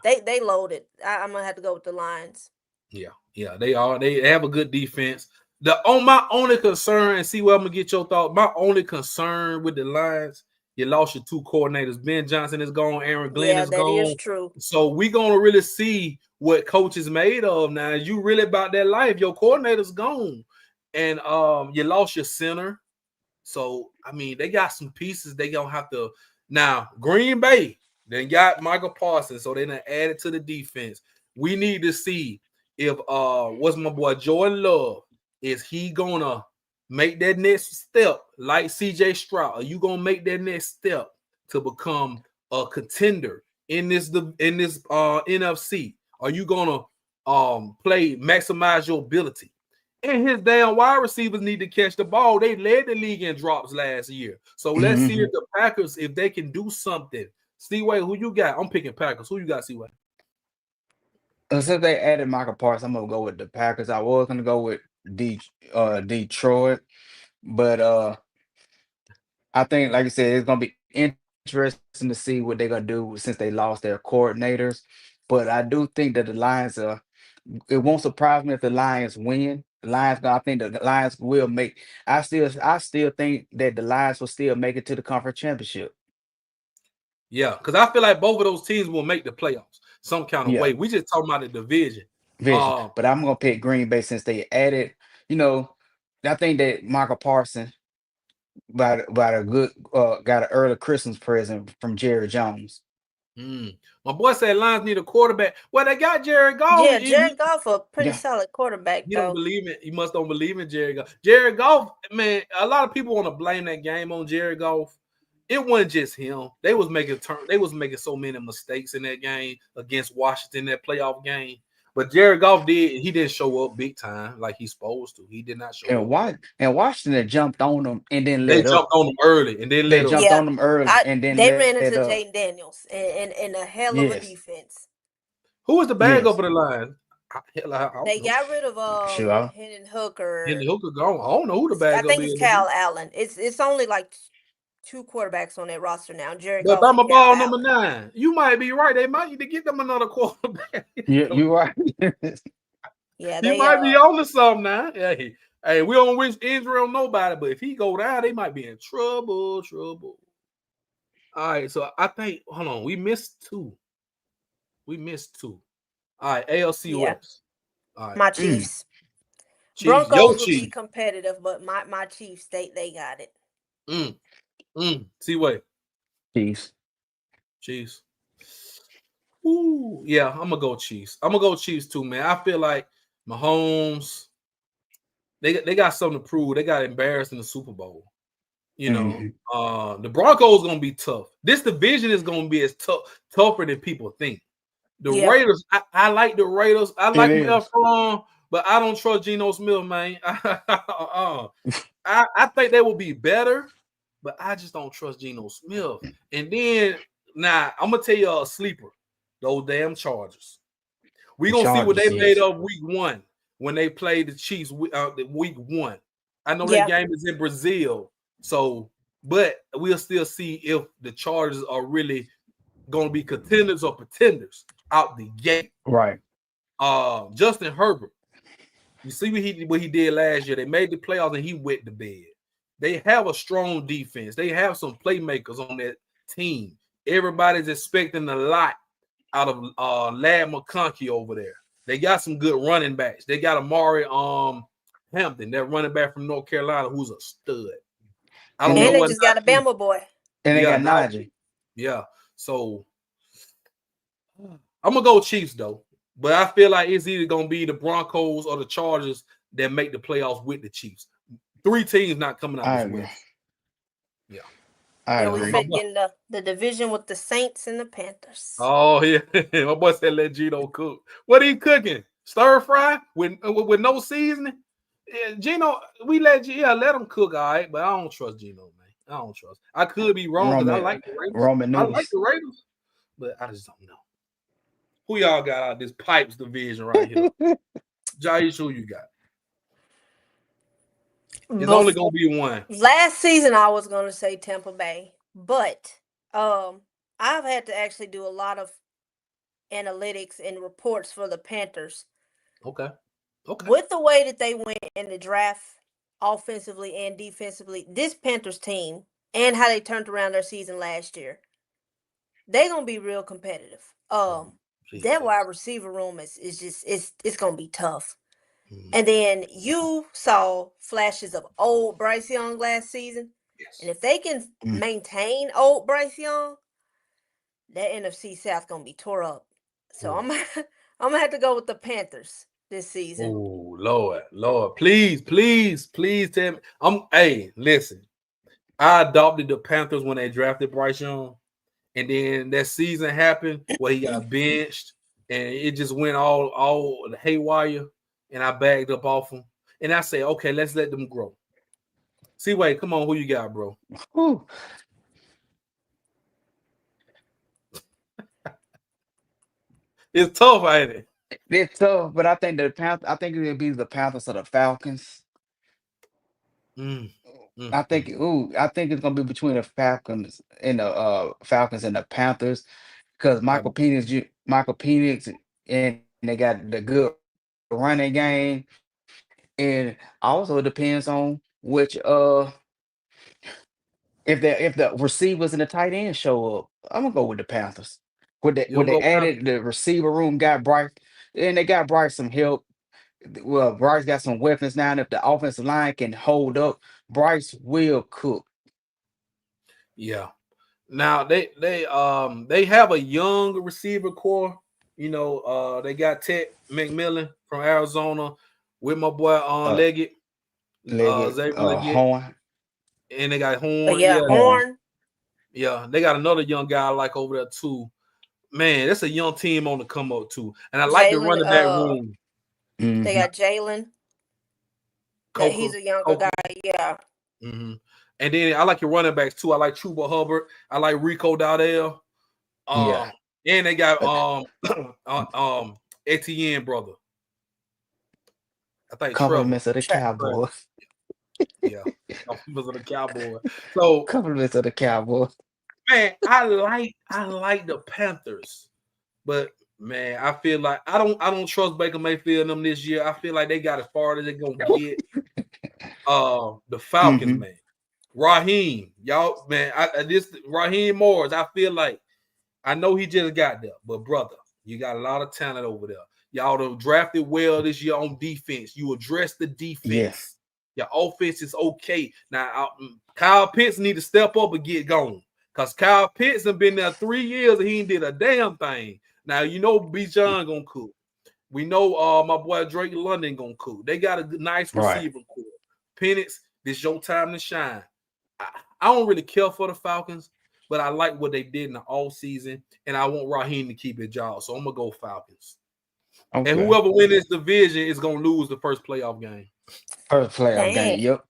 [SPEAKER 2] they loaded. I'm gonna have to go with the Lions.
[SPEAKER 1] Yeah, they are. They have a good defense. My only concern, and see where I'm gonna get your thought. My only concern with the Lions, you lost your 2 coordinators. Ben Johnson is gone. Aaron Glenn is gone.
[SPEAKER 2] Yeah, that is true.
[SPEAKER 1] So we're gonna really see what coach is made of now. You really about that life. Your coordinator's gone, and you lost your center. So I mean, they got some pieces. They gonna have to now. Green Bay then got Michael Parsons, so they done added to the defense. We need to see if what's my boy Jordan Love, is he gonna make that next step like CJ Stroud? Are you gonna make that next step to become a contender in this NFC? Are you gonna maximize your ability? And his damn wide receivers need to catch the ball. They led the league in drops last year. So let's see if the Packers, if they can do something. Seaway, who you got? I'm picking Packers. Who you got, Seaway?
[SPEAKER 3] Since they added Michael Parsons, I'm gonna go with the Packers. I was gonna go with Detroit, but I think, like you said, it's gonna be interesting to see what they're gonna do since they lost their coordinators. But I do think that the Lions are. It won't surprise me if the Lions win. I think the Lions will make. I still think that the Lions will still make it to the conference championship.
[SPEAKER 1] Yeah, because I feel like both of those teams will make the playoffs some kind of way. We just talking about the division.
[SPEAKER 3] But I'm gonna pick Green Bay since they added. I think that Michael Parsons got a good got an early Christmas present from Jerry Jones.
[SPEAKER 1] My boy said Lions need a quarterback. Well, they got Jared Goff.
[SPEAKER 2] Yeah, Jared Goff, a pretty solid quarterback.
[SPEAKER 1] You don't believe it. You must don't believe in Jared Goff. Jared Goff, man. A lot of people want to blame that game on Jared Goff. It wasn't just him. They was making so many mistakes in that game against Washington, that playoff game. But Jared Goff he didn't show up big time like he's supposed to. He did not show up.
[SPEAKER 3] And Washington jumped on them and then
[SPEAKER 1] they jumped on them early and then
[SPEAKER 3] they jumped on them early and then
[SPEAKER 2] they ran into Jaden Daniels and a hell of a defense.
[SPEAKER 1] Who was the backup for the line?
[SPEAKER 2] They got rid of Hendon Hooker.
[SPEAKER 1] Hendon Hooker gone. I don't know who the backup is.
[SPEAKER 2] I think it's Cal Allen. It's only like 2 quarterbacks on that roster now. Jared
[SPEAKER 1] Goff.
[SPEAKER 2] But
[SPEAKER 1] I'm a ball number 9. You might be right. They might need to get them another quarterback.
[SPEAKER 3] You're right.
[SPEAKER 2] Yeah,
[SPEAKER 1] he might be on to something now. Hey, we don't wish injury on nobody, but if he go down, they might be in trouble. All right, so I think hold on, we missed 2. All right, ALC West. All right.
[SPEAKER 2] My Chiefs. Broncos will be competitive, but my Chiefs, they got it.
[SPEAKER 1] See what? Chiefs. Ooh, yeah, I'm gonna go Chiefs. I'm gonna go Chiefs too, man. I feel like Mahomes, they got something to prove. They got embarrassed in the Super Bowl. The Broncos gonna be tough. This division is gonna be as tougher than people think. The Raiders, I like the Raiders. I like them, but I don't trust Geno Smith, man. I think they will be better, but I just don't trust Geno Smith. And then now I'm gonna tell you a sleeper. Those damn Chargers. We're going to see what they made of week 1 when they played the Chiefs week 1. I know that game is in Brazil. But we'll still see if the Chargers are really going to be contenders or pretenders out the gate.
[SPEAKER 3] Right.
[SPEAKER 1] Justin Herbert. You see what he did last year. They made the playoffs and he wet the bed. they have a strong defense. They have some playmakers on that team. Everybody's expecting a lot out of Lad McConkey over there. They got some good running backs. They got Amari Hampton, that running back from North Carolina, who's a stud. I don't
[SPEAKER 3] And
[SPEAKER 1] know
[SPEAKER 2] And
[SPEAKER 3] they
[SPEAKER 2] they
[SPEAKER 1] what
[SPEAKER 2] just got a
[SPEAKER 1] Najee.
[SPEAKER 2] Bama boy.
[SPEAKER 3] and they
[SPEAKER 1] Yeah,
[SPEAKER 3] got Najee.
[SPEAKER 1] yeah. So I'm gonna go Chiefs though, but I feel like it's either gonna be the Broncos or the Chargers that make the playoffs with the Chiefs. 3 teams not coming out
[SPEAKER 3] I
[SPEAKER 1] this
[SPEAKER 3] agree.
[SPEAKER 1] West. Yeah.
[SPEAKER 3] I
[SPEAKER 2] Yeah, we
[SPEAKER 3] agree.
[SPEAKER 2] fit getting the division with the Saints and the Panthers.
[SPEAKER 1] Oh yeah, my boy said let Gino cook. What he cooking? Stir fry with no seasoning? Yeah, Gino, let him cook, all right. But I don't trust Gino, man. I don't trust. I could be wrong because I
[SPEAKER 3] Roman
[SPEAKER 1] like the Raiders.
[SPEAKER 3] Roman
[SPEAKER 1] I like
[SPEAKER 3] noodles.
[SPEAKER 1] the Raiders, but I just don't know. Who y'all got out of this Pipes division right here? Jyesha, who you got? It's only gonna be one.
[SPEAKER 2] Last season I was gonna say Tampa Bay, but I've had to actually do a lot of analytics and reports for the Panthers.
[SPEAKER 1] Okay.
[SPEAKER 2] With the way that they went in the draft, offensively and defensively, this Panthers team and how they turned around their season last year, they're gonna be real competitive. That wide receiver room is just it's gonna be tough. And then you saw flashes of old Bryce Young last season.
[SPEAKER 1] Yes.
[SPEAKER 2] And if they can maintain old Bryce Young, that NFC South gonna be tore up. So I'm gonna have to go with the Panthers this season.
[SPEAKER 1] Oh Lord, please tell me. Hey, listen. I adopted the Panthers when they drafted Bryce Young, and then that season happened where he got benched, and it just went all haywire, and I bagged up off him, and I say, okay, let's let them grow. See, wait, come on, who you got, bro?
[SPEAKER 3] Whew.
[SPEAKER 1] It's tough, ain't it?
[SPEAKER 3] It's tough, but I think I think it'll be the Panthers or the Falcons. I think it's gonna be between the Falcons and the Panthers because Michael Penix, and they got the good running game, and also depends on which if the receivers and the tight end show up. I'm gonna go with the Panthers.
[SPEAKER 1] You
[SPEAKER 3] When
[SPEAKER 1] don't
[SPEAKER 3] they
[SPEAKER 1] go
[SPEAKER 3] added
[SPEAKER 1] Panthers?
[SPEAKER 3] the receiver room, got Bryce, and they got Bryce some help. Well, Bryce got some weapons now, and if the offensive line can hold up, Bryce will cook.
[SPEAKER 1] Yeah. Now they have a young receiver core. You know, they got Ted McMillan from Arizona with my boy
[SPEAKER 3] Uh,
[SPEAKER 1] Leggett,
[SPEAKER 3] Leggett,
[SPEAKER 1] Xavier Leggett,
[SPEAKER 3] Horn,
[SPEAKER 1] and they got
[SPEAKER 2] But
[SPEAKER 1] Horn.
[SPEAKER 2] yeah,
[SPEAKER 1] Yeah,
[SPEAKER 3] Horn.
[SPEAKER 2] Horn,
[SPEAKER 1] yeah. They got another young guy I like over there too. Man, that's a young team on the come up too. And I like the
[SPEAKER 2] Jalen,
[SPEAKER 1] running back room.
[SPEAKER 2] they
[SPEAKER 3] Hmm.
[SPEAKER 2] got Jalen. That he's a younger guy, yeah.
[SPEAKER 1] Mm-hmm. And then I like your running backs too. I like Chuba Hubbard. I like Rico Dowdell.
[SPEAKER 3] Yeah,
[SPEAKER 1] And they got
[SPEAKER 3] uh,
[SPEAKER 1] Etienne brother. I think Trevor.
[SPEAKER 3] compliments of the Cowboys.
[SPEAKER 1] Yeah, members of the Cowboy. So
[SPEAKER 3] Compliments of the Cowboys.
[SPEAKER 1] man, I like the Panthers, but man, I feel like I don't trust Baker Mayfield and them this year. I feel like they got as far as they're gonna get. The Falcons,
[SPEAKER 3] Hmm.
[SPEAKER 1] man. Raheem, y'all, man. This Raheem Morris, I feel like I know he just got there, but brother, you got a lot of talent over there. Y'all done drafted well this year on defense. You address the
[SPEAKER 3] Yeah,
[SPEAKER 1] defense. Your offense is okay. Now, Kyle Pitts need to step up and get going. Because Kyle Pitts have been there 3 years and he ain't did a damn thing. Now, you know Bijan gonna cook. We know my boy Drake London gonna cook. They got a nice
[SPEAKER 3] right.
[SPEAKER 1] receiver core. Penix, this your time to shine. I don't really care for the Falcons, but I like what they did in the all season, and I want Raheem to keep his job. So I'm gonna go Falcons. And
[SPEAKER 3] Okay.
[SPEAKER 1] whoever wins this division is gonna lose the first playoff game.
[SPEAKER 3] First playoff
[SPEAKER 2] Dang,
[SPEAKER 3] game. Yep.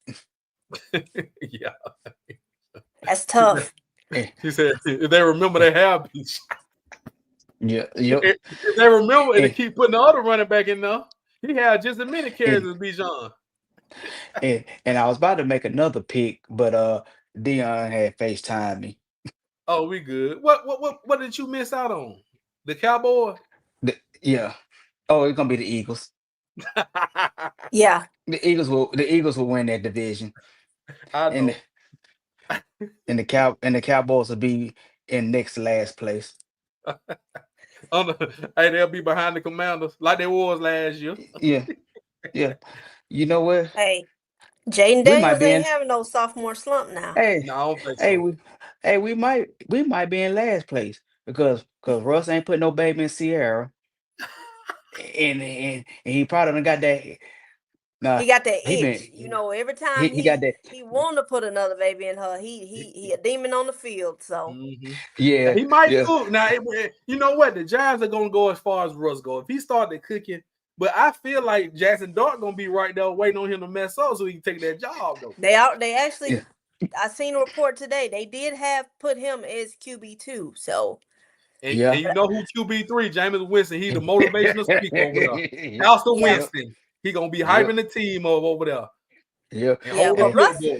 [SPEAKER 1] Yeah.
[SPEAKER 2] that's tough.
[SPEAKER 3] Eh,
[SPEAKER 1] He said if they remember they have beach.
[SPEAKER 3] Yeah. Yep.
[SPEAKER 1] If they remember and they
[SPEAKER 3] And,
[SPEAKER 1] keep putting the other running back in there, he had just as many carries
[SPEAKER 3] and
[SPEAKER 1] as Bijan.
[SPEAKER 3] and I was about to make another pick, but Dion had FaceTime me.
[SPEAKER 1] Oh, we good. What did you miss out on? The Cowboy?
[SPEAKER 3] Yeah. Oh, it's gonna be the Eagles.
[SPEAKER 2] Yeah.
[SPEAKER 3] The Eagles will win that division.
[SPEAKER 1] I
[SPEAKER 3] and
[SPEAKER 1] know.
[SPEAKER 3] and the Cowboys will be in next to last place.
[SPEAKER 1] Hey, they'll be behind the Commanders like they was last year.
[SPEAKER 3] Yeah, yeah. You know what?
[SPEAKER 2] Hey, Jaden
[SPEAKER 3] We might
[SPEAKER 2] Daniels
[SPEAKER 3] be
[SPEAKER 2] ain't
[SPEAKER 3] in.
[SPEAKER 2] having no sophomore slump now.
[SPEAKER 3] Hey,
[SPEAKER 1] No, I don't think
[SPEAKER 3] hey,
[SPEAKER 1] so.
[SPEAKER 3] we might be in last place because Russ ain't put no baby in Sierra, and he probably done got that. Nah,
[SPEAKER 2] He got that
[SPEAKER 3] he been
[SPEAKER 2] itch. You know, every
[SPEAKER 3] he,
[SPEAKER 2] time
[SPEAKER 3] he got that.
[SPEAKER 2] he want to put another baby in her, he a demon on the field. So
[SPEAKER 1] Hmm. Now
[SPEAKER 3] Yeah,
[SPEAKER 1] he might
[SPEAKER 3] yeah,
[SPEAKER 1] cook. Now, you know what? The Giants are gonna go as far as Russ go. If he started cooking, but I feel like Jackson Dart gonna be right there waiting on him to mess up so he can take that job though.
[SPEAKER 2] they
[SPEAKER 3] yeah,
[SPEAKER 2] actually I seen a report today. They did have put him as QB2. So
[SPEAKER 1] And
[SPEAKER 3] yeah.
[SPEAKER 1] you
[SPEAKER 2] but
[SPEAKER 1] know who QB3, Jameis Winston. He the motivational speaker over there.
[SPEAKER 3] Yep,
[SPEAKER 1] Pastor
[SPEAKER 2] yeah,
[SPEAKER 3] yep,
[SPEAKER 1] Winston. He gonna be hyping
[SPEAKER 3] yep,
[SPEAKER 1] the team up over there
[SPEAKER 3] yep.
[SPEAKER 1] and
[SPEAKER 2] yeah.
[SPEAKER 1] hold the
[SPEAKER 2] But
[SPEAKER 3] And,
[SPEAKER 1] football.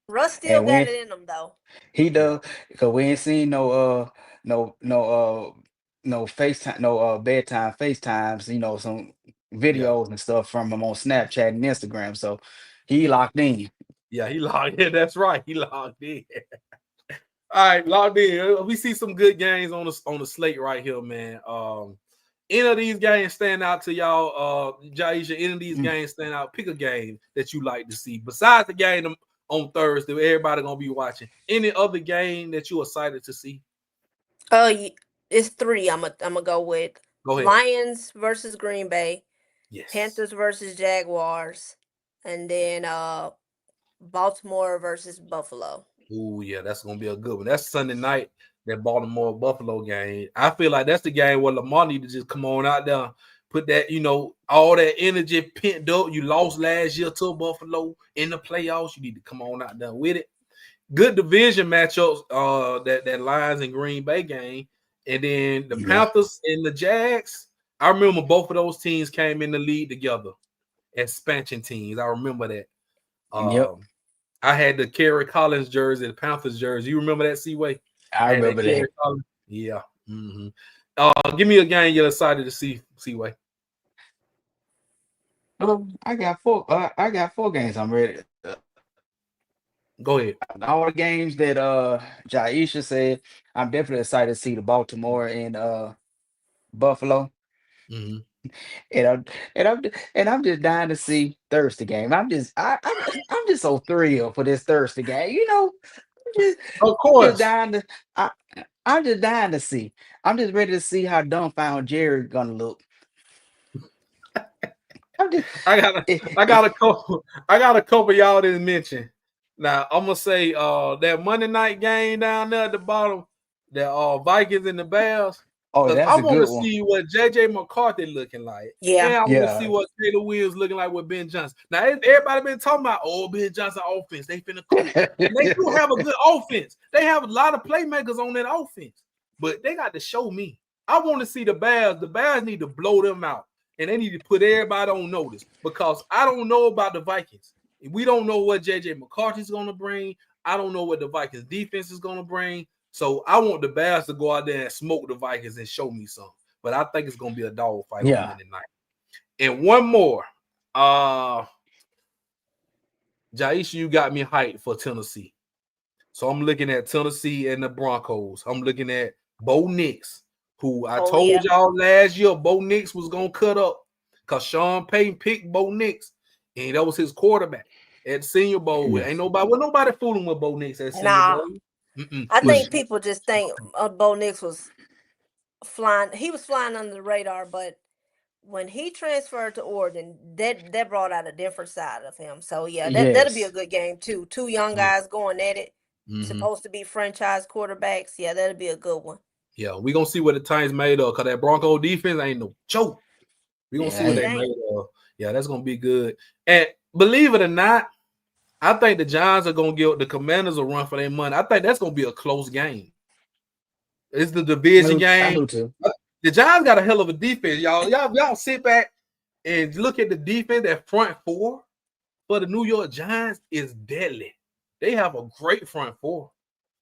[SPEAKER 2] Russ still
[SPEAKER 3] and
[SPEAKER 2] got
[SPEAKER 3] when
[SPEAKER 2] it in him though.
[SPEAKER 3] he does, because we ain't seen no FaceTime, no bedtime FaceTimes, some
[SPEAKER 1] Yeah,
[SPEAKER 3] videos and stuff from him on Snapchat and Instagram. So he locked in.
[SPEAKER 1] yeah, he locked in. That's right. He locked in. All right, locked in. We see some good games on the slate right here, man. Any of these games stand out to y'all? Jyesha, any of these
[SPEAKER 3] Mm,
[SPEAKER 1] games stand out? Pick a game that you like to see. Besides the game on Thursday, everybody gonna be watching. Any other game that you excited to see?
[SPEAKER 2] It's three. I'm gonna go with
[SPEAKER 1] Go ahead.
[SPEAKER 2] Lions versus Green Bay,
[SPEAKER 1] Yes.
[SPEAKER 2] Panthers versus Jaguars, and then Baltimore versus Buffalo.
[SPEAKER 1] Oh yeah, that's gonna be a good one. That's Sunday night. That Baltimore Buffalo game. I feel like that's the game where Lamar need to just come on out there, put that all that energy pent up. You lost last year to Buffalo in the playoffs. You need to come on out there with it. Good division matchups. That Lions and Green Bay game, and then the
[SPEAKER 3] yeah.
[SPEAKER 1] Panthers and the Jags. I remember both of those teams came in the league together as expansion teams. I remember that.
[SPEAKER 3] Yep.
[SPEAKER 1] Um, I had the Kerry Collins jersey, the Panthers jersey. You remember that, Seaway?
[SPEAKER 3] I
[SPEAKER 1] I had that
[SPEAKER 3] remember
[SPEAKER 1] Kerry
[SPEAKER 3] that.
[SPEAKER 1] Collins. Yeah. Mm-hmm. Give me a game you're excited to see, Seaway.
[SPEAKER 3] I got four games I'm ready.
[SPEAKER 1] Go ahead.
[SPEAKER 3] All the games that Jaisha said, I'm definitely excited to see the Baltimore and Buffalo.
[SPEAKER 1] Mm-hmm.
[SPEAKER 3] And I'm just dying to see Thursday game. I'm just so thrilled for this Thursday game. I'm just
[SPEAKER 1] Of
[SPEAKER 3] I'm just
[SPEAKER 1] course.
[SPEAKER 3] dying to I I'm just dying to see. I'm just ready to see how dumbfound Jerry gonna look. I'm just
[SPEAKER 1] I got a,
[SPEAKER 3] eh,
[SPEAKER 1] I
[SPEAKER 3] eh,
[SPEAKER 1] got a couple. I got a couple y'all didn't mention. Now I'm gonna say that Monday night game down there at the bottom, the Vikings and the Bears,
[SPEAKER 3] oh,
[SPEAKER 1] because
[SPEAKER 3] that's
[SPEAKER 1] I
[SPEAKER 3] a
[SPEAKER 1] want to
[SPEAKER 3] good one.
[SPEAKER 1] see what JJ McCarthy looking like,
[SPEAKER 2] Yeah,
[SPEAKER 1] and I want to see
[SPEAKER 3] Yeah.
[SPEAKER 1] what Taylor Williams looking like with Ben Johnson. Now everybody been talking about Ben Johnson offense. They finna cook, and they do have a good offense. They have a lot of playmakers on that offense, but they got to show me. I want to see the Bears. The Bears need to blow them out and they need to put everybody on notice because I don't know about the Vikings. We don't know what JJ McCarthy's going to bring. I don't know what the Vikings defense is going to bring. So I want the Bears to go out there and smoke the Vikings and show me something. But I think it's going to be a dog fight on
[SPEAKER 3] Yeah.
[SPEAKER 1] Monday night. And one more. Jyesha, you got me hyped for Tennessee. So I'm looking at Tennessee and the Broncos. I'm looking at Bo Nix, who I
[SPEAKER 2] oh
[SPEAKER 1] told
[SPEAKER 2] yeah,
[SPEAKER 1] y'all last year Bo Nix was gonna cut up because Sean Payton picked Bo Nix, and that was his quarterback at Senior Bowl.
[SPEAKER 3] Yeah.
[SPEAKER 1] Ain't nobody fooling with Bo Nix at Senior
[SPEAKER 2] nah.
[SPEAKER 1] Bowl. Mm-mm.
[SPEAKER 2] I
[SPEAKER 3] Yeah.
[SPEAKER 2] think people just think Bo Nix was flying. He was flying under the radar, but when he transferred to Oregon, that brought out a different side of him. So yeah, that'll be a
[SPEAKER 3] Yes.
[SPEAKER 2] good game too. Two young
[SPEAKER 1] Yeah.
[SPEAKER 2] guys going at it,
[SPEAKER 1] Mm-hmm.
[SPEAKER 2] supposed to be franchise quarterbacks. Yeah, that'll be a good one.
[SPEAKER 1] Yeah, we gonna see what the Titans made of because that Bronco defense ain't no joke. We gonna see
[SPEAKER 3] Yeah.
[SPEAKER 1] what
[SPEAKER 2] It
[SPEAKER 1] they
[SPEAKER 2] ain't.
[SPEAKER 1] made of. Yeah, that's gonna be good. And believe it or not, I think the Giants are gonna give the Commanders a run for their money. I think that's gonna be a close game. It's the division
[SPEAKER 3] I
[SPEAKER 1] game.
[SPEAKER 3] do too.
[SPEAKER 1] The Giants got a hell of a defense, y'all. Y'all sit back and look at the defense. That front four for the New York Giants is deadly. They have a great front four.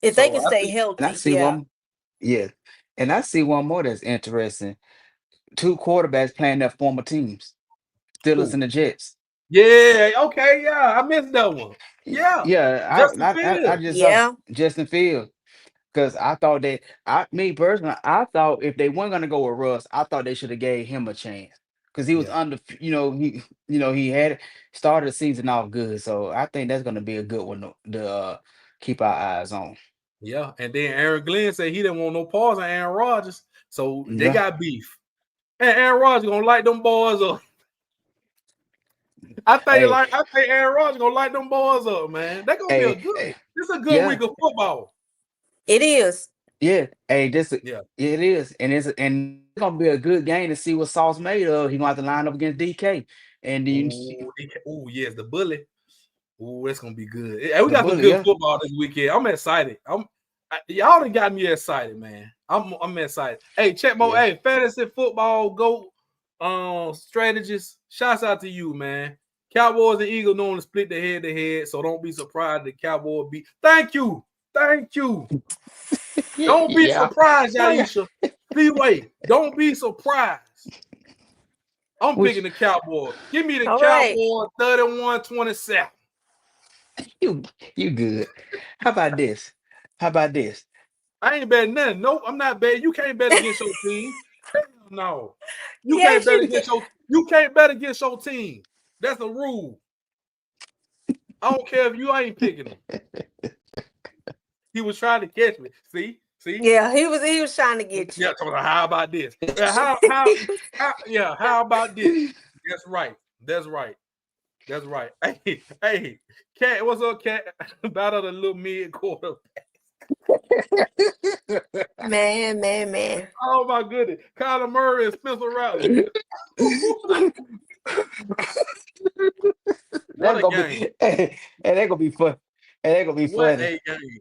[SPEAKER 2] If they
[SPEAKER 1] So
[SPEAKER 2] can
[SPEAKER 1] I
[SPEAKER 2] stay
[SPEAKER 1] think,
[SPEAKER 3] And I
[SPEAKER 2] healthy,
[SPEAKER 3] see
[SPEAKER 2] yeah.
[SPEAKER 3] one. Yeah. And I see one more that's interesting. Two quarterbacks playing their former teams. Steelers
[SPEAKER 1] ooh,
[SPEAKER 3] and the Jets.
[SPEAKER 1] yeah, okay, yeah, I missed that one. Yeah,
[SPEAKER 3] Yeah,
[SPEAKER 1] Justin
[SPEAKER 3] I
[SPEAKER 1] Fields.
[SPEAKER 3] just saw
[SPEAKER 2] Yeah.
[SPEAKER 3] Justin Fields because I thought that me personally, I thought if they weren't gonna go with Russ, I thought they should have gave him a chance because he was
[SPEAKER 1] Yeah,
[SPEAKER 3] under, he had started the season off good, so I think that's gonna be a good one to keep our eyes on.
[SPEAKER 1] yeah. And then Aaron Glenn said he didn't want no pause on Aaron Rodgers, so they
[SPEAKER 3] Yeah,
[SPEAKER 1] got beef. And Aaron Rodgers gonna light them boys up. I think Aaron Rodgers gonna light them boys up, man. They gonna be a good.
[SPEAKER 3] hey,
[SPEAKER 1] This is a good
[SPEAKER 3] yeah,
[SPEAKER 1] week of football.
[SPEAKER 2] It is.
[SPEAKER 3] yeah, hey, this
[SPEAKER 1] Yeah.
[SPEAKER 3] it is, and it's gonna be a good game to see what Sauce made of. He gonna have to line up against DK, and then
[SPEAKER 1] Oh, yes, the bully. Oh, that's gonna be good. Hey, we
[SPEAKER 3] the
[SPEAKER 1] got some
[SPEAKER 3] bully,
[SPEAKER 1] good
[SPEAKER 3] yeah,
[SPEAKER 1] football this weekend. I'm excited. Y'all done got me excited, man. I'm excited. Hey, check my
[SPEAKER 3] yeah.
[SPEAKER 1] fantasy football go strategist. Shouts out to you, man. Cowboys and Eagles normally split the head to head, so don't be surprised the Cowboy beat. Thank you. Thank you. Don't be
[SPEAKER 3] Yeah.
[SPEAKER 1] surprised, Jyesha. Speedway. Don't be surprised. I'm
[SPEAKER 3] Which
[SPEAKER 1] picking the Cowboy. Give me the
[SPEAKER 2] All right.
[SPEAKER 1] Cowboy 31-27.
[SPEAKER 3] you you good. How about this? How about this?
[SPEAKER 1] I ain't betting nothing. Nope, I'm not betting. You can't bet against your team. Hell no. You can't
[SPEAKER 2] Yes,
[SPEAKER 1] bet
[SPEAKER 2] you
[SPEAKER 1] against
[SPEAKER 2] did.
[SPEAKER 1] your team. That's a rule. I don't care if you ain't picking them. He was trying to catch me. See?
[SPEAKER 2] Yeah, he was trying to get you.
[SPEAKER 1] Yeah, so how about this? Yeah, how about this? That's right. That's right. That's right. Hey, Cat, what's up, Cat? About the little mid quarter.
[SPEAKER 2] Man.
[SPEAKER 1] Oh my goodness. Kyler Murray and Spencer Rattler. What
[SPEAKER 3] That's
[SPEAKER 1] a
[SPEAKER 3] gonna
[SPEAKER 1] game.
[SPEAKER 3] be and that gonna be fun. And that gonna be
[SPEAKER 1] What
[SPEAKER 3] funny.
[SPEAKER 1] a game.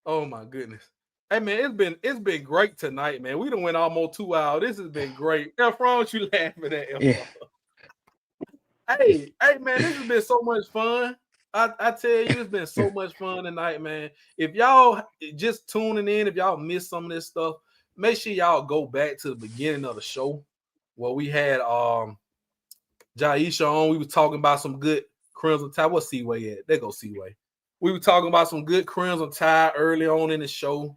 [SPEAKER 1] Oh my goodness. Hey man, it's been great tonight, man. We done went almost 2 hours. This has been great. Efron, what you laughing at,
[SPEAKER 3] Yeah.
[SPEAKER 1] Efron? Hey, man, this has been so much fun. I tell you, it's been so much fun tonight, man. If y'all just tuning in, if y'all missed some of this stuff, make sure y'all go back to the beginning of the show where we had Jyesha on. We was talking about some good Crimson Tide. What's Seaway at? There go Seaway. We were talking about some good Crimson Tide early on in the show.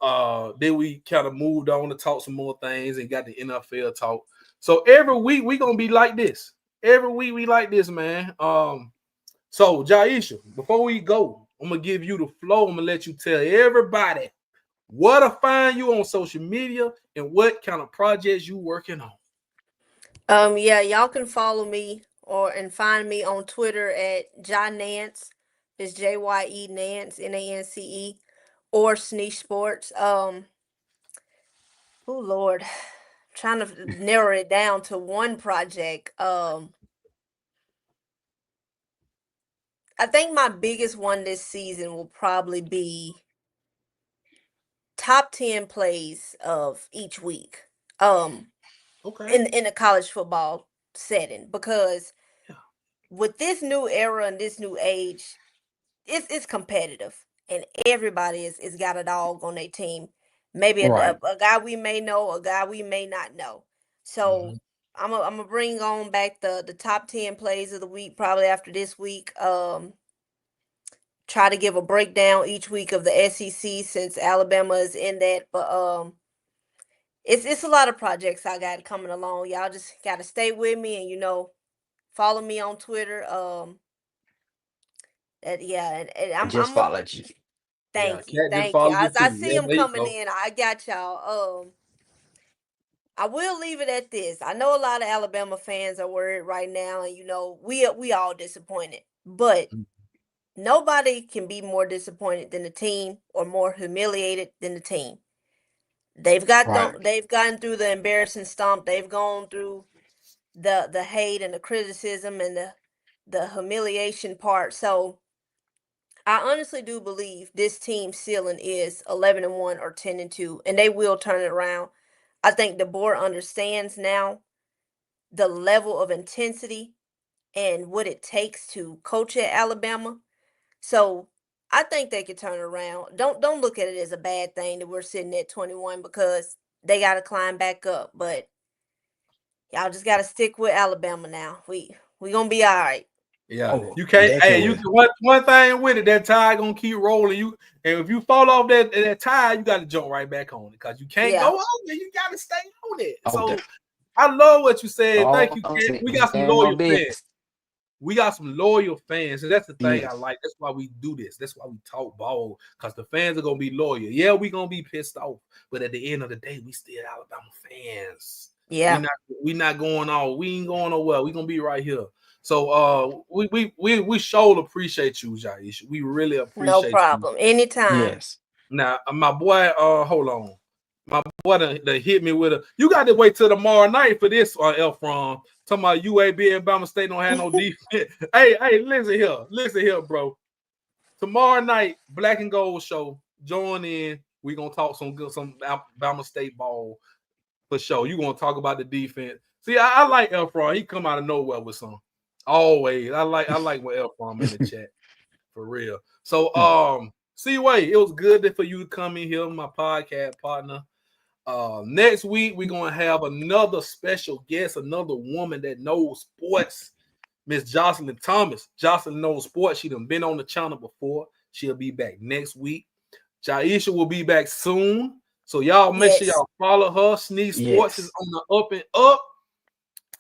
[SPEAKER 1] Then we kind of moved on to talk some more things and got the NFL talk. So every week we gonna be like this. Every week we like this, man. So Jyesha, before we go, I'm gonna give you the flow. I'm gonna let you tell everybody where to find you on social media and what kind of projects you working on.
[SPEAKER 2] Yeah, y'all can follow me and find me on Twitter at Jyesha Nance. It's Jye Nance Nance, or Sneak Sports. Oh Lord, trying to narrow it down to one project. I think my biggest one this season will probably be top 10 plays of each week.
[SPEAKER 1] Okay.
[SPEAKER 2] In a college football setting, because
[SPEAKER 1] Yeah.
[SPEAKER 2] with this new era and this new age, it's competitive, and everybody is got a dog on their team. Maybe
[SPEAKER 3] Right.
[SPEAKER 2] a guy we may know, a guy we may not know. So
[SPEAKER 1] Mhm.
[SPEAKER 2] I'm gonna bring on back the top 10 plays of the week probably after this week. Try to give a breakdown each week of the SEC since Alabama is in that, but it's a lot of projects I got coming along. Y'all just gotta stay with me and follow me on Twitter. That yeah, and
[SPEAKER 3] I just
[SPEAKER 2] I'm a
[SPEAKER 3] followed you.
[SPEAKER 1] Yeah,
[SPEAKER 2] thank you,
[SPEAKER 1] Cat just
[SPEAKER 2] thank you.
[SPEAKER 1] followed you
[SPEAKER 2] As I
[SPEAKER 1] too.
[SPEAKER 2] see
[SPEAKER 1] Yeah,
[SPEAKER 2] them
[SPEAKER 1] there you
[SPEAKER 2] coming
[SPEAKER 1] go.
[SPEAKER 2] in, I got y'all. I will leave it at this. I know a lot of Alabama fans are worried right now, and we all disappointed. But
[SPEAKER 1] Mm.
[SPEAKER 2] nobody can be more disappointed than the team, or more humiliated than the team.
[SPEAKER 3] Right.
[SPEAKER 2] They've gotten through the embarrassing stump. They've gone through the hate and the criticism and the humiliation part. So I honestly do believe this team ceiling is 11-1 or 10-2, and they will turn it around. I think the board understands now the level of intensity and what it takes to coach at Alabama. So I think they could turn it around. Don't look at it as a bad thing that we're sitting at 21, because they got to climb back up. But y'all just got to stick with Alabama now. We gonna be all right.
[SPEAKER 1] Yeah,
[SPEAKER 3] Oh,
[SPEAKER 1] you can't. Hey, you
[SPEAKER 3] definitely.
[SPEAKER 1] can one thing with it. That tire gonna keep rolling. You and if you fall off that tire, you got to jump right back on it because you can't go
[SPEAKER 2] Yeah.
[SPEAKER 1] on there. You got to stay on it.
[SPEAKER 3] Oh,
[SPEAKER 1] So I love what you said. Thank
[SPEAKER 3] oh,
[SPEAKER 1] you, Ken. We got some
[SPEAKER 3] stand
[SPEAKER 1] loyal
[SPEAKER 3] on
[SPEAKER 1] fans.
[SPEAKER 3] business.
[SPEAKER 1] We got some loyal fans, and that's the thing I
[SPEAKER 3] Yes.
[SPEAKER 1] like. That's why we do this. That's why we talk ball because the fans are gonna be loyal. Yeah, we gonna be pissed off, but at the end of the day, we still Alabama fans.
[SPEAKER 2] Yeah.
[SPEAKER 1] We not going on. We ain't going nowhere. We gonna be right here. So we sure appreciate you, Jyesha. We really
[SPEAKER 2] No
[SPEAKER 1] appreciate you.
[SPEAKER 2] problem. Anytime.
[SPEAKER 3] Yes.
[SPEAKER 1] Now, my boy, hold on. My boy that hit me with a. You got to wait till tomorrow night for this, Elfron. Talking about UAB and Bama State don't have no defense. hey, listen here, bro. Tomorrow night, Black and Gold show. Join in. We gonna talk some Bama State ball for sure. You gonna talk about the defense? See, I like Elfron. He come out of nowhere with some. Always, I like what Elfron in the chat for real. So, C-Way, it was good for you to come in here, my podcast partner. Next week we're gonna have another special guest, another woman that knows sports, Miss Jocelyn Thomas. Jocelyn knows sports. She done been on the channel before. She'll be back next week. Jyesha will be back soon. So y'all make sure
[SPEAKER 2] Yes.
[SPEAKER 1] y'all follow her. Sneeze Sports is
[SPEAKER 3] Yes.
[SPEAKER 1] on the up and up,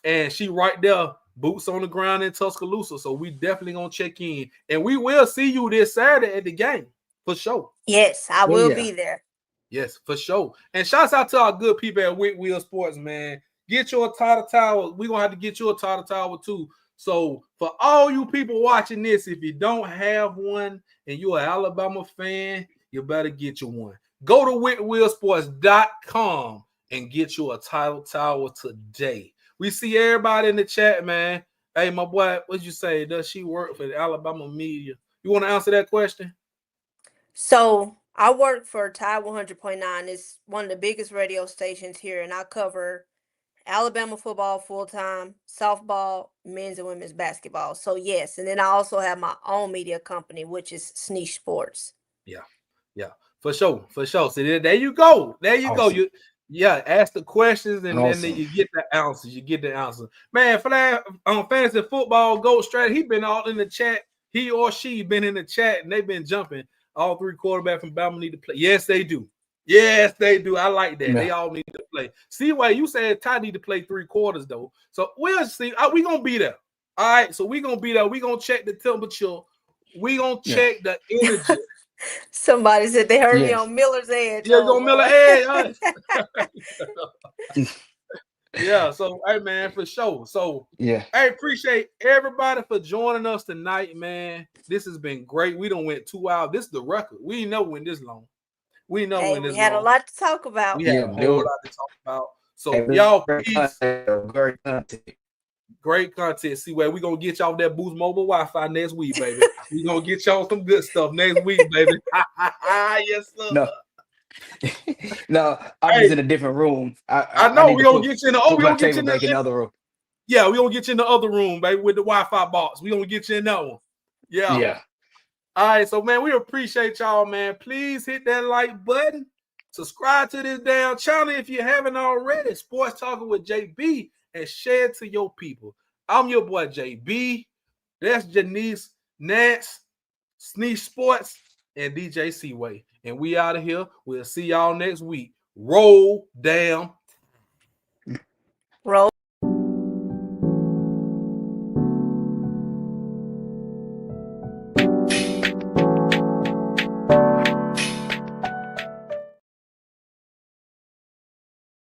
[SPEAKER 1] and she right there, boots on the ground in Tuscaloosa. So we definitely gonna check in, and we will see you this Saturday at the game for sure.
[SPEAKER 2] Yes, I
[SPEAKER 3] Oh,
[SPEAKER 2] will
[SPEAKER 3] yeah.
[SPEAKER 2] be there.
[SPEAKER 1] Yes, for sure. And shouts out to our good people at Wick Wheel Sports, man. Get your title tower. We're gonna have to get you a title tower too. So for all you people watching this, if you don't have one and you're an Alabama fan, you better get you one. Go to wickwheelsports.com and get you a title tower today. We see everybody in the chat, man. Hey, my boy, what'd you say? Does she work for the Alabama media? You want to answer that question?
[SPEAKER 2] So I work for Tide 100.9. It's one of the biggest radio stations here, and I cover Alabama football full time, softball, men's and women's basketball. So yes, and then I also have my own media company, which is Sneeze Sports.
[SPEAKER 1] Yeah, for sure, for sure. So there you go. There you go.
[SPEAKER 3] Awesome.
[SPEAKER 1] Ask the questions and then
[SPEAKER 3] Awesome.
[SPEAKER 1] you get the answers. You get the answer. Man, Flag on fantasy football, Gold Strat, he been all in the chat. He or she been in the chat and they've been jumping. All three quarterbacks from Bama need to play. Yes, they do. Yes, they do. I like that. They
[SPEAKER 3] Yeah.
[SPEAKER 1] all need to play. See why you said Ty need to play 3 quarters though. So we'll see. We gonna be there. All right. So we gonna be there. We gonna check the temperature. We gonna
[SPEAKER 3] Yeah.
[SPEAKER 1] check the energy.
[SPEAKER 2] Somebody said they heard me
[SPEAKER 3] Yes.
[SPEAKER 2] on Miller's Edge.
[SPEAKER 1] Yeah,
[SPEAKER 2] Oh
[SPEAKER 1] go Miller
[SPEAKER 2] Lord.
[SPEAKER 1] Edge. Yeah, so hey man, for sure. So
[SPEAKER 3] Yeah.
[SPEAKER 1] I appreciate everybody for joining us tonight, man. This has been great. We don't went 2 hours. This is the record. We ain't never went this long. We ain't never
[SPEAKER 2] Hey,
[SPEAKER 1] went
[SPEAKER 2] we
[SPEAKER 1] this
[SPEAKER 2] had a
[SPEAKER 1] long.
[SPEAKER 2] lot to talk about.
[SPEAKER 1] We had
[SPEAKER 3] Yeah.
[SPEAKER 1] a
[SPEAKER 3] There
[SPEAKER 1] whole
[SPEAKER 3] was
[SPEAKER 1] lot to talk about. So
[SPEAKER 3] a
[SPEAKER 1] y'all,
[SPEAKER 3] great
[SPEAKER 1] please,
[SPEAKER 3] content. Great content.
[SPEAKER 1] great content. See where we gonna get y'all that Boost Mobile Wi-Fi next week, baby. We gonna get y'all some good stuff next week, baby. Yes, sir.
[SPEAKER 3] No. No, I'm
[SPEAKER 1] Hey,
[SPEAKER 3] just in a different room.
[SPEAKER 1] I
[SPEAKER 3] I
[SPEAKER 1] know
[SPEAKER 3] need
[SPEAKER 1] we
[SPEAKER 3] to
[SPEAKER 1] gonna get you in the. Oh,
[SPEAKER 3] put
[SPEAKER 1] we
[SPEAKER 3] my
[SPEAKER 1] gonna get you
[SPEAKER 3] table
[SPEAKER 1] in
[SPEAKER 3] back in
[SPEAKER 1] the.
[SPEAKER 3] the other room.
[SPEAKER 1] Yeah, we gonna get you in the other room, baby, with the Wi-Fi box. We gonna get you in that one. Yeah.
[SPEAKER 3] Yeah.
[SPEAKER 1] All right, so man, we appreciate y'all, man. Please hit that like button. Subscribe to this damn channel if you haven't already. Sports Talking with JB and share it to your people. I'm your boy JB. That's Jyesha Nance, Sneeze Sports, and DJ C-Way. And we out of here. We'll see y'all next week. Roll down.
[SPEAKER 2] Roll